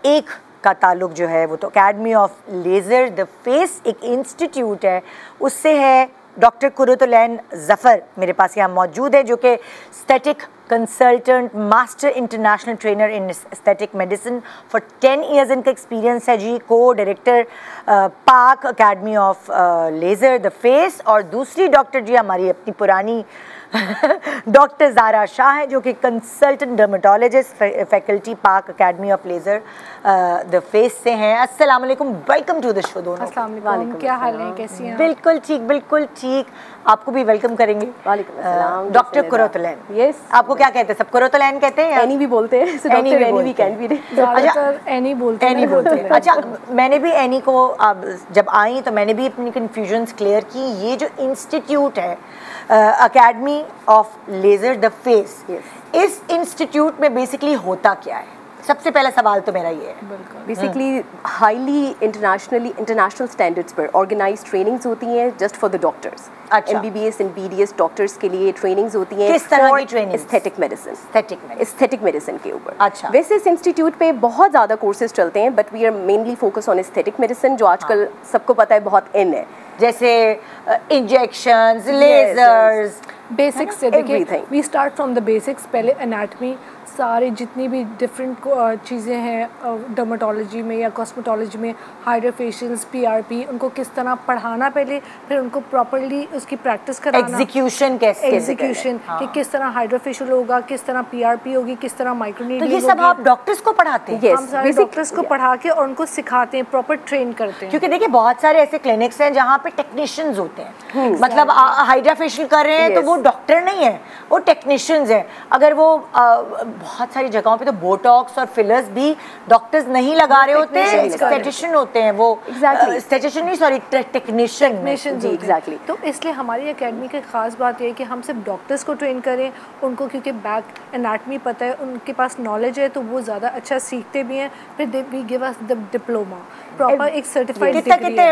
एक का ताल्लुक जो है वो तो academy of laser the face एक इंस्टीट्यूट है, उससे है। डॉक्टर कुर्रतुलैन ज़फ़र मेरे पास यहाँ मौजूद है, जो कि aesthetic consultant, master international trainer in aesthetic medicine for 10 years इनका एक्सपीरियंस है जी। को डायरेक्टर पाक academy of laser the face. और दूसरी डॉक्टर जी हमारी अपनी पुरानी डॉक्टर ज़ारा शाह है, जो कि कंसल्टेंट डर्मेटोलॉजिस्ट फैकल्टी पाक academy of laser the face से हैं। अस्सलाम वालेकुम, वेलकम टू द शो दोनों। अस्सलाम वालेकुम, क्या हाल है, कैसी हैं? बिल्कुल ठीक, बिल्कुल ठीक। आपको भी वेलकम करेंगे। डॉक्टर कुर्रतुलैन। यस, आपको क्या कहते हैं? सब कुर्रतुलैन कहते हैं? एनी भी बोलते हैं, एनी भी कैन बी। अच्छा, एनी बोलते हैं, एनी बोलते हैं। अच्छा, मैंने भी एनी को जब आई तो मैंने भी अपनी कन्फ्यूजन्स क्लियर की। ये जो इंस्टीट्यूट है academy of laser the face, इस इंस्टीट्यूट में बेसिकली होता क्या है? सबसे पहला सवाल तो मेरा ये है। बेसिकली हाईली इंटरनेशनल स्टैंडर्ड्स पर ऑर्गेनाइज्ड ट्रेनिंग्स होती हैं जस्ट फॉर द डॉक्टर्स। अच्छा। MBBS एंड BDS डॉक्टर्स के लिए ट्रेनिंग्स होती हैं। किस तरह की ट्रेनिंग? एस्थेटिक मेडिसिन के ऊपर। अच्छा। वैसे इस इंस्टीट्यूट पे बहुत ज़्यादा कोर्सेज चलते हैं, but we are mainly focus on aesthetic medicine, जो आजकल सबको पता है बहुत इन है, जैसे इंजेक्शंस, लेजर्स, बेसिक्स से देखिए, we start from the basics. पहले एनाटमी, सारे जितनी भी डिफरेंट चीज़ें हैं डर्मेटोलॉजी में या कॉस्मेटोलॉजी में, हाइड्रोफेशियल्स, PRP, उनको किस तरह पढ़ाना पहले, फिर उनको प्रॉपर्ली उसकी प्रैक्टिस कराना, एग्जीक्यूशन कैसे, एग्जीक्यूशन कि किस तरह हाइड्रोफेशियल होगा, किस तरह PRP होगी, किस तरह माइक्रोनीडलिंग होगी। तो ये सब आप डॉक्टर्स को पढ़ाते हैं? हम सारे डॉक्टर्स को पढ़ा के और उनको सिखाते हैं, प्रॉपर ट्रेन करते हैं। क्योंकि देखिए बहुत सारे ऐसे क्लिनिक्स हैं जहाँ पे टेक्नीशियंस होते हैं, मतलब हाइड्रोफेशियल कर रहे हैं तो वो डॉक्टर नहीं है, वो टेक्नीशियंस हैं। अगर वो बहुत सारी जगहों पे तो बोटॉक्स और फिलर्स भी डॉक्टर्स नहीं लगा रहे होते, स्टैटिशियन होते हैं वो। स्टैटिशियन नहीं, सॉरी, टेक्नीशियन जी, एग्जैक्टली। तो इसलिए हमारी एकेडमी की खास बात ये है कि हम सिर्फ डॉक्टर्स को ट्रेन करें, उनको क्योंकि बैक एनाटमी पता है, उनके पास नॉलेज है, तो वो ज़्यादा अच्छा सीखते भी हैं। फिर they we give us the diploma, proper एक सर्टिफाइड डिग्री। कितने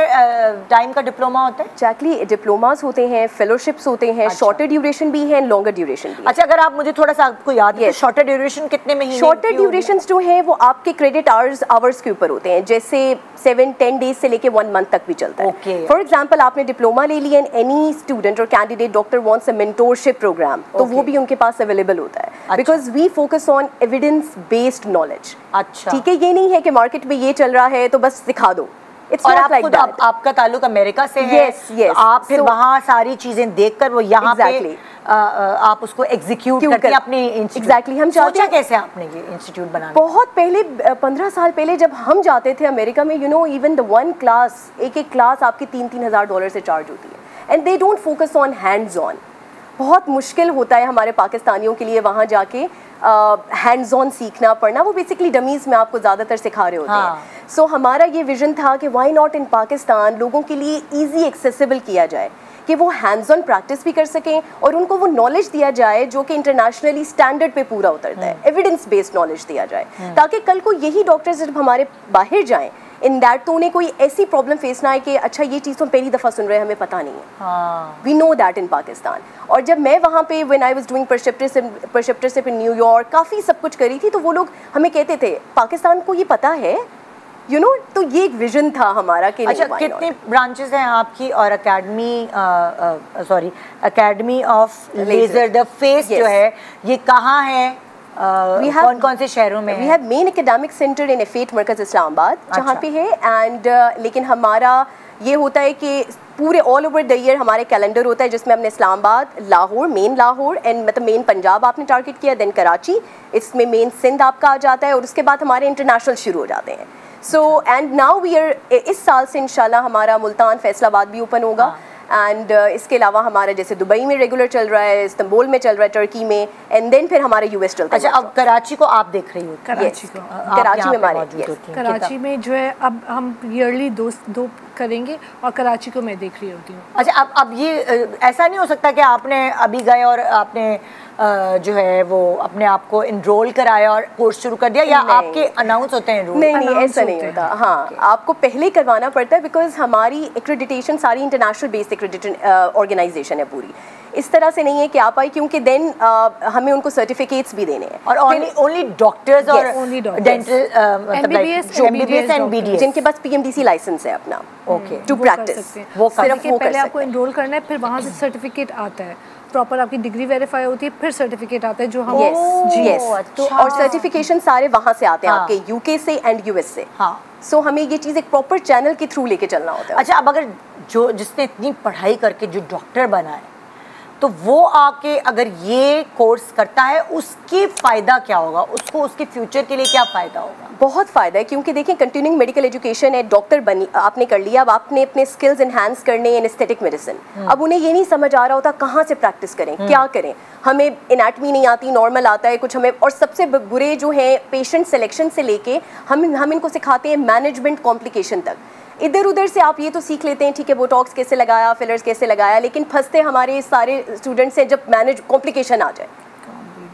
टाइम का डिप्लोमा होता है? एक्जैक्टली, डिप्लोमास होते हैं, फेलोशिप्स होते हैं, शॉर्टर ड्यूरेशन भी है, लॉन्गर ड्यूरेशन भी। अच्छा, अगर आप मुझे थोड़ा सा आपको याद है, शॉर्टर ड्यूरेशन कितने महीने? शॉर्टर ड्यूरेशंस जो है वो आपके क्रेडिट आवर्स के ऊपर होते हैं, जैसे 7-10 डेज से लेके 1 मंथ तक भी चलता है। फॉर एग्जाम्पल, आपने डिप्लोमा ले लिया एंड एनी स्टूडेंट और candidate doctor wants a mentorship program, तो वो भी उनके पास अवेलेबल होता है, because we focus on evidence based knowledge. अच्छा, ठीक है, ये नहीं है कि मार्केट में ये चल रहा है तो बस सिखा दो। और आप खुद आपका ताल्लुक अमेरिका से है, yes. आप फिर वहाँ सारी चीजें देखकर वो यहाँ पे आप उसको एग्जीक्यूट करते हैं अपने एग्जैक्टली। हम सोचा कैसे आपने ये इंस्टीट्यूट बनाया? बहुत पहले 15 साल पहले जब हम जाते थे अमेरिका में, you know, even the one class, एक क्लास आपकी $3,000 से चार्ज होती है, and they don't focus on hands on. बहुत मुश्किल होता है हमारे पाकिस्तानियों के लिए वहाँ जाके हैंड्स ऑन सीखना पढ़ना। वो बेसिकली डमीज में आपको ज़्यादातर सिखा रहे होते हैं। सो हमारा ये विजन था कि व्हाई नॉट इन पाकिस्तान लोगों के लिए ईजी एक्सेसिबल किया जाए, कि वो हैंड्स ऑन प्रैक्टिस भी कर सकें और उनको वो नॉलेज दिया जाए जो कि इंटरनेशनली स्टैंडर्ड पे पूरा उतरता है, एविडेंस बेस्ड नॉलेज दिया जाए, ताकि कल को यही डॉक्टर्स जब हमारे बाहर जाएं इन दैट, तो उन्हें कोई ऐसी प्रॉब्लम फेस ना है कि अच्छा ये चीज़ तो पहली दफ़ा सुन रहे हैं, हमें पता नहीं है। We know that in Pakistan. और जब मैं वहाँ पे when I was doing preceptorship in New York, काफ़ी सब कुछ करी थी, तो वो लोग हमें कहते थे पाकिस्तान को ये पता है, यू नो, तो ये एक विजन था हमारा कि अच्छा, कितनी ब्रांचेस हैं आपकी? और academy of laser the face जो है ये कहाँ है? कौन-कौन से शहरों में? We have main academic centre in F eight मरकज इस्लामाबाद, जहाँ पे है, एंड लेकिन हमारा ये होता है कि पूरे ऑल ओवर द ईयर हमारे कैलेंडर होता है, जिसमें हमने इस्लामाबाद, लाहौर, मेन लाहौर एंड मतलब मेन पंजाब आपने टारगेट किया, देन कराची, इसमें मेन सिंध आपका आ जाता है, और उसके बाद हमारे इंटरनेशनल शुरू हो जाते हैं। So and now we are, इस साल से इंशाल्लाह हमारा मुल्तान, फैसलाबाद भी ओपन होगा, एंड इसके अलावा हमारा जैसे दुबई में रेगुलर चल रहा है, इस्तांबुल में चल रहा है, टर्की में, एंड देन फिर हमारा US चलता है। अच्छा, अब कराची को आप देख रही हो? कराची को कराची में हमारे कराची में जो है अब हम ईयरली दो करेंगे, और कराची को मैं देख रही होती हूँ। अच्छा, अब ये ऐसा नहीं हो सकता कि आपने अभी गए और आपने जो है वो अपने आप को इनरोल कराया और कोर्स शुरू कर दिया, या आपके अनाउंस होते हैं? नहीं, ऐसा नहीं होता। हाँ, आपको पहले करवाना पड़ता है, बिकॉज हमारी एक्रेडिटेशन सारी इंटरनेशनल बेस्ड एक्रेडिटेशन ऑर्गेनाइजेशन है पूरी। इस तरह से नहीं है कि आप आए, क्योंकि देन हमें उनको सर्टिफिकेट्स भी देने हैं, और ओनली डॉक्टर्स और डेंटल MBBS एंड BDS जिनके पास PMDC लाइसेंस है अपना, ओके, टू प्रैक्टिस, वो सिर्फ पहले आपको इनरोल करना है, फिर वहाँ से सर्टिफिकेट आता है, प्रॉपर आपकी डिग्री वेरीफाई होती है, फिर सर्टिफिकेट आता है जो हम तो और सर्टिफिकेशन सारे वहाँ से आते हैं, आपके UK से एंड US से। सो हमें ये चीज़ एक प्रॉपर चैनल के थ्रू लेके चलना होता है। अच्छा, अब अगर जिसने इतनी पढ़ाई करके जो डॉक्टर बना है, तो वो आके अगर ये कोर्स करता है, उसके फ़ायदा क्या होगा? उसको उसके फ्यूचर के लिए क्या फ़ायदा होगा? बहुत फ़ायदा है, क्योंकि देखिए कंटिन्यूइंग मेडिकल एजुकेशन है, डॉक्टर बनी आपने कर लिया, अब आपने अपने स्किल्स एनहांस करने इन एस्थेटिक मेडिसिन। अब उन्हें ये नहीं समझ आ रहा होता कहाँ से प्रैक्टिस करें, क्या करें, हमें एनाटमी नहीं आती, नॉर्मल आता है कुछ हमें, और सबसे बुरे जो हैं पेशेंट सिलेक्शन से लेके हम इनको सिखाते हैं मैनेजमेंट कॉम्प्लिकेशन तक। इधर उधर से आप ये तो सीख लेते हैं, ठीक है बोटॉक्स कैसे लगाया, फिलर्स कैसे लगाया, लेकिन फंसते हमारे सारे स्टूडेंट्स हैं जब मैनेज कॉम्प्लिकेशन आ जाए,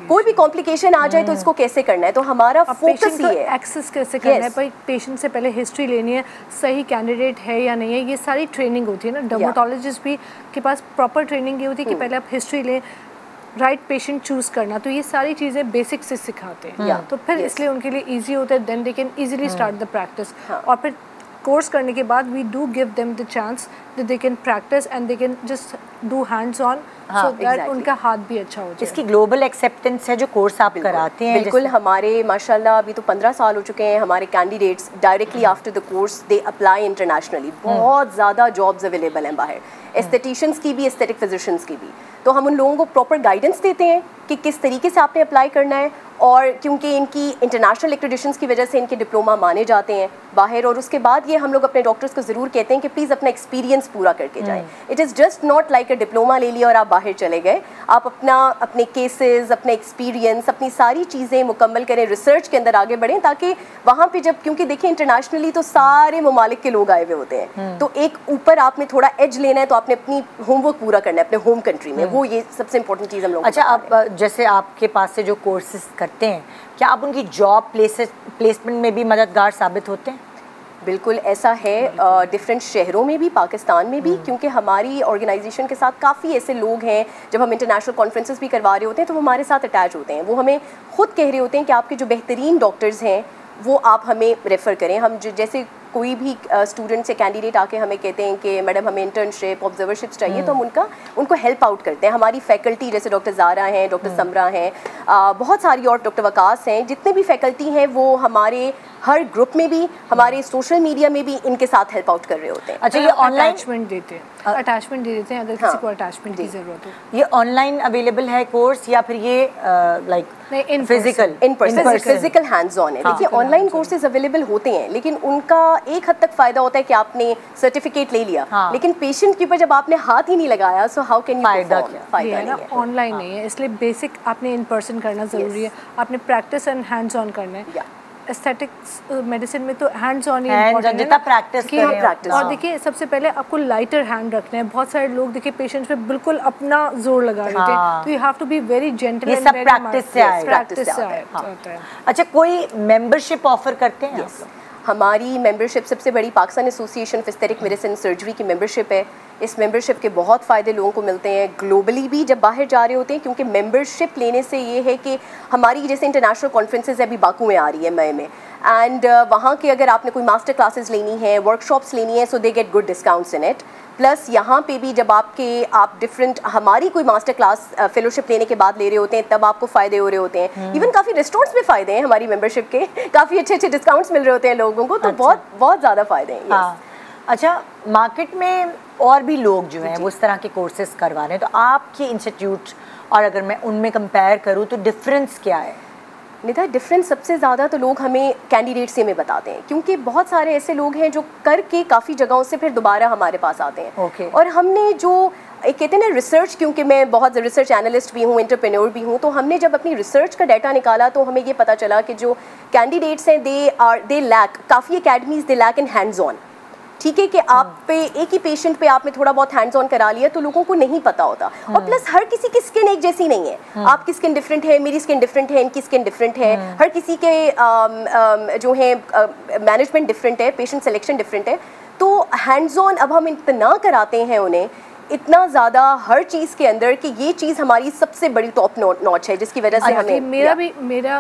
कोई भी कॉम्प्लिकेशन आ जाए तो इसको कैसे करना है। तो हमारा फोकस ये है एक्सेस कैसे करना है, पर पेशेंट से पहले हिस्ट्री लेनी है, सही कैंडिडेट है या नहीं है, ये सारी ट्रेनिंग होती है ना। डर्मेटोलॉजिस्ट भी के पास प्रॉपर ट्रेनिंग ये होती है कि पहले आप हिस्ट्री लें, राइट पेशेंट चूज़ करना, तो ये सारी चीज़ें बेसिक से सिखाते हैं। तो फिर इसलिए उनके लिए ईजी होता है, then they can easily start the practice. और फिर कोर्स करने के बाद we do give them the chance that they can practice and they can just do hands on, so that उनका हाथ भी अच्छा हो जाए। इसकी ग्लोबल एक्सेप्टेंस है जो कोर्स आप कराते हैं। बिल्कुल, हमारे माशाल्लाह अभी तो 15 साल हो चुके हैं, हमारे candidates directly after the course they apply internationally. बहुत ज़्यादा जॉब्स अवेलेबल हैं बाहर, एस्थेटिशियंस की भी, एस्थेटिक फिजिशियंस की भी। तो हम उन लोगों को प्रॉपर गाइडेंस देते हैं कि किस तरीके से आपने अप्लाई करना है, और क्योंकि इनकी इंटरनेशनल एक्रेडिशंस की वजह से इनके डिप्लोमा माने जाते हैं बाहर, और उसके बाद ये हम लोग अपने डॉक्टर्स को ज़रूर कहते हैं कि प्लीज़ अपना एक्सपीरियंस पूरा करके जाएं। It is just not like a diploma ले लिया और आप बाहर चले गए, आप अपने केसेस, अपने एक्सपीरियंस, अपनी सारी चीज़ें मुकम्मल करें, रिसर्च के अंदर आगे बढ़ें, ताकि वहाँ पे जब, क्योंकि देखिए इंटरनेशनली तो सारे ममालिक के लोग आए हुए होते हैं, तो एक ऊपर आपने थोड़ा एज लेना है, तो आपने अपनी होमवर्क पूरा करना है अपने होम कंट्री में, वो ये सबसे इंपॉर्टेंट चीज़ हम लोग। अच्छा, आप जैसे आपके पास से जो कोर्सेज करते हैं, क्या आप उनकी जॉब प्लेसमेंट में भी मददगार साबित होते हैं? बिल्कुल ऐसा है, डिफरेंट शहरों में भी, पाकिस्तान में भी, क्योंकि हमारी ऑर्गेनाइजेशन के साथ काफ़ी ऐसे लोग हैं, जब हम इंटरनेशनल कॉन्फ्रेंसेस भी करवा रहे होते हैं तो हमारे साथ अटैच होते हैं, वो हमें खुद कह रहे होते हैं कि आपके जो बेहतरीन डॉक्टर्स हैं वो आप हमें रेफ़र करें। हम जैसे कोई भी स्टूडेंट से कैंडिडेट आके हमें कहते हैं कि मैडम हमें इंटर्नशिप, ऑब्जर्वरशिप्स चाहिए, तो हम उनको हेल्प आउट करते हैं। हमारी फैकल्टी जैसे डॉक्टर ज़ारा हैं, डॉक्टर समरा हैं, बहुत सारी और डॉक्टर वकास हैं, जितने भी फैकल्टी हैं वो हमारे हर ग्रुप में भी, हमारे सोशल मीडिया में भी इनके साथ हेल्प आउट कर रहे होते हैं। अच्छा, ये ऑनलाइन अटैचमेंट देते हैं, अटैचमेंट दे देते हैं अगर किसी को अटैचमेंट की ज़रूरत हो। ये ऑनलाइन अवेलेबल है कोर्स, या फिर ये like physical, in person, physical hands on है? देखिए ऑनलाइन कोर्सेज अवेलेबल होते हैं, लेकिन उनका एक हद तक फ़ायदा होता है कि आपने सर्टिफिकेट ले लिया, लेकिन पेशेंट के ऊपर जब आपने हाथ ही नहीं लगाया, so how can you perform? फायदा नहीं है, ऑनलाइन नहीं है, इसलिए बेसिक आपने इन पर्सन करना ज़रूरी है, आपने प्रैक्टिस एंड हैंड्स ऑन करना है। एस्थेटिक्स मेडिसिन में तो हैंड्स ऑन ही इम्पोर्टेंट है, जितना प्रैक्टिस करें। और देखिए सबसे पहले आपको लाइटर हैंड रखना है। बहुत सारे लोग देखिए पेशेंट्स पे बिल्कुल अपना जोर लगा देते हैं, तो you have to be very gentle and very practice से आएगा। अच्छा, कोई मेंबरशिप ऑफर करते हैं? हमारी मेंबरशिप सबसे बड़ी Pakistan association of aesthetic medicine surgery की मेंबरशिप है। इस मेंबरशिप के बहुत फ़ायदे लोगों को मिलते हैं, ग्लोबली भी जब बाहर जा रहे होते हैं, क्योंकि मेंबरशिप लेने से ये है कि हमारी जैसे इंटरनेशनल कॉन्फ्रेंसेस अभी बाकू में आ रही है मई में, एंड वहाँ के अगर आपने कोई मास्टर क्लासेस लेनी है, वर्कशॉप्स लेनी है, so they get good discounts in it. Plus यहाँ पे भी जब आप डिफरेंट हमारी कोई मास्टर क्लास फेलोशिप लेने के बाद ले रहे होते हैं, तब आपको फ़ायदे हो रहे होते हैं। इवन काफ़ी रेस्टोरेंट्स में फ़ायदे हैं हमारी मेंबरशिप के, काफ़ी अच्छे अच्छे डिस्काउंट्स मिल रहे होते हैं लोगों को, तो बहुत ज़्यादा फ़ायदे हैं। अच्छा, मार्केट में और भी लोग जो हैं वो इस तरह के कोर्सेज करवा रहे हैं, तो आपके इंस्टीट्यूट और अगर मैं उनमें कंपेयर करूँ तो डिफरेंस क्या है? निधा, डिफरेंस सबसे ज़्यादा तो लोग हमें कैंडिडेट से हमें बताते हैं, क्योंकि बहुत सारे ऐसे लोग हैं जो करके काफ़ी जगहों से फिर दोबारा हमारे पास आते हैं। और हमने जो एक कहते हैं ना रिसर्च, क्योंकि मैं बहुत रिसर्च एनालिस्ट भी हूँ, एंटरप्रेन्योर भी हूँ, तो हमने जब अपनी रिसर्च का डाटा निकाला तो हमें ये पता चला कि जो कैंडिडेट्स हैं दे लैक, काफ़ी academies they lack in hands on. ठीक है कि आप पे एक ही पेशेंट पे आपने थोड़ा बहुत हैंड्स ऑन करा लिया तो लोगों को नहीं पता होता, और प्लस हर किसी की स्किन एक जैसी नहीं है। आपकी स्किन डिफरेंट है, मेरी स्किन डिफरेंट है, इनकी स्किन डिफरेंट है, हर किसी के जो है मैनेजमेंट डिफरेंट है, पेशेंट सिलेक्शन डिफरेंट है। तो हैंड्स ऑन अब हम इतना कराते हैं उन्हें, इतना ज़्यादा हर चीज़ के अंदर, कि ये चीज़ हमारी सबसे बड़ी टॉप नॉच है, जिसकी वजह से हमें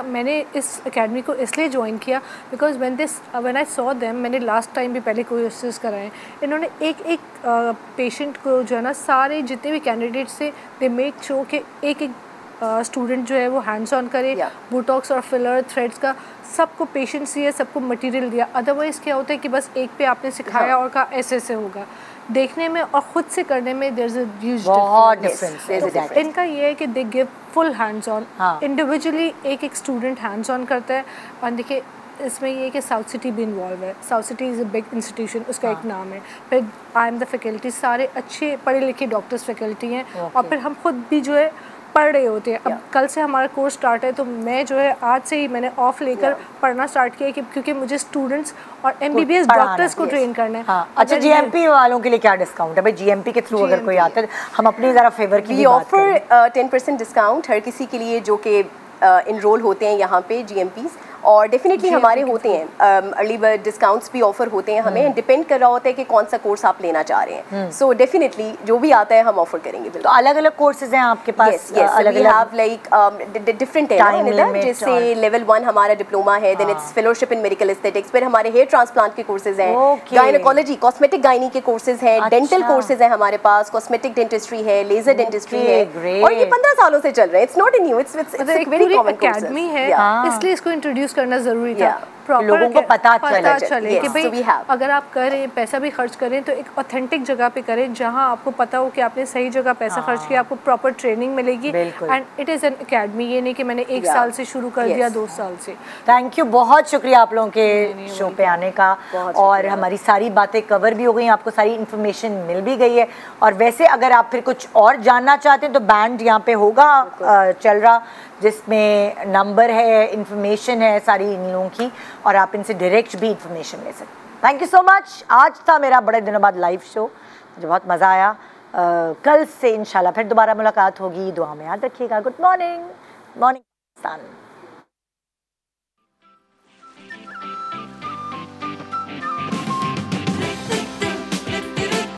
मैंने इस एकेडमी को इसलिए ज्वाइन किया because when I saw them, मैंने लास्ट टाइम भी पहले कोर्सेज कराए, इन्होंने एक पेशेंट को जो है ना, सारे जितने भी कैंडिडेट्स थे, दे मेक श्योर कि एक स्टूडेंट जो है वो हैंड्स ऑन करे, बोटॉक्स और फिलर थ्रेड्स का सबको पेशेंट्स दिया, सबको मटेरियल दिया। अदरवाइज़ क्या होता है कि बस एक पे आपने सिखाया और कहा ऐसे होगा, देखने में और ख़ुद से करने में there is a huge difference. इनका ये है कि they give full hands on, individually एक स्टूडेंट हैंड्स ऑन करता है। और देखिए इसमें ये है कि साउथ सिटी भी इन्वॉल्व है, south city is a big institution, उसका एक नाम है। फिर आई एम द फैकल्टी, सारे अच्छे पढ़े लिखे डॉक्टर्स फैकल्टी हैं, और फिर हम खुद भी जो है पढ़ रहे होते हैं। अब कल से हमारा कोर्स स्टार्ट है, तो मैं जो है आज से ही मैंने ऑफ लेकर पढ़ना स्टार्ट किया क्योंकि मुझे स्टूडेंट्स और MBBS डॉक्टर्स को ट्रेन करना है। अच्छा, GMP वालों के लिए क्या डिस्काउंट है भाई? GMP के थ्रू अगर कोई आता है, हम अपनी ज़रा फेवर की भी बात करें। ऑफर 10% डिस्काउंट हर किसी के लिए जो कि इनरोल होते हैं यहाँ पे GMPs, और डेफिनेटली हमारे होते हैं अर्ली बर्ड डिस्काउंट्स भी ऑफर होते हैं हमें, डिपेंड कर रहा होता है कि कौन सा कोर्स आप लेना चाह रहे हैं। सो डेफिनेटली जो भी आता है हम ऑफर करेंगे। तो अलग अलग कोर्सेज हैं आपके पास? अलग लाइक डिफरेंट है, जैसे लेवल 1 हमारा डिप्लोमा है, then it's fellowship in medical aesthetics, फिर हमारे हेयर ट्रांसप्लांट के कोर्सेज हैं, गायनेकोलॉजी कॉस्मेटिक गायनी के कोर्सेज हैं, डेंटल कोर्सेज हैं हमारे पास, कॉस्मेटिक डेंटिस्ट्री है, लेजर डेंटिस्ट्री है, और ये 15 सालों से चल रहे हैं। It's not new, it's very common academy है, इसलिए इसको इंट्रोड्यूस करना जरूरी था। लोगों को पता चले कि भाई अगर आप करें, पैसा भी खर्च करें तो एक ऑथेंटिक जगह पे करें जहां आपको पता हो कि आपने सही जगह पैसा खर्च किया, आपको प्रॉपर ट्रेनिंग मिलेगी। And it is an academy, ये नहीं कि मैंने 1 साल से शुरू कर दिया, 2 साल से। थैंक यू, बहुत शुक्रिया आप लोगों के शो पे आने का, और हमारी सारी बातें कवर भी हो गई, आपको सारी इन्फॉर्मेशन मिल भी गई है। और वैसे अगर आप फिर कुछ और जानना चाहते हैं तो बैंड यहाँ पे होगा चल रहा, जिसमें नंबर है, इंफॉर्मेशन है सारी इन लोगों की, और आप इनसे डायरेक्ट भी इंफॉर्मेशन ले सकते। Thank you so much. आज था मेरा बड़े दिनों बाद लाइव शो, मुझे बहुत मज़ा आया। कल से इंशाल्लाह फिर दोबारा मुलाकात होगी। दुआ में याद रखिएगा। Good morning, morning Pakistan.